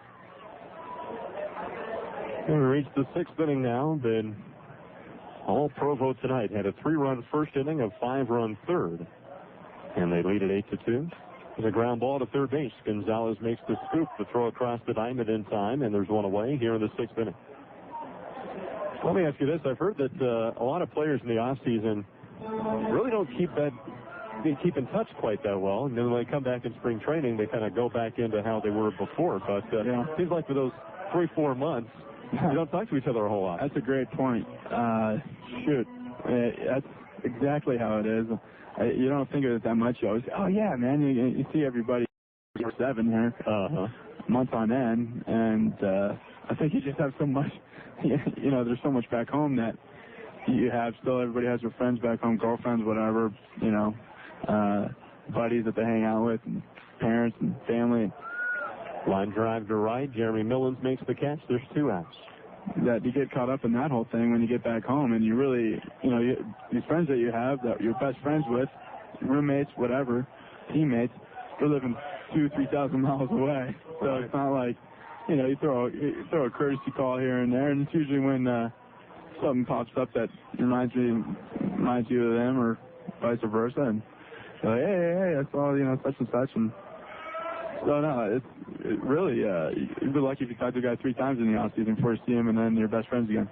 We reached the sixth inning now. Then all Provo tonight had a 3-run first inning, a 5-run third. And they lead at 8-2. There's a ground ball to third base. Gonzalez makes the scoop to throw across the diamond in time, and there's one away here in the sixth inning. Let me ask you this. I've heard that a lot of players in the offseason really don't keep in touch quite that well. And then when they come back in spring training, they kind of go back into how they were before. But it seems like for those 3-4 months, you don't talk to each other a whole lot.
That's a great point. That's exactly how it is. You don't think of it that much. You always say, oh, yeah, man, you see everybody 7 here, months on end, and I think you just have so much, there's so much back home that you have still, everybody has their friends back home, girlfriends, whatever, buddies that they hang out with, and parents and family.
Line drive to right. Jeremy Millens makes the catch. There's 2 outs.
That you get caught up in that whole thing when you get back home, and you really, these friends that you have that you're best friends with, roommates, whatever, teammates, they're living 2,000-3,000 miles away. So it's not like, you throw a courtesy call here and there, and it's usually when something pops up that reminds you of them, or vice versa, and you're like, hey, I saw such and such, and so no, it really, you'd be lucky if you talk to a guy 3 times in the offseason before you see him, and then you're best friends again.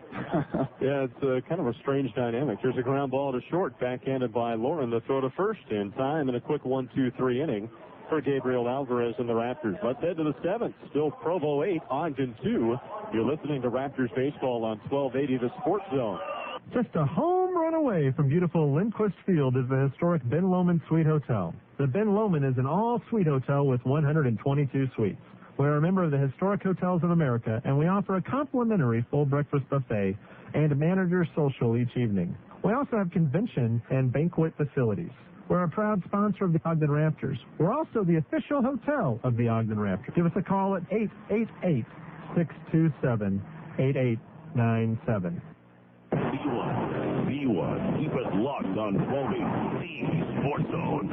Yeah, it's kind of a strange dynamic. Here's a ground ball to short, backhanded by Lauren. The throw to first in time, and a quick 1-2-3 inning for Gabriel Alvarez and the Raptors. Let's head to the 7th. Still Provo 8, Ogden 2. You're listening to Raptors baseball on 1280 The Sports Zone.
Just a home run away from beautiful Lindquist Field is the historic Ben Lomond Suite Hotel. The Ben Lomond is an all-suite hotel with 122 suites. We're a member of the Historic Hotels of America, and we offer a complimentary full breakfast buffet and a manager's social each evening. We also have convention and banquet facilities. We're a proud sponsor of the Ogden Raptors. We're also the official hotel of the Ogden Raptors. Give us a call at 888-627-8897.
B1. Keep us locked on 1280 The Sports Zone.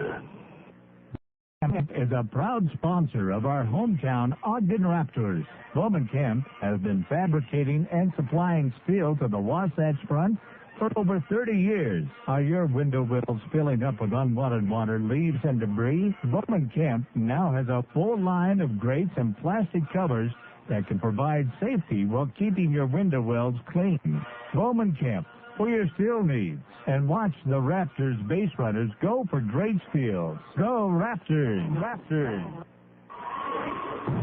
Is a proud sponsor of our hometown Ogden Raptors. Bowman Kemp has been fabricating and supplying steel to the Wasatch Front for over 30 years. Are your window grills filling up with unwanted water, leaves, and debris? Bowman Kemp now has a full line of grates and plastic covers that can provide safety while keeping your window wells clean. Bowman Kemp, for your steel needs. And watch the Raptors base runners go for great steals. Go Raptors! Raptors!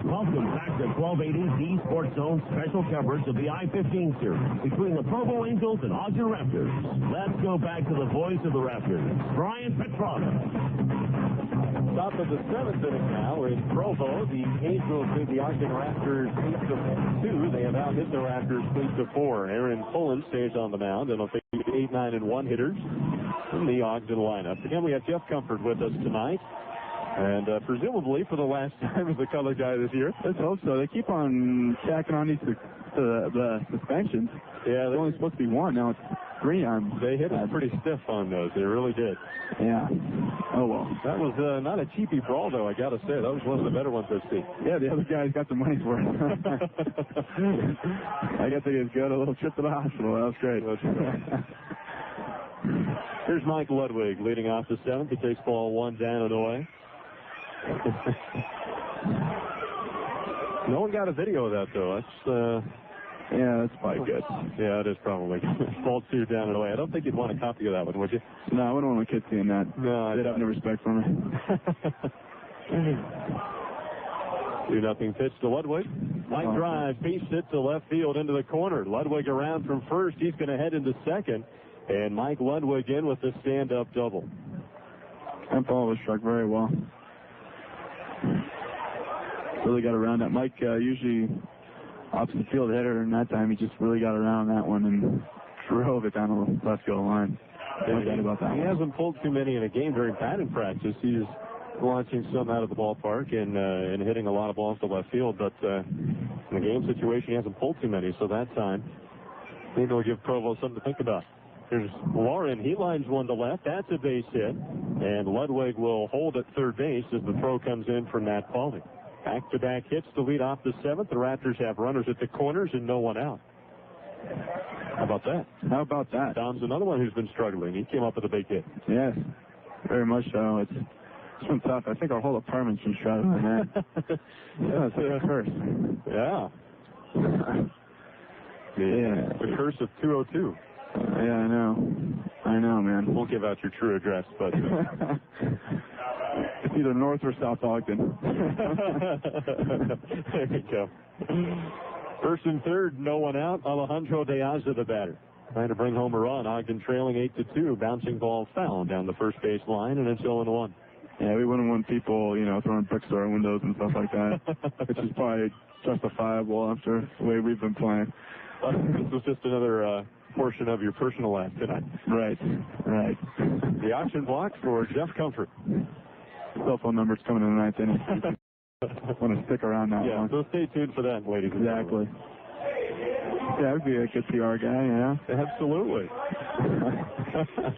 Welcome back to 1280 The Sports Zone special coverage of the I-15 series between the Provo Angels and Ogden Raptors. Let's go back to the voice of the Raptors, Brian Petrova.
Top of the 7th inning now in Provo. The Angels lead the Ogden Raptors 8-2. They have out-hit the Raptors 8-4. Aaron Pullen stays on the mound, and they'll face 8, 9, and 1 hitters in the Ogden lineup. Again, we have Jeff Comfort with us tonight. And presumably for the last time as the color guy this year.
Let's hope so. They keep on tacking on these the suspensions.
Yeah,
there's only supposed to be one. Now it's 3 on.
They hit us pretty stiff on those. They really did.
Yeah. Oh, well.
That was not a cheapy brawl, though, I got to say. That was one of the better ones I've seen.
Yeah, the other guys got some money's worth. I guess they just got a little trip to the hospital. That was great.
Here's Mike Ludwig leading off the 7th. He takes ball 1 down and away. No one got a video of that, though. That's,
yeah, that's probably good.
Yeah, it is probably. Ball 2 down and away. I don't think you'd want a copy of that one, would you?
No, I wouldn't want my kids seeing that.
No,
they'd have no respect for me.
2-0 pitch to Ludwig. Line drive, base hit to left field into the corner. Ludwig around from first. He's going to head into second. And Mike Ludwig in with the stand-up double.
That ball was struck very well. Really got around that. Mike usually opposite field hitter, and that time he just really got around that one and drove it down the left field line. No doubt about that.
He hasn't pulled too many in a game during batting practice. He's launching some out of the ballpark and hitting a lot of balls to left field, but in the game situation he hasn't pulled too many, so that time maybe we'll give Provo something to think about. Here's Lauren. He lines one to left. That's a base hit, and Ludwig will hold at third base as the throw comes in from Matt Paulding. Back-to-back hits to lead off the 7th. The Raptors have runners at the corners and no one out. How about that?
How about that?
Dom's another one who's been struggling. He came up with a big hit.
Yes, very much so. It's been tough. I think our whole apartment's been struggling, man. Yeah, it's a curse.
Yeah. The curse of 202.
Yeah, I know, man.
Won't give out your true address, but
it's either North or South Ogden.
There we go. First and third, no one out. Alejandro De Aza, the batter, trying to bring home a run. Ogden trailing 8-2. Bouncing ball foul down the first base line, and it's 0-1.
Yeah, we wouldn't want people, throwing bricks through our windows and stuff like that, which is probably justifiable after the way we've been playing.
This was just another portion of your personal life tonight.
Right.
The auction block for Jeff Comfort.
Cell phone number's coming in the 9th inning. Want to stick around that one.
So stay tuned for that, ladies and gentlemen.
Exactly. Yeah, I'd be a good PR guy,
Absolutely.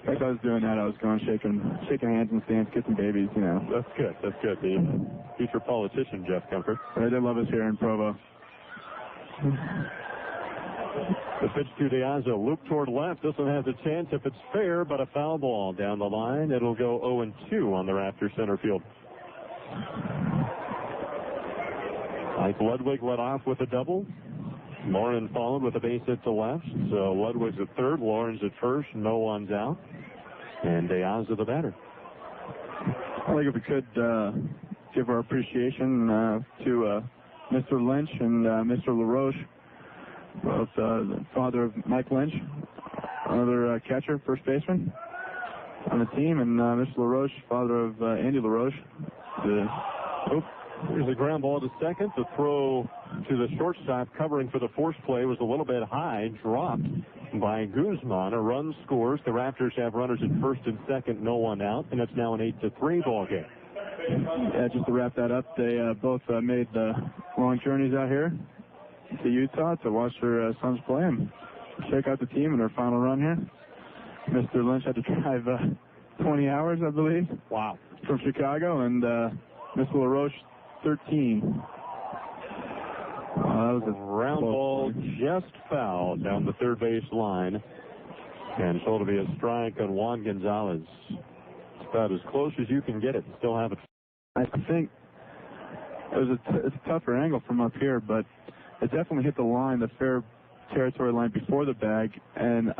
Like I was doing that, I was going shaking hands in stands, kissing babies,
That's good. The future politician, Jeff Comfort.
They love us here in Provo.
The pitch to De Aza, loop toward left. This one has a chance if it's fair, but a foul ball down the line. It'll go 0-2 on the Raptors center field. Mike Ludwig led off with a double. Lauren followed with a base hit to left. So Ludwig's at third, Lauren's at first, no one's out. And De Aza the batter.
I think if we could give our appreciation to Mr. Lynch and Mr. LaRoche, both the father of Mike Lynch, another catcher, first baseman on the team, and Mr. LaRoche, father of Andy LaRoche.
There's a ground ball to second. The throw to the shortstop covering for the force play was a little bit high, dropped by Gruzman. A run scores. The Raptors have runners at first and second, no one out, and it's now an 8-3 ball game.
Yeah, just to wrap that up, they both made the long journeys out here to Utah to watch their sons play and check out the team in their final run here. Mr. Lynch had to drive 20 hours, I believe.
Wow.
From Chicago, and Mr. LaRoche 13. That was a
round ball just fouled down the third base line, and so it'll be a strike on Juan Gonzalez. It's about as close as you can get it. Still have it.
I think it's a tougher angle from up here, but it definitely hit the line, the fair territory line before the bag, and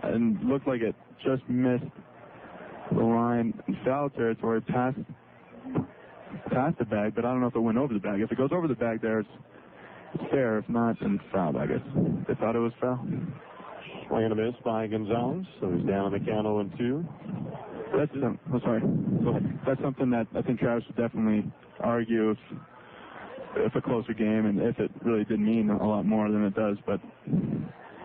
looked like it just missed the line in foul territory past the bag, but I don't know if it went over the bag. If it goes over the bag there, it's fair. If not, then it's foul, I guess. They thought it was foul.
Swing and a miss by Gonzalez, so he's down on the count 0-2.
That's something that I think Travis would definitely argue if a closer game, and if it really did mean a lot more than it does. But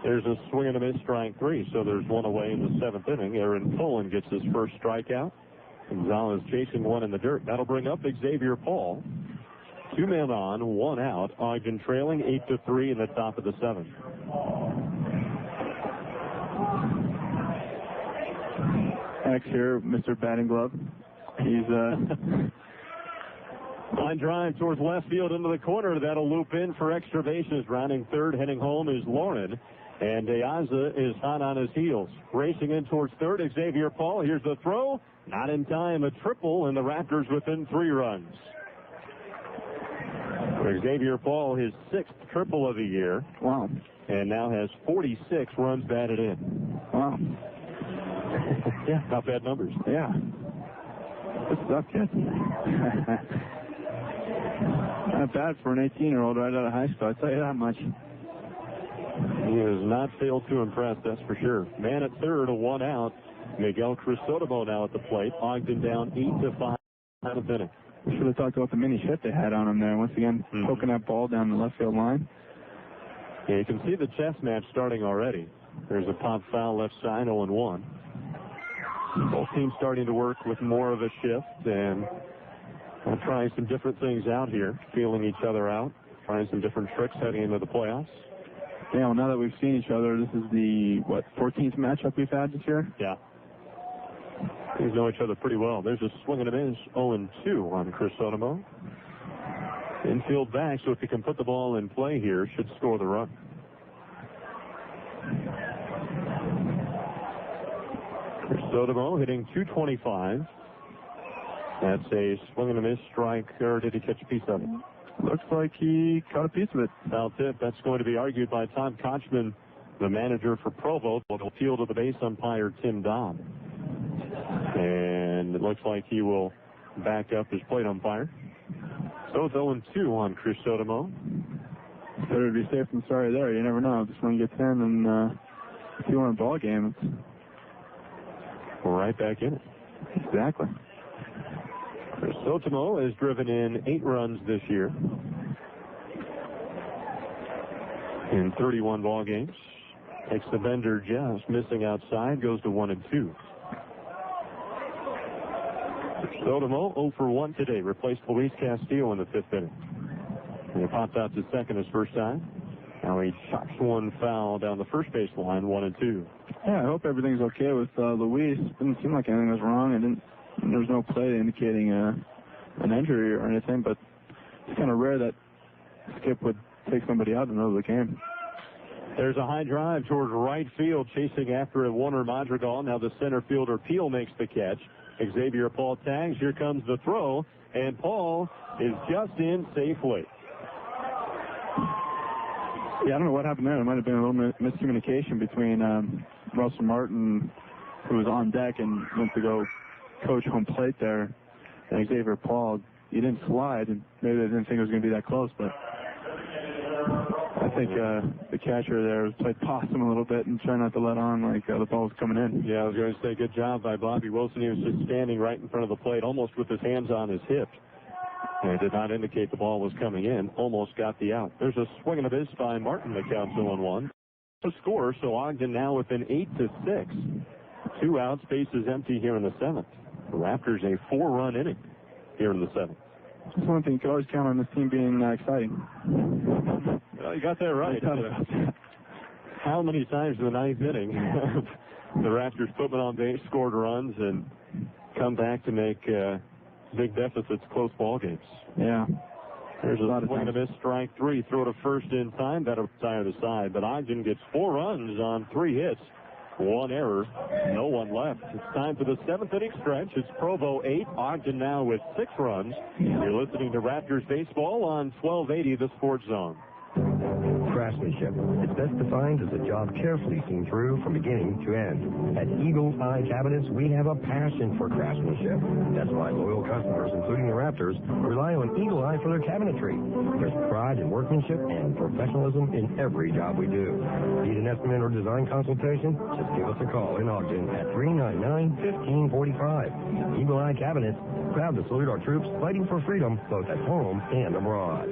there's a swing and a miss, strike 3, so there's one away in the 7th inning. Aaron Pullen gets his first strikeout. Gonzalez chasing one in the dirt. That'll bring up Xavier Paul. 2 men on, 1 out. Ogden trailing 8-3 in the top of the 7th.
X here, Mr. Batting Glove. He's
line drive towards left field into the corner. That'll loop in for extra bases. Rounding third, heading home is Lauren. And De Aza is hot on his heels. Racing in towards third, Xavier Paul. Here's the throw. Not in time. A triple, and the Raptors within 3 runs. For Xavier Paul, his 6th triple of the year.
Wow.
And now has 46 runs batted in.
Wow.
Yeah, not bad numbers.
Yeah. Good stuff, kid. Not bad for an 18-year-old right out of high school, I'll tell you that much.
He has not failed to impress, that's for sure. Man at third, a 1 out. Miguel Cristotomo now at the plate. Ogden down 8-5 in the inning.
We should have talked about the mini hit they had on him there. Once again, poking that ball down the left field line.
Yeah, you can see the chess match starting already. There's a pop foul left side, 0-1. Both teams starting to work with more of a shift and trying some different things out here, feeling each other out, trying some different tricks heading into the playoffs.
Yeah, well, now that we've seen each other, this is the, 14th matchup we've had this year?
Yeah. These know each other pretty well. There's a swing and a miss, 0-2 on Cristotomo. Infield back, so if he can put the ball in play here, should score the run. Cristotomo hitting .225. That's a swing and a miss strike, or did he catch a piece of it?
Looks like he caught a piece of it.
Foul tip. That's going to be argued by Tom Kochman, the manager for Provo. Will appeal to the base umpire, Tim Dobb. And it looks like he will back up his plate umpire. So it's 0-2 on Cristotomo.
Better to be safe than sorry there. You never know. This one gets in and if you want a ball game, it's
right back in it.
Exactly.
Cristotomo has driven in 8 runs this year in 31 ball games. Takes the bender just missing outside, goes to 1-2. Cristotomo 0 for 1 today. Replaced Luis Castillo in the 5th inning. And he popped out to second his first time. Now he chops one foul down the first base line, 1-2.
Yeah, I hope everything's okay with Luis. Didn't seem like anything was wrong. There was no play indicating an injury or anything, but it's kind of rare that Skip would take somebody out in the middle of the game.
There's a high drive towards right field, chasing after it, Warner Madrigal. Now the center fielder Peel makes the catch. Xavier Paul tags. Here comes the throw, and Paul is just in safely.
Yeah, I don't know what happened there. There might have been a little miscommunication between Russell Martin, who was on deck and went to go coach home plate there, and Xavier Paul. He didn't slide, and maybe they didn't think it was going to be that close, but I think the catcher there played possum a little bit and tried not to let on like the ball was coming in.
Yeah, I was going to say good job by Bobby Wilson. He was just standing right in front of the plate, almost with his hands on his hips. And it did not indicate the ball was coming in. Almost got the out. There's a swing and a miss by Martin. The count's 0-1. The score, so Ogden now within 8-6. 2 outs, bases empty here in the 7th. The Raptors a 4-run inning here in the 7th.
That's one thing you can always count on this team being exciting.
Well, you got that right. How many times in the 9th inning the Raptors put men on base, scored runs, and come back to make big deficits, close ball games.
Yeah.
There's a swing and a miss, strike 3. Throw to first in time. That'll tire the side. But Ogden gets 4 runs on 3 hits. 1 error. No one left. It's time for the 7th inning stretch. It's Provo 8. Ogden now with 6 runs. You're listening to Raptors baseball on 1280 The Sports Zone.
Craftsmanship. It's best defined as a job carefully seen through from beginning to end. At Eagle Eye Cabinets, we have a passion for craftsmanship. That's why loyal customers, including the Raptors, rely on Eagle Eye for their cabinetry. There's pride in workmanship and professionalism in every job we do. Need an estimate or design consultation? Just give us a call in Ogden at 399-1545. Eagle Eye Cabinets, proud to salute our troops fighting for freedom both at home and abroad.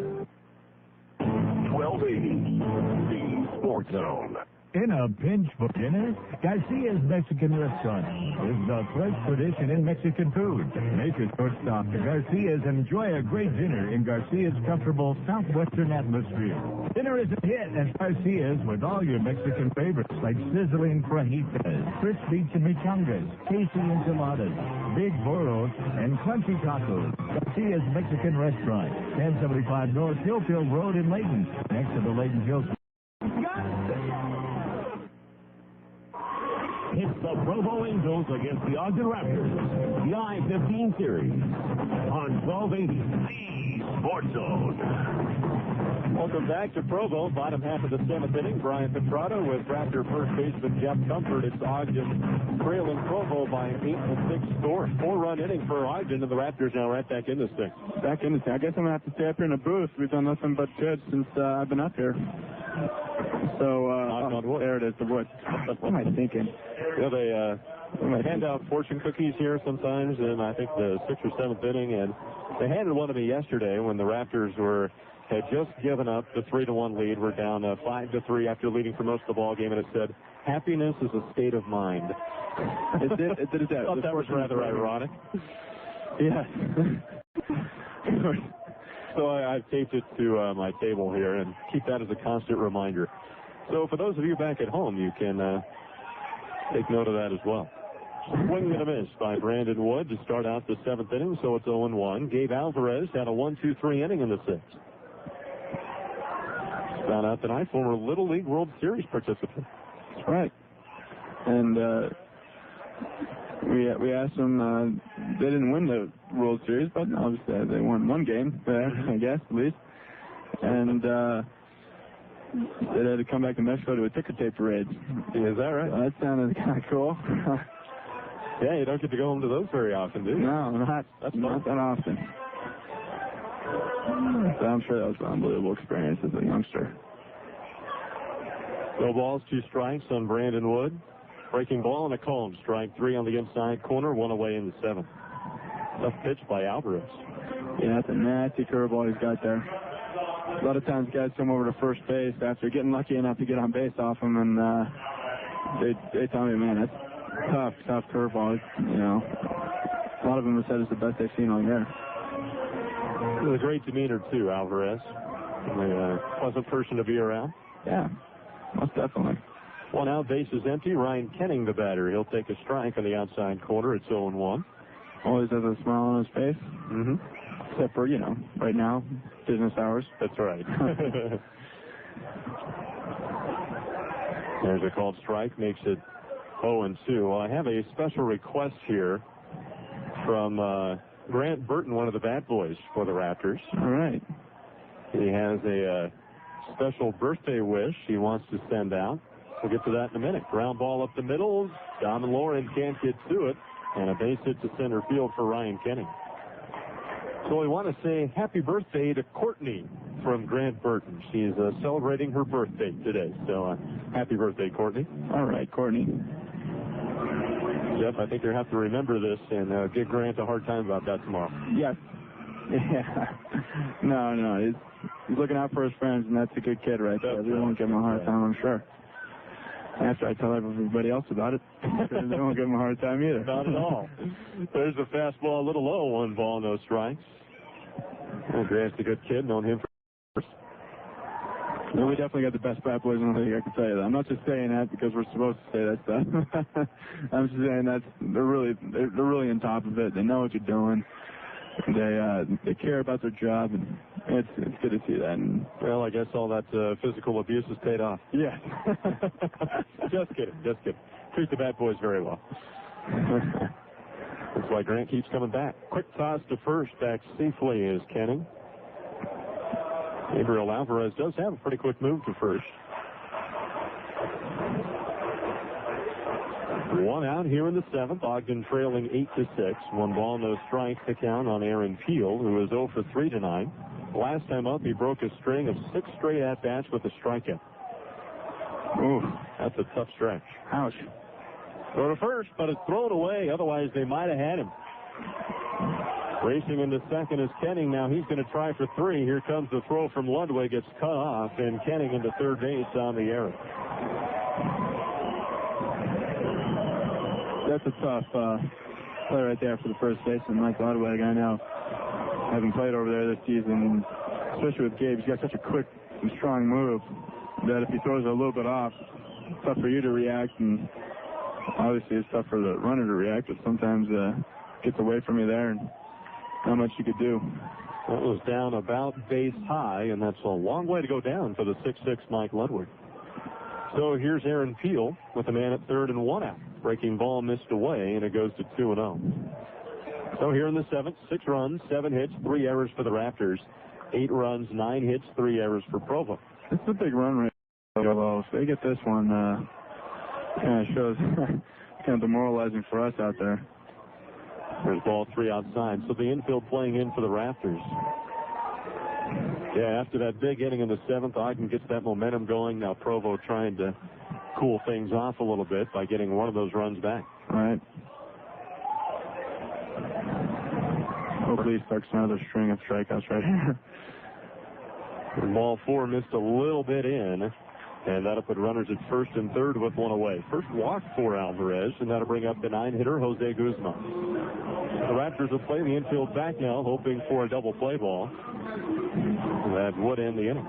1280, the Sports Zone.
In a pinch for dinner, Garcia's Mexican Restaurant is the fresh tradition in Mexican food. Make a short stop to Garcia's and enjoy a great dinner in Garcia's comfortable southwestern atmosphere. Dinner is a hit at Garcia's with all your Mexican favorites like sizzling fajitas, crispy chimichangas, tasty enchiladas, big burros, and crunchy tacos. Garcia's Mexican Restaurant, 1075 North Hillfield Road in Layton, next to the Layton Hills.
It's the Provo Angels against the Ogden Raptors. The I-15 series on 1280 The Sports Zone.
Welcome back to Provo. Bottom half of the seventh inning. Brian Petrado with Raptor first baseman Jeff Comfort. It's Ogden trailing Provo by an 8-6 score. 4-run inning for Ogden, and the Raptors now right back in this thing.
Back in this thing. I guess I'm going to have to stay up here in the booth. We've done nothing but good since I've been up here. So, there it is, the wood. What am I thinking?
Yeah, they hand out fortune cookies here sometimes in, I think, the 6th or 7th inning, and they handed one to me yesterday when the Raptors had just given up the 3-1 lead. We're down 5-3 after leading for most of the ball game, and it said, "Happiness is a state of mind."
It did.
I thought that was rather ironic.
Yeah.
So I've taped it to my table here and keep that as a constant reminder. So for those of you back at home, you can take note of that as well. Swing and a miss by Brandon Wood to start out the 7th inning, so it's 0-1. Gabe Alvarez had a 1-2-3 inning in the 6th. Found out tonight, former Little League World Series participant.
That's right. And we asked them, they didn't win the World Series, but obviously they won one game there, I guess, at least. And they had to come back to Mexico to a ticker tape parade.
Is that right?
That sounded kind of cool.
Yeah, you don't get to go home to those very often, do you?
No, not that often. So I'm sure that was an unbelievable experience as a youngster.
No balls, 2 strikes on Brandon Wood. Breaking ball and a cone. Strike 3 on the inside corner, 1 away in the 7th. Tough pitch by Alvarez.
Yeah, that's a nasty curveball he's got there. A lot of times guys come over to first base after getting lucky enough to get on base off him, and they tell me, man, that's tough curveball. You know, a lot of them have said it's the best they've seen all year.
With a great demeanor, too, Alvarez. A pleasant person to be around.
Yeah, most definitely.
1 out, base is empty. Ryan Kenning, the batter. He'll take a strike on the outside corner. It's 0-1.
Always has a smile on his face.
Mm-hmm.
Except for, right now, business hours.
That's right. There's a called strike. Makes it 0-2. Well, I have a special request here from Grant Burton, one of the bat boys for the Raptors.
All right.
He has a special birthday wish he wants to send out. We'll get to that in a minute. Ground ball up the middle. Dom and Lauren can't get to it. And a base hit to center field for Ryan Kenning. So we want to say happy birthday to Courtney from Grant Burton. She is celebrating her birthday today. So happy birthday, Courtney.
All right, Courtney.
Jeff, I think you have to remember this and give Grant a hard time about that tomorrow.
Yes. Yeah. No. He's looking out for his friends, and that's a good kid right there. We won't give him a hard time, I'm sure. After I tell everybody else about it, they won't give him a hard time either.
Not at all. There's a fastball, a little low, 1 ball, no strikes. Well, Grant's a good kid, known him for.
No, we definitely got the best bat boys in the league, I can tell you that. I'm not just saying that because we're supposed to say that stuff. I'm just saying that they're really on top of it. They know what you're doing. They care about their job, and it's good to see that. And,
well, I guess all that physical abuse has paid off.
Yeah.
Just kidding. Treat the bat boys very well. That's why Grant keeps coming back. Quick toss to first, back safely is Kenning. Gabriel Alvarez does have a pretty quick move to first. 1 out here in the 7th. Ogden trailing 8-6. 1 ball, no strikes to count on Aaron Peel, who is 0 for 3 tonight. Last time up, he broke a string of 6 straight at-bats with a strikeout. Ooh, that's a tough stretch.
Ouch.
Throw to first, but it's thrown away. Otherwise, they might have had him. Racing into second is Kenning. Now he's going to try for 3. Here comes the throw from Ludwig. It's cut off, and Kenning into third base on the error.
that's a tough play right there for the first baseman, Mike Ludwig. I know, having played over there this season, especially with Gabe, he's got such a quick and strong move that if he throws it a little bit off, it's tough for you to react, and obviously it's tough for the runner to react, but sometimes it gets away from you there, and not much you could do.
That was down about base high, and that's a long way to go down for the 6'6" Mike Ludwig. So here's Aaron Peel with a man at third and 1 out. Breaking ball missed away, and it goes to 2-0. So here in the seventh, 6 runs, 7 hits, 3 errors for the Raptors. 8 runs, 9 hits, 3 errors for Provo.
This is a big run right now. If they get this one, kind of shows kind of demoralizing for us out there.
There's ball 3 outside. So the infield playing in for the Raptors. Yeah, after that big inning in the 7th, Ogden gets that momentum going. Now Provo trying to cool things off a little bit by getting one of those runs back.
All right. Hopefully he starts another string of strikeouts right here.
Ball 4 missed a little bit in, and that'll put runners at first and third with 1 away. First walk for Alvarez, and that'll bring up the 9-hitter, Jose Gruzman. The Raptors will play the infield back now, hoping for a double play ball. That would end the inning.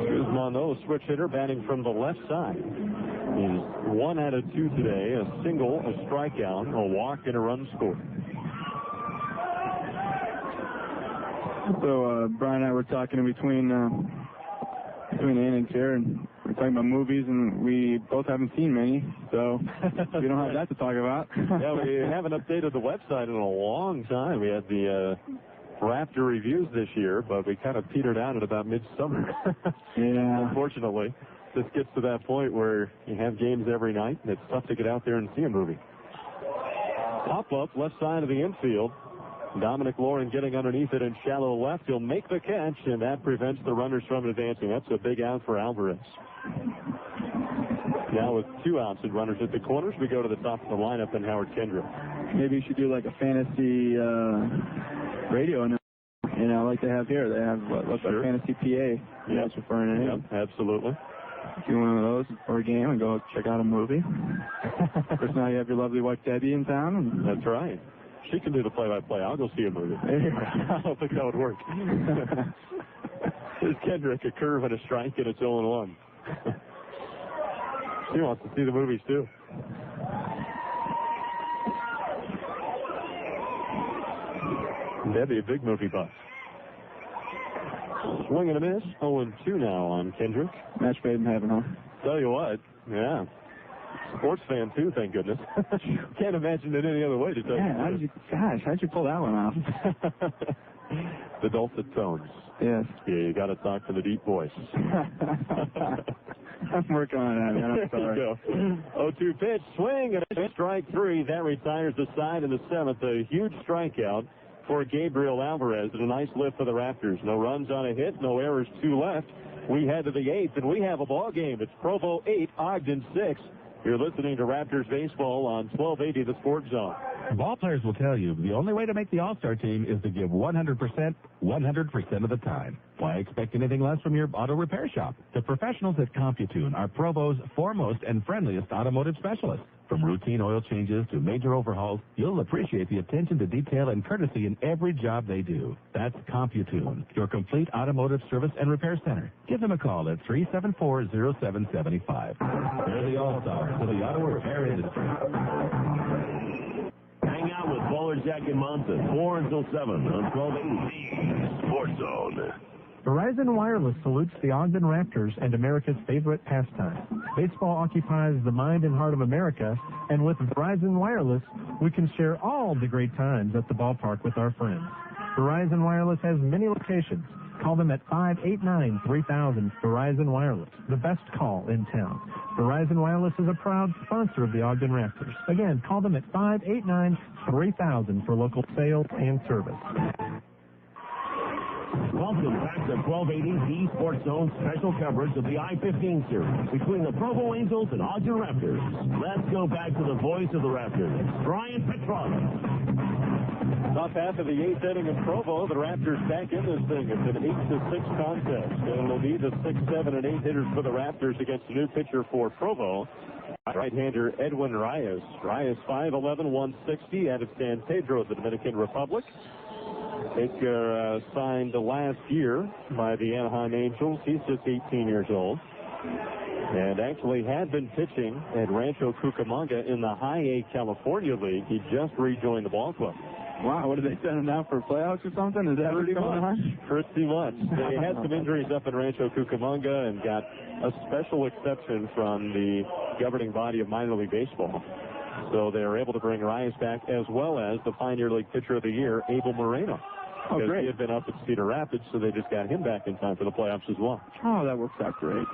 Gruzman, though, switch hitter, batting from the left side. He's 1 out of 2 today, a single, a strikeout, a walk, and a run scored.
So Brian and I were talking in between the innings here, and we're talking about movies, and we both haven't seen many, so we don't have that to talk about.
Yeah, we haven't updated the website in a long time. We had the Raptor reviews this year, but we kind of petered out at about midsummer.
Yeah.
Unfortunately, this gets to that point where you have games every night, and it's tough to get out there and see a movie. Pop up left side of the infield. Dominic Lauren getting underneath it in shallow left. He'll make the catch, and that prevents the runners from advancing. That's a big out for Alvarez. Now with 2 outs and runners at the corners, we go to the top of the lineup and Howard Kendrick.
Maybe you should do like a fantasy radio, like they have here. They have what's our fantasy PA.
Yeah,
that's referring to him.
Yep, absolutely.
Do one of those for a game and go check out a movie. First, now you have your lovely wife Debbie in town. And
that's right. She can do the play-by-play. I'll go see a movie. I don't think that would work. There's Kendrick, a curve and a strike, and it's 0-1. She wants to see the movies, too. Debbie, a big movie buff. Swing and a miss. 0-2 now on Kendrick.
Match made in heaven, huh?
Tell you what, yeah. Sports fan, too, thank goodness. Can't imagine it any other way to tell you.
How'd you pull that one off?
The dulcet tones.
Yes.
Yeah, you got to talk to the deep voice.
I'm working on that, man. I'm sorry.
There you go. 0-2 pitch, swing, and a strike 3. That retires the side in the 7th. A huge strikeout for Gabriel Alvarez, and a nice lift for the Raptors. No runs on a hit, no errors, 2 left. We head to the 8th, and we have a ball game. It's Provo 8, Ogden 6. You're listening to Raptors baseball on 1280 The Sports Zone.
Ball players will tell you the only way to make the All-Star team is to give 100%, 100% of the time. Why expect anything less from your auto repair shop? The professionals at CompuTune are Provo's foremost and friendliest automotive specialists. From routine oil changes to major overhauls, you'll appreciate the attention to detail and courtesy in every job they do. That's CompuTune, your complete automotive service and repair center. Give them a call at 374-0775. They're the all-stars of the auto repair industry.
Hang out with Bowler Jack and Monson, 4 until 7 on 1280 Sports Zone.
Verizon Wireless salutes the Ogden Raptors and America's favorite pastime. Baseball occupies the mind and heart of America, and with Verizon Wireless, we can share all the great times at the ballpark with our friends. Verizon Wireless has many locations. Call them at 589-3000 Verizon Wireless, the best call in town. Verizon Wireless is a proud sponsor of the Ogden Raptors. Again, call them at 589-3000 for local sales and service.
Welcome back to 1280 The Sports Zone special coverage of the I-15 series between the Provo Angels and Ogden Raptors. Let's go back to the voice of the Raptors, Brian Petrov.
Top half of the 8th inning in Provo. The Raptors back in this thing. It's an 8-6 contest. And it'll be the 6, 7, and 8 hitters for the Raptors against a new pitcher for Provo. Right-hander Edwin Reyes. Reyes 5'11", 160 out of San Pedro, the Dominican Republic. Signed last year by the Anaheim Angels. He's just 18 years old. And actually had been pitching at Rancho Cucamonga in the High A California League. He just rejoined the ball club.
Wow, what did they send him now for playoffs or something? Is that
pretty
going on?
Pretty much. They had some injuries up in Rancho Cucamonga and got a special exception from the governing body of minor league baseball. So they were able to bring Reyes back, as well as the Pioneer League Pitcher of the Year, Abel Moreno.
Oh,
because
great.
he had been up at Cedar Rapids, so they just got him back in time for the playoffs as well.
Oh, that works out great.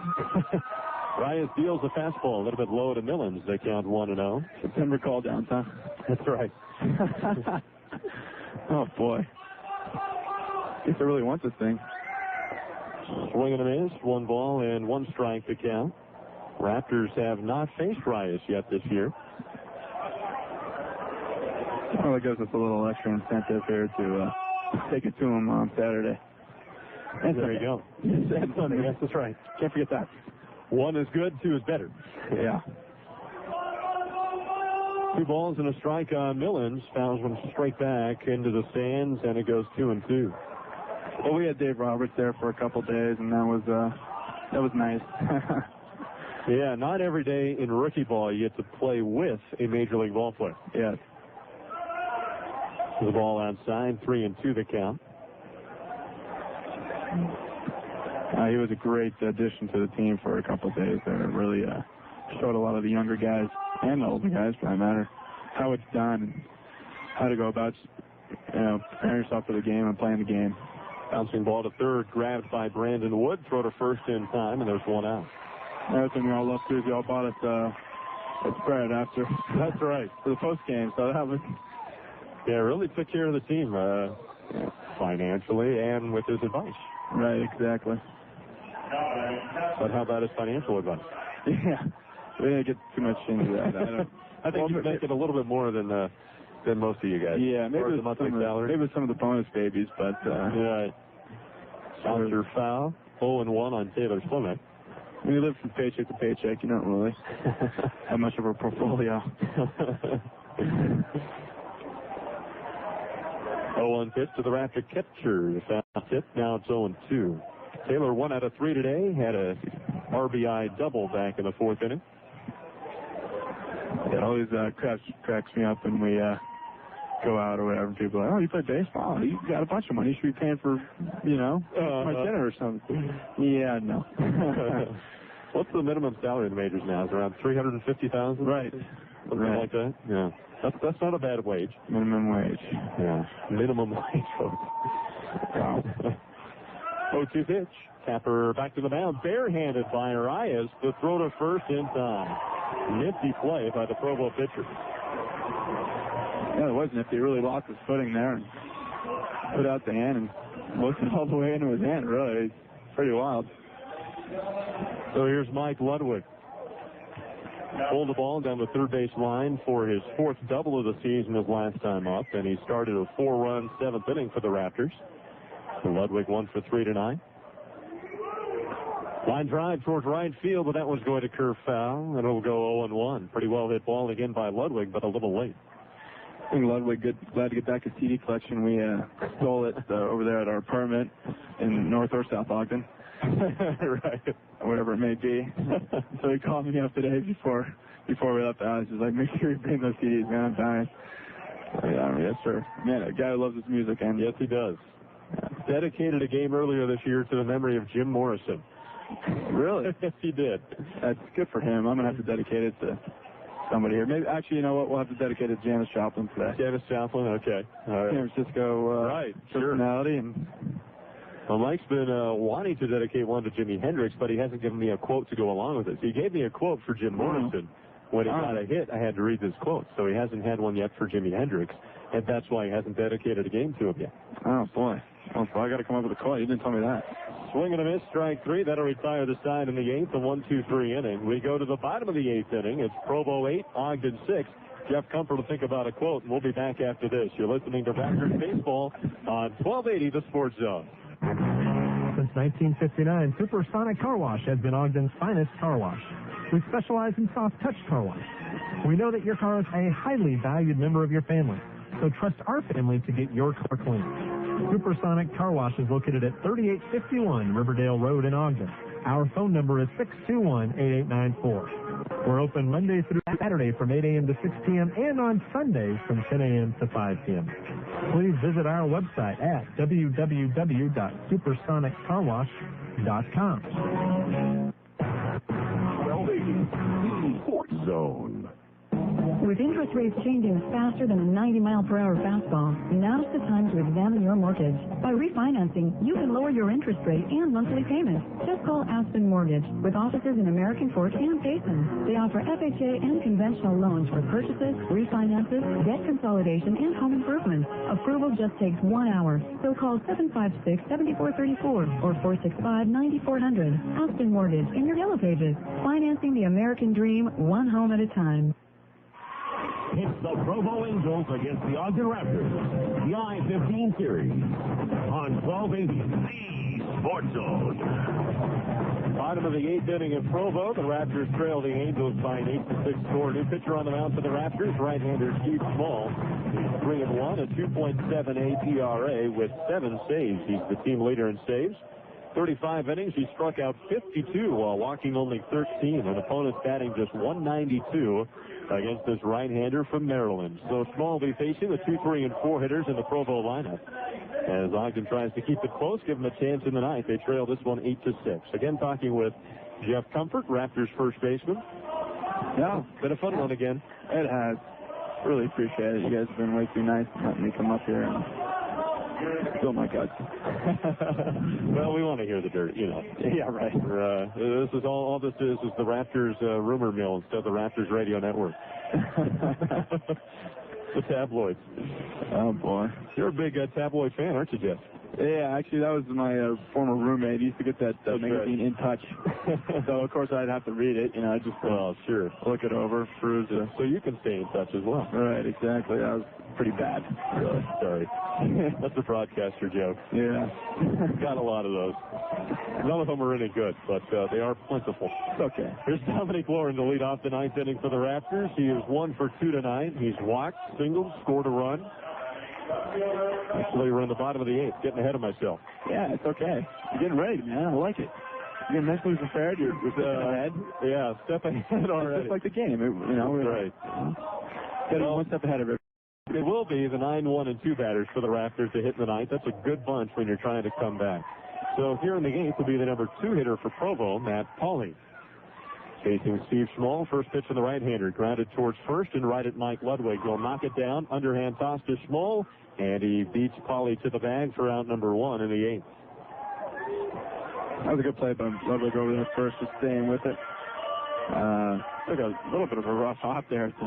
Reyes deals a fastball a little bit low to Millens. They count 1-0.
September call downs, huh?
That's right.
Oh, boy. Guess I really want this thing.
Swing and a miss. 1 ball and 1 strike to count. Raptors have not faced Reyes yet this year.
Well, it gives us a little extra incentive here to take it to him on Saturday.
And there you go.
And Sunday. Yes, that's right. Can't forget that.
1 is good, 2 is better.
Yeah.
2 balls and a strike on Millens. Fouls one straight back into the stands, and it goes 2-2.
Well, we had Dave Roberts there for a couple days, and that was nice.
Yeah, not every day in rookie ball you get to play with a major league ball player.
Yes.
The ball outside, 3-2 the count.
He was a great addition to the team for a couple of days there. It really showed a lot of the younger guys and the older guys, for that matter, how it's done and how to go about, preparing yourself for the game and playing the game.
Bouncing ball to third, grabbed by Brandon Wood. Throw to first in time, and there's 1 out.
That's when we all love to do. Y'all bought us a spread after.
That's right.
For the post game, so that was.
Yeah, really took care of the team financially and with his advice.
Right, exactly.
But how about his financial advice?
Yeah, we didn't get too much into that.
I think you make it a little bit more than most of you guys.
Yeah, maybe
it was
maybe some of the bonus babies, but
yeah. Bouncer foul. 0-1 on Taylor Slimek.
When you live from paycheck to paycheck, you don't really have much of a portfolio.
0-1 pitch to the Raptor catcher. Foul tip. Now it's 0-2. Taylor 1 out of 3 today. Had a RBI double back in the 4th inning.
It always cracks me up when we go out or whatever. People are like, oh, you play baseball. You got a bunch of money. You should be paying for, my dinner or something. Yeah, no.
What's the minimum salary in the majors now? It's around $350,000?
Right.
Something like that? Yeah. That's not a bad wage.
Minimum wage.
Yeah. Minimum wage, folks. Wow. 0-2 pitch. Tapper back to the mound. Barehanded by Arias. The throw to first in time. Nifty play by the Provo pitcher.
Yeah, it was nifty. He really lost his footing there and put out the hand and looked all the way into his hand, really. It's pretty wild.
So here's Mike Ludwig. Pulled the ball down the third base line for his 4th double of the season his last time up, and he started a 4-run 7th inning for the Raptors. So Ludwig 1 for 3 tonight. Line drive towards right field, but that one's going to curve foul, and it'll go 0-1. Pretty well hit ball again by Ludwig, but a little late.
I think Ludwig, glad to get back his CD collection. We stole it over there at our apartment in North or South Ogden.
Right.
Whatever it may be. So he called me up today before we left the house. He's like, make sure you bring those CDs, man. I'm dying. Yeah, yes, sir. Man, a guy who loves his music, and
yes, he does. Dedicated a game earlier this year to the memory of Jim Morrison.
Really?
Yes, he did.
That's good for him. I'm going to have to dedicate it to somebody here. Maybe, actually, you know what? We'll have to dedicate it to Janis Joplin today.
Janis Joplin, okay. All right.
San Francisco
right,
personality.
Sure. And well, Mike's been wanting to dedicate one to Jimi Hendrix, but he hasn't given me a quote to go along with it. So he gave me a quote for Jim Morrison. When he got a hit, I had to read this quote. So he hasn't had one yet for Jimi Hendrix. and that's why he hasn't dedicated a game to him yet.
Oh, boy. Oh, boy, I got to come up with a call. You didn't tell me that.
Swing and a miss, strike three. That'll retire the side in the eighth, a 1-2-3 inning. We go to the bottom of the eighth inning. It's Provo 8, Ogden 6. Jeff Comfort will think about a quote, and we'll be back after this. You're listening to Raptors Baseball on 1280 The Sports Zone.
Since 1959, Supersonic Car Wash has been Ogden's finest car wash. We specialize in soft touch car wash. We know that your car is a highly valued member of your family, so trust our family to get your car clean. Supersonic Car Wash is located at 3851 Riverdale Road in Ogden. Our phone number is 621-8894. We're open Monday through Saturday from 8 a.m. to 6 p.m. and on Sundays from 10 a.m. to 5 p.m. Please visit our website at www.supersoniccarwash.com.
1280 Sports Zone.
With interest rates changing faster than a 90-mile-per-hour fastball, now's the time to examine your mortgage. By refinancing, you can lower your interest rate and monthly payments. Just call Aspen Mortgage, with offices in American Fork and Payson. They offer FHA and conventional loans for purchases, refinances, debt consolidation, and home improvements. Approval just takes 1 hour. So call 756-7434 or 465-9400. Aspen Mortgage in your Yellow Pages. Financing the American dream, one home at a time.
It's the Provo Angels against the Ogden Raptors. The I-15 series on 1280 The Sports Zone.
Bottom of the eighth inning in Provo, the Raptors trail the Angels by an 8-6 score. New pitcher on the mound for the Raptors, right-hander Steve Small. He's 3-1, a 2.78 ERA with 7 saves. He's the team leader in saves. 35 innings, he struck out 52 while walking only 13. An opponent's batting just 192 against this right-hander from Maryland. So Small will be facing the 2, 3, and 4 hitters in the Provo lineup. As Ogden tries to keep it close, give them a chance in the ninth. They trail this one 8-6. Again, talking with Jeff Comfort, Raptors first baseman.
Yeah,
been a fun one again.
It has. Really appreciate it. You guys have been way too nice to let me come up here and fill my guts.
Well, we want to hear the dirt, you know.
Yeah, right.
This is all this is the Raptors rumor mill instead of the Raptors radio network. The tabloids.
Oh, boy.
You're a big tabloid fan, aren't you, Jeff?
Yeah, actually, that was my former roommate. He used to get that magazine In Touch. So, of course, I'd have to read it. You know, I just
sure.
Look it over, peruse it.
So you can stay in touch as well.
Right, exactly. That was pretty bad.
Really? Sorry. That's a broadcaster joke.
Yeah.
Got a lot of those. None of them are any good, but they are plentiful.
It's okay.
Here's Dominic Lauren to lead off the ninth inning for the Raptors. He is 1 for 2 tonight. He's walked, singled, scored a run. Actually, we're in the bottom of the eighth. Getting ahead of myself.
Yeah, it's okay. You're getting ready, man. I like it. You're mentally prepared. You're ahead.
Yeah, step ahead already.
It's just like the game. We're
right.
Getting one step ahead of it.
It will be the 9-1 and 2 batters for the Raptors to hit in the ninth. That's a good bunch when you're trying to come back. So here in the eighth will be the number 2 hitter for Provo, Matt Pauly. Facing Steve Small, first pitch from the right-hander, grounded towards first and right at Mike Ludwig. He'll knock it down, underhand toss to Small, and he beats Pauly to the bag for out number 1 in the eighth.
That was a good play by Ludwig over there first, just staying with it. Took a little bit of a rough hop there at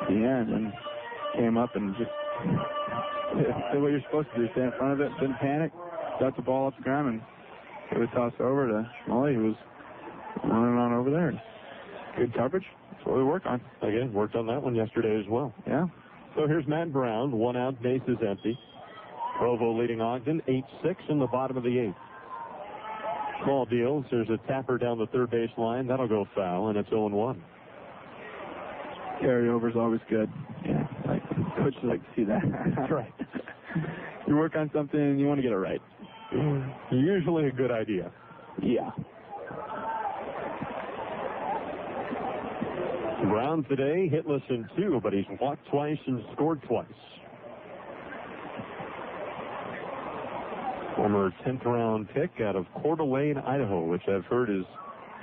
the end, and came up and just did what you're supposed to do. Stay in front of it, didn't panic, got the ball up the ground, and gave a toss over to Smalley, who was running on over there. Good coverage. That's what we work on.
Again, worked on that one yesterday as well.
Yeah.
So here's Matt Brown. 1 out, bases empty. Provo leading Ogden 8-6 in the bottom of the eighth. Small deals. There's a tapper down the third base line. That'll go foul, and it's 0-1.
Carryover's always good. Yeah. Coaches like to see that.
That's right.
You work on something and you want to get it right.
Usually a good idea.
Yeah.
Brown today, hitless in 2, but he's walked twice and scored twice. Former 10th round pick out of Coeur d'Alene, Idaho, which I've heard is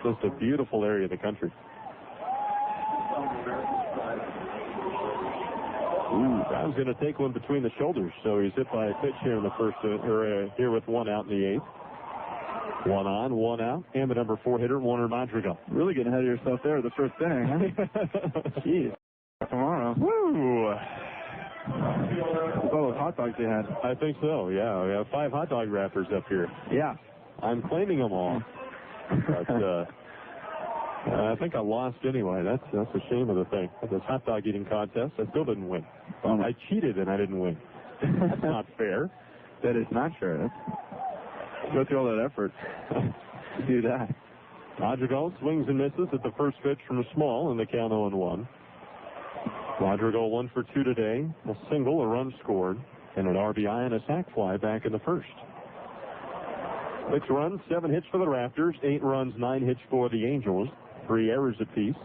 just a beautiful area of the country. Brown's going to take one between the shoulders, so he's hit by a pitch here in the first, here with 1 out in the eighth. 1 on, 1 out, and the number 4 hitter, Warner Madrigal.
Really getting ahead of yourself there the first inning, huh? Jeez. Tomorrow.
Woo!
With all those hot dogs they had.
I think so, yeah. We have 5 hot dog wrappers up here.
Yeah.
I'm claiming them all. But I think I lost anyway. That's a shame of the thing. At this hot dog eating contest, I still didn't win. I cheated and I didn't win. That's not fair.
That is not fair. Go through all that effort to do that.
Madrigal swings and misses at the first pitch from Small in the count 0-1. Madrigal 1 for 2 today. A single, a run scored, and an RBI and a sac fly back in the first. 6 runs, 7 hits for the Raptors, 8 runs, 9 hits for the Angels, 3 errors apiece.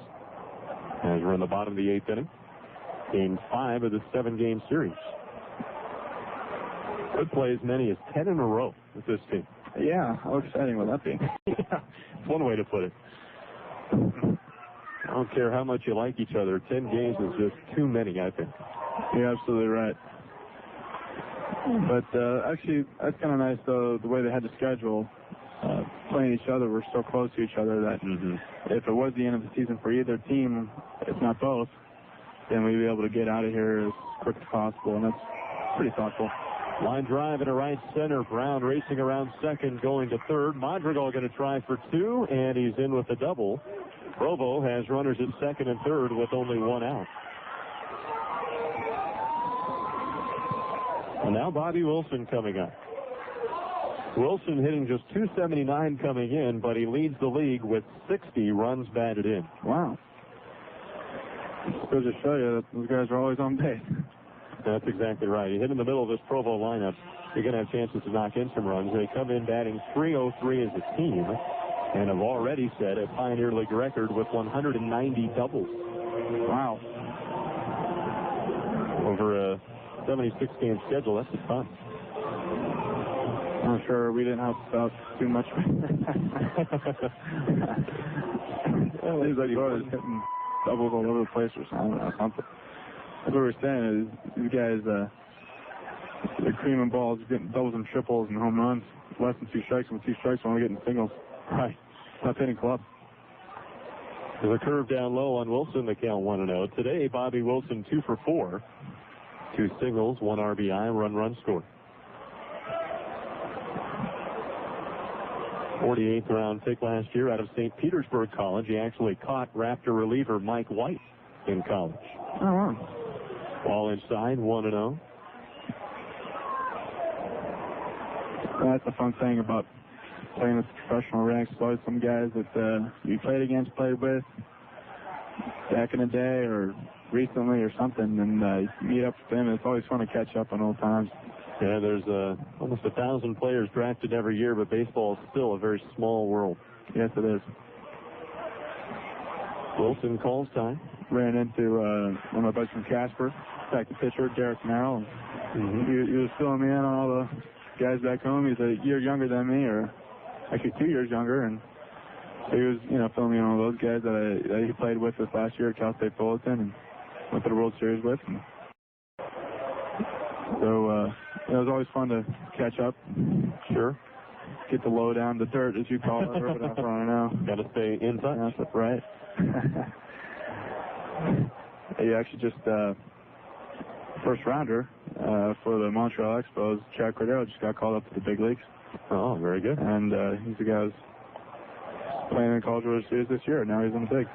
As we're in the bottom of the 8th inning. Game 5 of the 7-game series. Could play as many as 10 in a row with this team.
Yeah, how exciting would that be?
Yeah, it's one way to put it. I don't care how much you like each other. 10 games is just too many, I think.
You're absolutely right. But actually, that's kind of nice, though, the way they had the schedule. Playing each other, we're so close to each other that if it was the end of the season for either team, if not both, then we'd be able to get out of here as quick as possible, and that's pretty thoughtful.
Line drive into right center. Brown racing around second, going to third. Madrigal going to try for 2, and he's in with a double. Provo has runners at second and third with only 1 out. And now Bobby Wilson coming up. Wilson hitting just .279 coming in, but he leads the league with 60 runs batted in.
Wow. Goes to show you that those guys are always on base.
That's exactly right. You hit in the middle of this Provo lineup, you're going to have chances to knock in some runs. They come in batting .303 as a team and have already set a Pioneer League record with 190 doubles.
Wow.
Over a 76-game schedule, that's a ton.
I'm sure we didn't help out too much. Well, it seems like you're always hitting doubles all over the place or something. That's what we're saying is these guys, they're creaming balls, getting doubles and triples and home runs. Less than 2 strikes, and with 2 strikes, we're only getting singles.
Right.
Not hitting club.
There's a curve down low on Wilson, the count 1-0. Today, Bobby Wilson 2 for 4. 2 singles, 1 RBI, run scored. 48th round pick last year out of St. Petersburg College. He actually caught Raptor reliever Mike White in college.
Oh, wow.
Ball inside, 1-0.
That's the fun thing about playing with the professional ranks. There's always some guys that you played against, played with back in the day or recently or something, and you meet up with them, and it's always fun to catch up on old times.
Yeah, there's almost 1,000 players drafted every year, but baseball is still a very small world.
Yes, it is.
Wilson calls time.
Ran into one of my buddies from Casper, back to pitcher, Derek Merrill. He was filling me in on all the guys back home. He's a year younger than me, or actually 2 years younger, and so he was, filling me in on all those guys that he played with us last year at Cal State Fullerton and went to the World Series with. And so it was always fun to catch up.
Sure.
Get the low down, the dirt, as you call it, whatever that's running now.
Got to stay in touch.
Yeah, that's right. He actually just first rounder for the Montreal Expos. Chad Cordero just got called up to the big leagues.
Oh, very good.
And he's the guy who's playing in College World Series this year. Now he's in the bigs.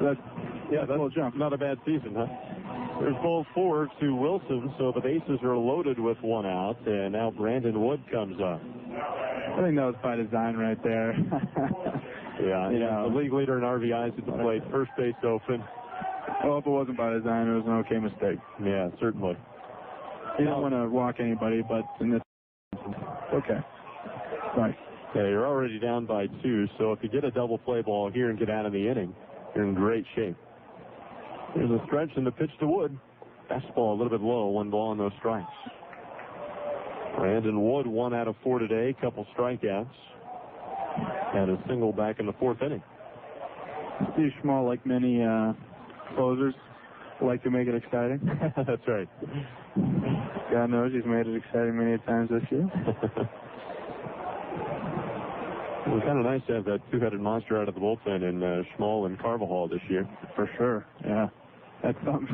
That's a little jump.
Not a bad season, huh? There's ball 4 to Wilson, so the bases are loaded with 1 out, and now Brandon Wood comes up.
I think that was by design right there.
Yeah, the league leader in RBIs at the plate, first base open.
Well, if it wasn't by design, it was an okay mistake.
Yeah, certainly.
You don't want to walk anybody, but in this, okay. Right.
Yeah, you're already down by 2, so if you get a double play ball here and get out of the inning, you're in great shape. There's a stretch in the pitch to Wood. Fastball a little bit low, 1 ball and no strikes. Brandon Wood 1 out of 4 today, couple strikeouts. And a single back in the 4th inning.
Steve Schmall, like many closers, like to make it exciting.
That's right.
God knows he's made it exciting many times this year.
It was kind of nice to have that 2-headed monster out of the bullpen in Schmall and Carvajal this year.
For sure, yeah. That's something.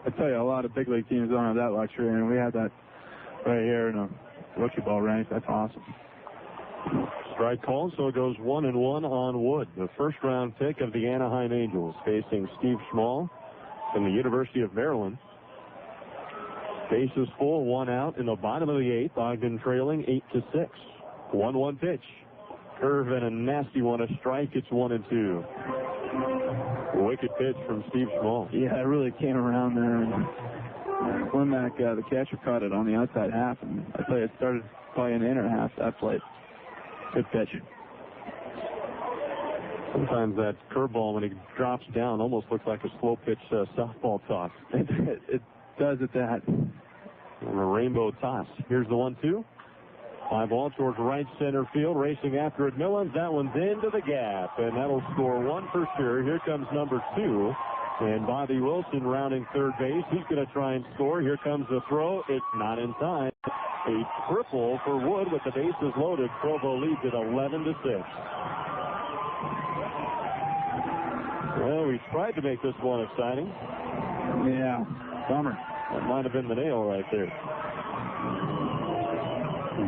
I tell you, a lot of big league teams don't have that luxury, and we have that right here in a rookie ball range. That's awesome.
Strike call, so it goes 1-1 on Wood, the first-round pick of the Anaheim Angels, facing Steve Schmall from the University of Maryland. Bases full, 1 out in the bottom of the 8th. Ogden trailing 8-6. 1-1 pitch. Curve and a nasty one, a strike. It's 1-2. Wicked pitch from Steve Schmall.
Yeah, it really came around there. And Klimek, the catcher, caught it on the outside half, and I tell you, it started probably in the inner half that plate. Good pitch.
Sometimes that curveball, when it drops down, almost looks like a slow pitch softball toss.
It does at that.
A rainbow toss. Here's the 1-2. Fly ball towards right center field, racing after it. Millens, that one's into the gap, and that'll score 1 for sure. Here comes number 2, and Bobby Wilson rounding third base. He's going to try and score. Here comes the throw. It's not in time. A triple for Wood with the bases loaded. Provo leads it 11-6. Well, we tried to make this one exciting.
Yeah, bummer.
That might have been the nail right there.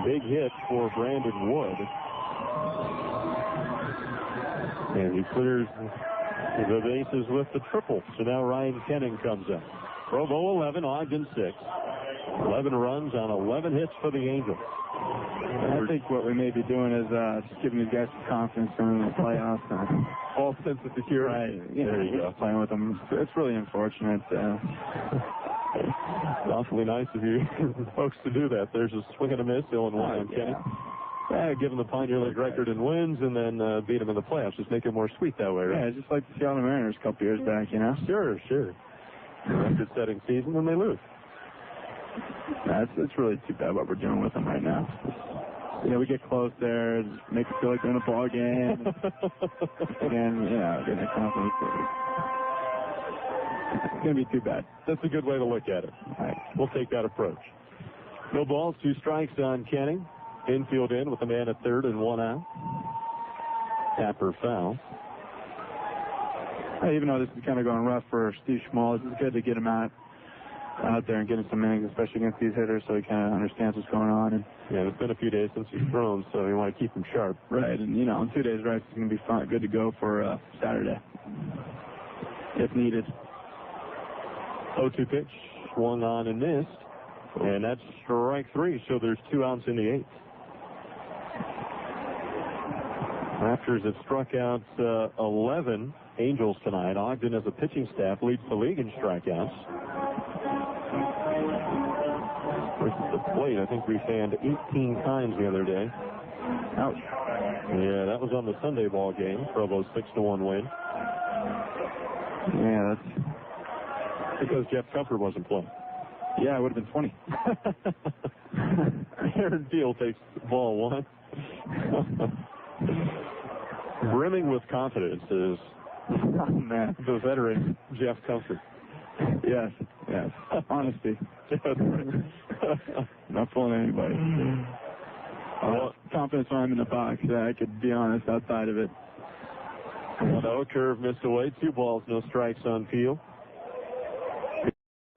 Big hit for Brandon Wood. And he clears the bases with the triple. So now Ryan Kenning comes up. Provo 11, Ogden 6. 11 runs on 11 hits for the Angels.
I think what we may be doing is just giving these guys some confidence in the playoffs.
False sense of security.
Right.
There you go.
Playing with them. It's really unfortunate.
It's awfully nice of you folks to do that. There's a swing and a miss, 0-1 on Kenny. Yeah, give them the Pioneer League record and wins, and then beat them in the playoffs. Just make it more sweet that way, right?
Yeah, just like the Seattle Mariners a couple years back, you know?
Sure. Record-setting season, and they lose.
It's really too bad what we're doing with them right now. We get close there, make it feel like they're in a ball game. Again, getting a confidence. It's going to be too bad.
That's a good way to look at it. All right. We'll take that approach. No balls, 2 strikes on Kenning. Infield in with a man at third and 1 out. Tapper foul.
Even though this is kind of going rough for Steve Schmall, it's good to get him out there and get him some innings, especially against these hitters, so he kind of understands what's going on. And
it's been a few days since he's thrown, so you want to keep him sharp.
Right, and in 2 days' rest, he's going to be fine, good to go for Saturday, if needed.
0-2 pitch, swung on and missed, and that's strike 3, so there's 2 outs in the 8th. Raptors have struck out 11 Angels tonight. Ogden, as a pitching staff, leads the league in strikeouts. Versus the plate, I think we fanned 18 times the other day.
Ouch.
Yeah, that was on the Sunday ball game. Provo's 6-1 win.
Yeah, that's
because Jeff Comfort wasn't playing.
Yeah, it would have been 20.
Aaron Field takes ball 1. Brimming with confidence is the veteran Jeff Comfort.
Yes. Honesty. Not fooling anybody. Confidence when I'm in the box. I could be honest outside of it.
1-0, curve missed away. 2 balls, no strikes on Field.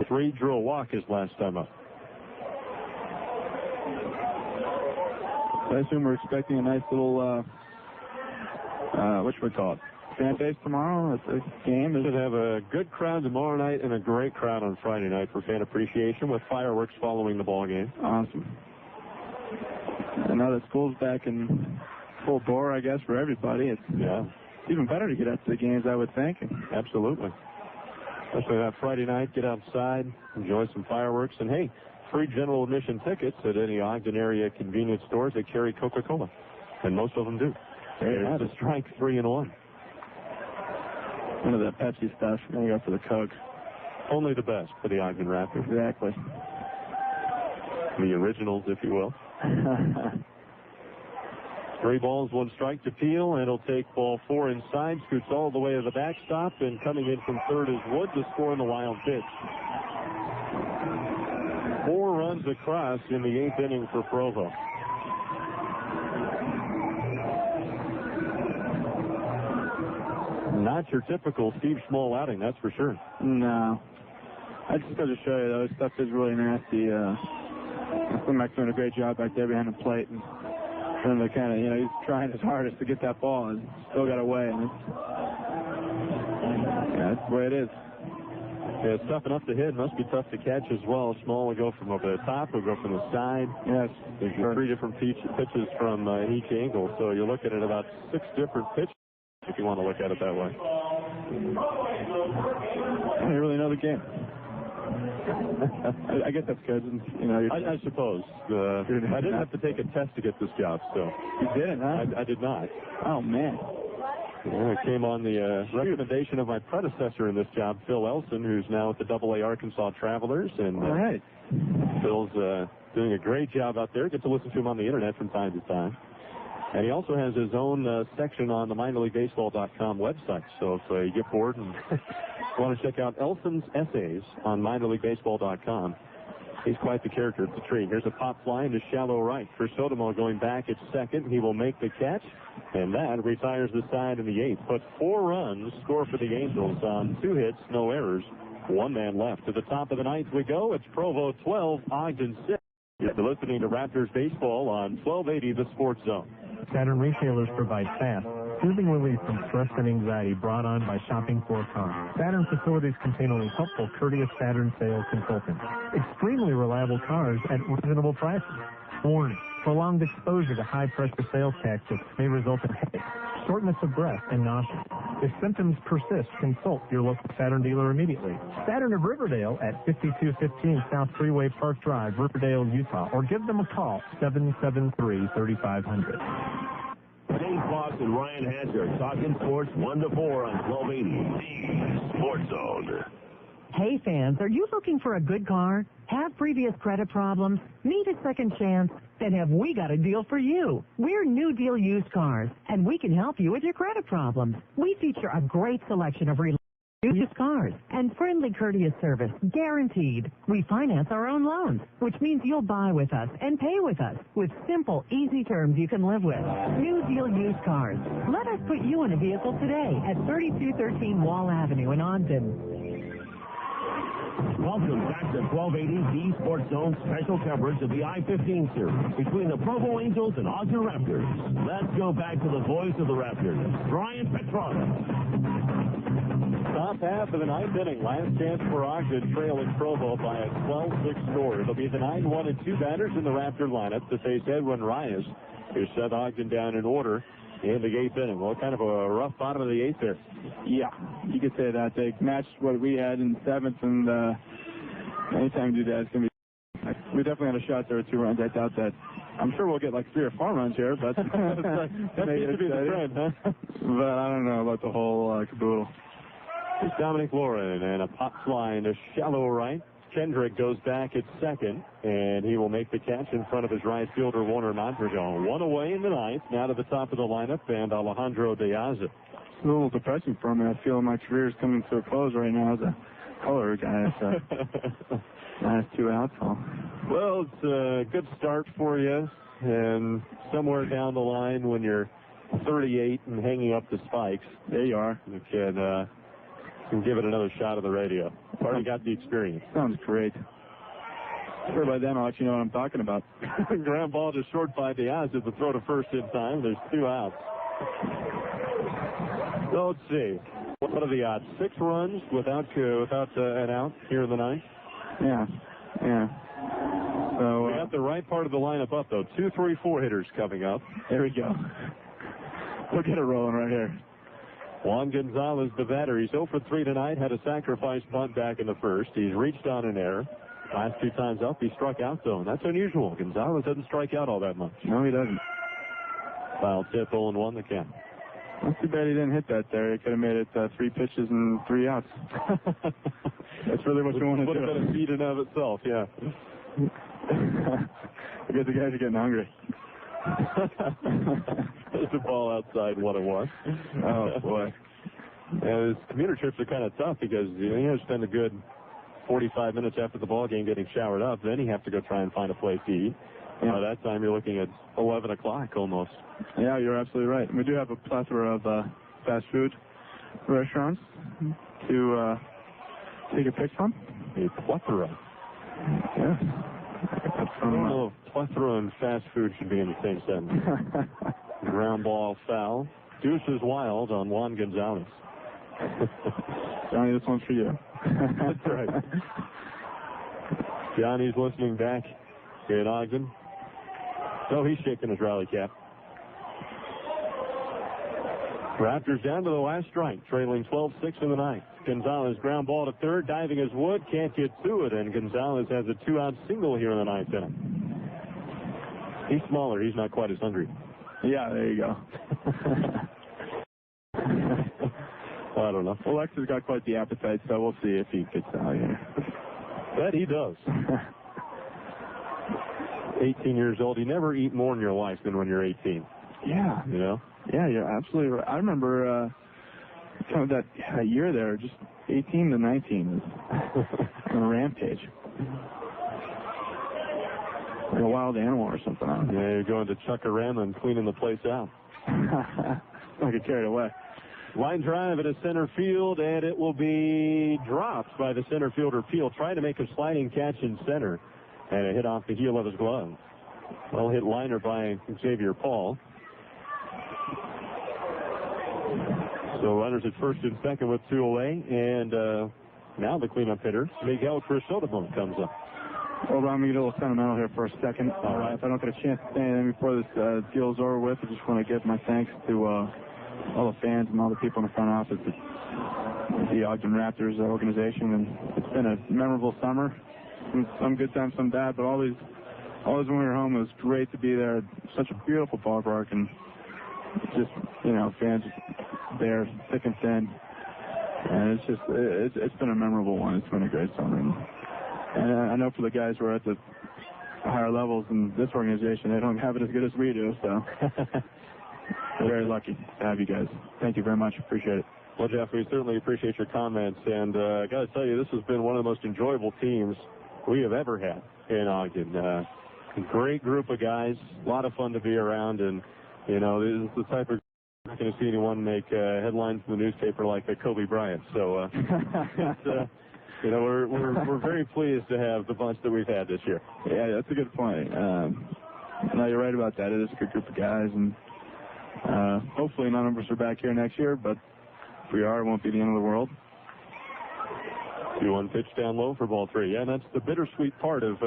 3, drew a walk his last time up.
I assume we're expecting a nice little, fan base tomorrow at the game.
Should have a good crowd tomorrow night and a great crowd on Friday night for fan appreciation with fireworks following the ball game.
Awesome. And now that school's back in full bore, I guess, for everybody. It's even better to get out to the games, I would think.
Absolutely. Especially that Friday night, get outside, enjoy some fireworks, and hey, free general admission tickets at any Ogden area convenience stores that carry Coca-Cola. And most of them do. There's a strike 3 and 1.
None of that Pepsi stuff. Going to go for the Coke.
Only the best for the Ogden Raptors.
Exactly.
The originals, if you will. 3 balls, 1 strike to Peel, and it'll take ball 4 inside. Scoots all the way to the backstop, and coming in from third is Wood to score in the wild pitch. 4 runs across in the 8th inning for Provo. Not your typical Steve Schmall outing, that's for sure.
No. I just got to show you, though, this stuff is really nasty. Slimak's doing a great job back there behind the plate. And they're kind of, he's trying his hardest to get that ball and still got away. And that's the way it is.
Yeah, it's tough enough to hit. Must be tough to catch as well. Small will go from over the top, will go from the side.
Yes.
There's three different pitches from each angle, so you're looking at about 6 different pitches if you want to look at it that way.
You really know the game. I guess that's good.
I suppose. I didn't have to take a test to get this job, so.
You didn't, huh?
I did not.
Oh, man.
Yeah, I came on the recommendation of my predecessor in this job, Phil Elson, who's now at the AA Arkansas Travelers. And
all right.
Phil's doing a great job out there. Get to listen to him on the internet from time to time. And he also has his own section on the minorleaguebaseball.com website. So if you get bored and want to check out Elson's essays on minorleaguebaseball.com, he's quite the character at the tree. Here's a pop fly into shallow right. For Sotomo going back at second. He will make the catch, and that retires the side in the 8th. But 4 runs score for the Angels on 2 hits, no errors. 1 man left. To the top of the 9th we go. It's Provo 12, Ogden 6. You're listening to Raptors baseball on 1280 The Sports Zone.
Saturn retailers provide fast, soothing relief from stress and anxiety brought on by shopping for a car. Saturn facilities contain only helpful, courteous Saturn sales consultants. Extremely reliable cars at reasonable prices. Warning: prolonged exposure to high-pressure sales taxes may result in headache, shortness of breath, and nausea. If symptoms persist, consult your local Saturn dealer immediately. Saturn of Riverdale at 5215 South Freeway Park Drive, Riverdale, Utah, or give them a call, 773-3500.
Dave Fox and Ryan Hatch are talking sports 1 to 4 on 1280 The Sports Zone.
Hey fans, are you looking for a good car? Have previous credit problems? Need a second chance? Then have we got a deal for you. We're New Deal Used Cars, and we can help you with your credit problems. We feature a great selection of used cars and friendly, courteous service, guaranteed. We finance our own loans, which means you'll buy with us and pay with us with simple, easy terms you can live with. New Deal Used Cars. Let us put you in a vehicle today at 3213 Wall Avenue in Ogden.
Welcome back to 1280 The Sports Zone special coverage of the I-15 series between the Provo Angels and Ogden Raptors. Let's go back to the voice of the Raptors, Brian Petrona.
Top half of the 9th inning. Last chance for Ogden, trailing Provo by a 12-6 score. It'll be the 9-1 and 2 batters in the Raptor lineup to face Edwin Reyes, who set Ogden down in order in the 8th inning. Well, kind of a rough bottom of the 8th there.
Yeah, you could say that. They matched what we had in 7th, and anytime you do that, it's going to be... We definitely had a shot there with 2 runs. I doubt that. I'm sure we'll get like 3 or 4 runs here, but...
that seems to be the trend, huh?
But I don't know about the whole caboodle.
It's Dominic Lauren, and a pop fly into shallow right. Kendrick goes back at second, and he will make the catch in front of his right fielder, Warner Mondragon. 1 away in the 9th, now to the top of the lineup, and Alejandro De Aza.
It's a little depressing for me. I feel my career is coming to a close right now as a color guy. So last 2 outs.
Well, it's a good start for you, and somewhere down the line when you're 38 and hanging up the spikes,
there you are.
You can give it another shot on the radio. Already got the experience.
Sounds great. Sure, by then I'll let you know what I'm talking about.
Ground ball to short by Diaz at the throw to first in time. There's 2 outs. So let's see. What are the odds? 6 runs without an out here in the 9th?
Yeah. So
we got the right part of the lineup up, though. 2, 3, 4 hitters coming up.
There we go. We'll get it rolling right here.
Juan Gonzalez, the batter. He's 0 for 3 tonight. Had a sacrifice bunt back in the first. He's reached on an error. Last 2 times up, he struck out, though. And that's unusual. Gonzalez doesn't strike out all that much.
No, he doesn't.
Foul tip, 0-1 the count.
That's too bad he didn't hit that there. He could have made it 3 pitches and 3 outs. That's really what you want to do.
Would have been a feat in of itself, yeah.
Because the guys are getting hungry.
There's the ball outside 1-1.
Oh, boy.
And his commuter trips are kind of tough because you have to spend a good 45 minutes after the ball game getting showered up. Then you have to go try and find a place to eat. By that time, you're looking at 11 o'clock almost.
Yeah, you're absolutely right. We do have a plethora of fast food restaurants to take your pick from.
a plethora.
Yeah.
I don't know if plethora and fast food should be in the same sentence. Ground ball foul. Deuces wild on Juan Gonzalez.
Johnny, this one's for you.
That's right. Johnny's listening back here in Ogden. So he's shaking his rally cap. Raptors down to the last strike, trailing 12-6 in the ninth. Gonzalez ground ball to third, diving as Wood, can't get to it, and Gonzalez has a 2-out single here in the ninth inning. He's smaller, he's not quite as hungry.
Yeah, there you go.
I don't know.
Well, Lex has got quite the appetite, so we'll see if he gets out here.
Bet he does. 18 years old. You never eat more in your life than when you're 18.
Yeah.
You know?
Yeah, you're absolutely right. I remember kind of that year there, just 18 to 19 on a rampage. Like a wild animal or something.
Yeah, you're going to Chuck-a-Rama and cleaning the place out.
I get carried away.
Line drive at a center field, and it will be dropped by the center fielder Peel, trying to make a sliding catch in center, and a hit off the heel of his glove. Well hit liner by Xavier Paul. So runners at first and second with 2 away, and now the cleanup hitter, Miguel Crisotomo, comes up.
Well, I'm going to get a little sentimental here for a second.
All right.
If I don't get a chance to say anything before this deal is over with, I just want to give my thanks to all the fans and all the people in the front office at the Ogden Raptors organization. And it's been a memorable summer. Some good times, some bad, but always when we were home, it was great to be there. Such a beautiful ballpark, and just, fans there, thick and thin. And it's been a memorable one. It's been a great summer. And I know for the guys who are at the higher levels in this organization, they don't have it as good as we do, so we're very lucky to have you guys. Thank you very much. Appreciate it.
Well, Jeff, we certainly appreciate your comments, and I got to tell you, this has been one of the most enjoyable teams we have ever had in Ogden. Great group of guys, a lot of fun to be around, and, this is the type of you're not going to see anyone make headlines in the newspaper like Kobe Bryant, so we're very pleased to have the bunch that we've had this year.
Yeah, that's a good point. No, you're right about that. It is a good group of guys, and hopefully none of us are back here next year, but if we are, it won't be the end of the world.
2-1 pitch down low for ball 3. Yeah, that's the bittersweet part of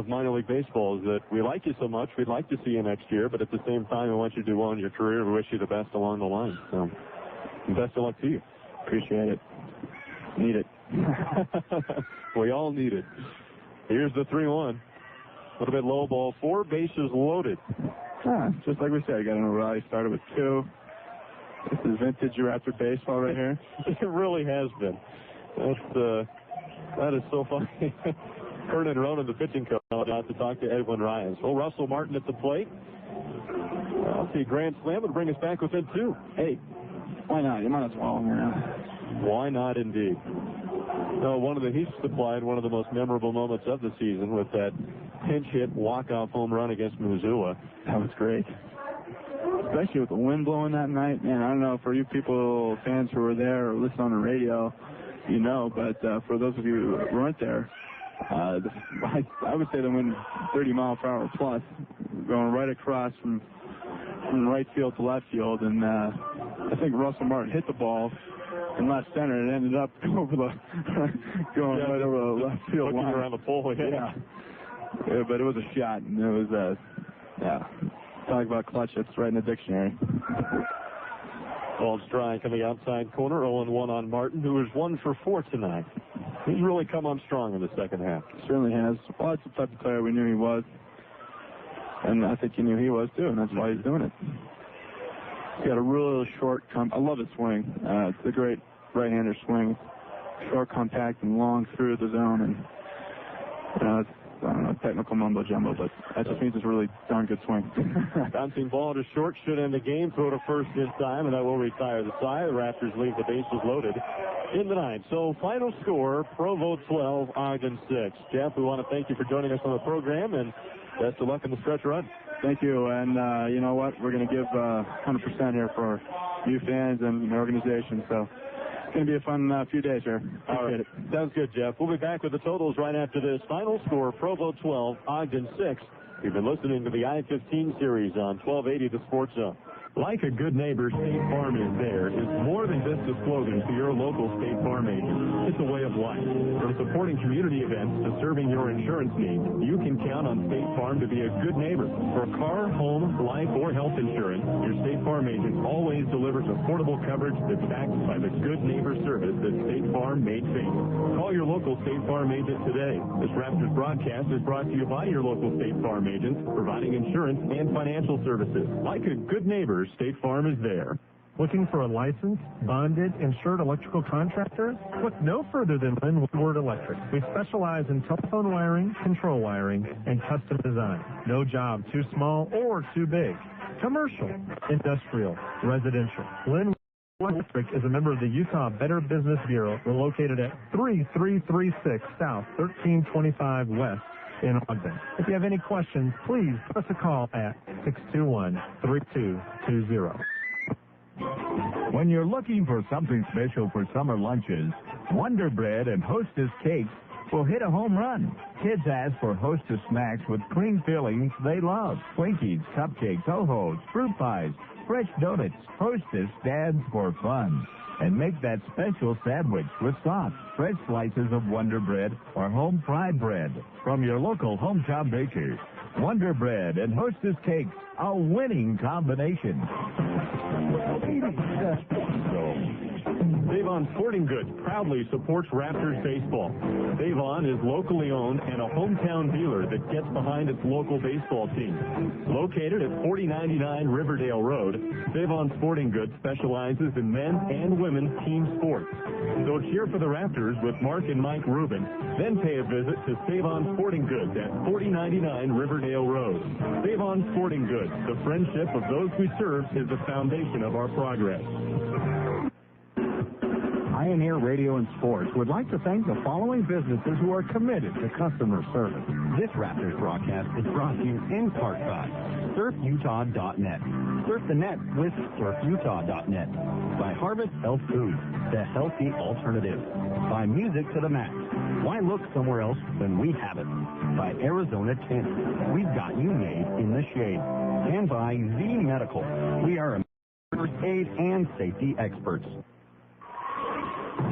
minor league baseball, is that we like you so much, we'd like to see you next year, but at the same time, we want you to do well in your career. We wish you the best along the line. So, best of luck to you.
Appreciate it. Need it.
We all need it. Here's the 3-1. A little bit low, ball 4, bases loaded.
Just like we said, I got in a rally, started with 2. This is vintage Raptor baseball right here.
It really has been. That is so funny. Kernan Ronan, the pitching coach, out to talk to Edwin Reyes. Well, Russell Martin at the plate. I'll see grand slam would bring us back within 2.
Hey, why not? You might as well.
Why not, indeed. No, he supplied one of the most memorable moments of the season with that pinch hit walk-off home run against Missoula.
That was great. Especially with the wind blowing that night. Man, I don't know, for you people, fans who were there or listen on the radio, but for those of you who weren't there, I would say the wind 30 mile per hour plus, going right across from right field to left field, and I think Russell Martin hit the ball in left center, and it ended up going right over the left field line.
Around the pole,
yeah, but it was a shot, and it was talk about clutch hits right in the dictionary.
Ball strike on the outside corner, 0-1 on Martin, who is 1 for 4 tonight. He's really come on strong in the second half.
Certainly has. Well, that's the type of player we knew he was, and I think you knew he was too, and that's why he's doing it. He's got a really short, I love his swing. It's a great right-hander swing. Short, compact, and long through the zone, and it's, I don't know, technical mumbo-jumbo, but that just means it's a really darn good swing.
Bouncing ball to short should end the game. Throw to first in time, and that will retire the side. The Raptors leave the bases loaded in the ninth. So final score, Provo 12, Ogden 6. Jeff, we want to thank you for joining us on the program, and best of luck in the stretch run.
Thank you, and you know what? We're going to give 100% here for you fans and the organization, so going to be a fun few days here.
All right. Sounds good, Jeff. We'll be back with the totals right after this. Final score, Provo 12, Ogden 6. You've been listening to the I-15 series on 1280 The Sports Zone.
Like a good neighbor, State Farm is there is more than just a slogan to your local State Farm agent. It's a way of life. From supporting community events to serving your insurance needs, you can count on State Farm to be a good neighbor. For car, home, life, or health insurance, your State Farm agent always delivers affordable coverage that's backed by the good neighbor service that State Farm made famous. Call your local State Farm agent today. This Raptors broadcast is brought to you by your local State Farm agents, providing insurance and financial services. Like a good neighbor, State Farm is there.
Looking for a licensed, bonded, insured electrical contractor? Look no further than Woodward Electric. We specialize in telephone wiring, control wiring, and custom design. No job too small or too big. Commercial, industrial, residential. Woodward Electric is a member of the Utah Better Business Bureau. We're located at 3336 South 1325 West in Ogden. If you have any questions, please give us a call at 621-3220.
When you're looking for something special for summer lunches, Wonder Bread and Hostess Cakes will hit a home run. Kids ask for Hostess snacks with cream fillings they love. Twinkies, cupcakes, Ho-Hos, fruit pies, fresh donuts. Hostess stands for fun. And make that special sandwich with soft, fresh slices of Wonder Bread or home fried bread from your local hometown baker. Wonder Bread and Hostess Cakes, a winning combination.
Avon Sporting Goods proudly supports Raptors baseball. Avon is locally owned and a hometown dealer that gets behind its local baseball team. Located at 4099 Riverdale Road, Avon Sporting Goods specializes in men's and women's team sports. So cheer for the Raptors with Mark and Mike Rubin, then pay a visit to Avon Sporting Goods at 4099 Riverdale Road. Avon Sporting Goods, the friendship of those we serve is the foundation of our progress.
Pioneer Radio and Sports would like to thank the following businesses who are committed to customer service.
This Raptors broadcast is brought to you in part by SurfUtah.net. Surf the net with SurfUtah.net. By Harvest Health Foods, the healthy alternative. By Music to the Max. Why look somewhere else when we have it? By Arizona Tint. We've got you made in the shade. And by Z Medical. We are first aid and safety experts.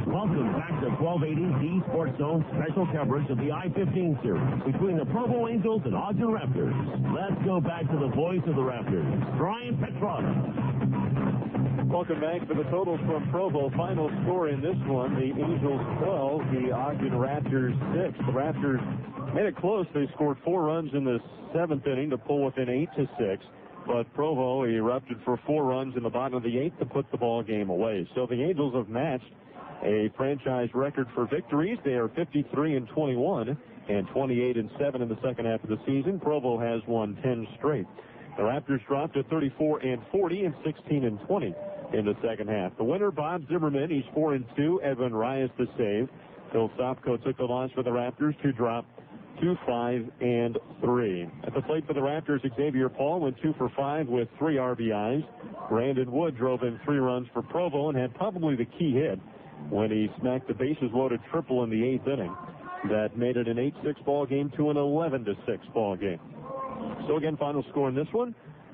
Welcome back to 1280 The Sports Zone special coverage of the I-15 series between the Provo Angels and Ogden Raptors. Let's go back to the voice of the Raptors, Brian Petrota.
Welcome back to the totals from Provo. Final score in this one, the Angels 12, the Ogden Raptors 6. The Raptors made it close. They scored 4 runs in the 7th inning to pull within 8-6. But Provo erupted for 4 runs in the bottom of the 8th to put the ball game away. So the Angels have matched a franchise record for victories. They are 53-21 and 28-7 in the second half of the season. Provo has won 10 straight. The Raptors dropped to 34-40 and 16-20 in the second half. The winner, Bob Zimmerman, he's 4-2. Edwin Reyes the save. Phil Sopko took the loss for the Raptors to drop to 5-3. At the plate for the Raptors, Xavier Paul went 2 for 5 with 3 RBIs. Brandon Wood drove in 3 runs for Provo and had probably the key hit when he smacked the bases-loaded triple in the 8th inning. That made it an 8-6 ball game to an 11-6 ball game. So again, final score in this one,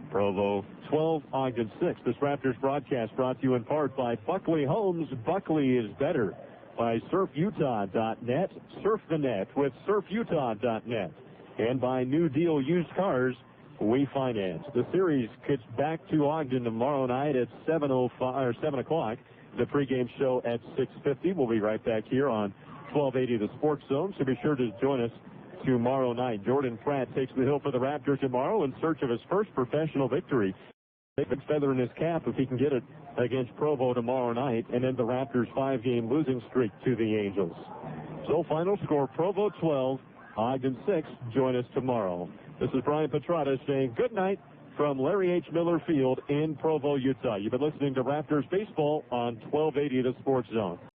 Provo 12, Ogden 6. This Raptors broadcast brought to you in part by Buckley Homes. Buckley is better. By SurfUtah.net. Surf the net with SurfUtah.net. And by New Deal Used Cars, we finance. The series gets back to Ogden tomorrow night at 7 o'clock. The pregame show at 6:50. We'll be right back here on 1280 The Sports Zone, so be sure to join us tomorrow night. Jordan Pratt takes the hill for the Raptors tomorrow in search of his first professional victory. Take a feather in his cap if he can get it against Provo tomorrow night and end the Raptors' 5-game losing streak to the Angels. So final score, Provo 12, Ogden 6. Join us tomorrow. This is Brian Petrota saying good night from Larry H. Miller Field in Provo, Utah. You've been listening to Raptors Baseball on 1280 The Sports Zone.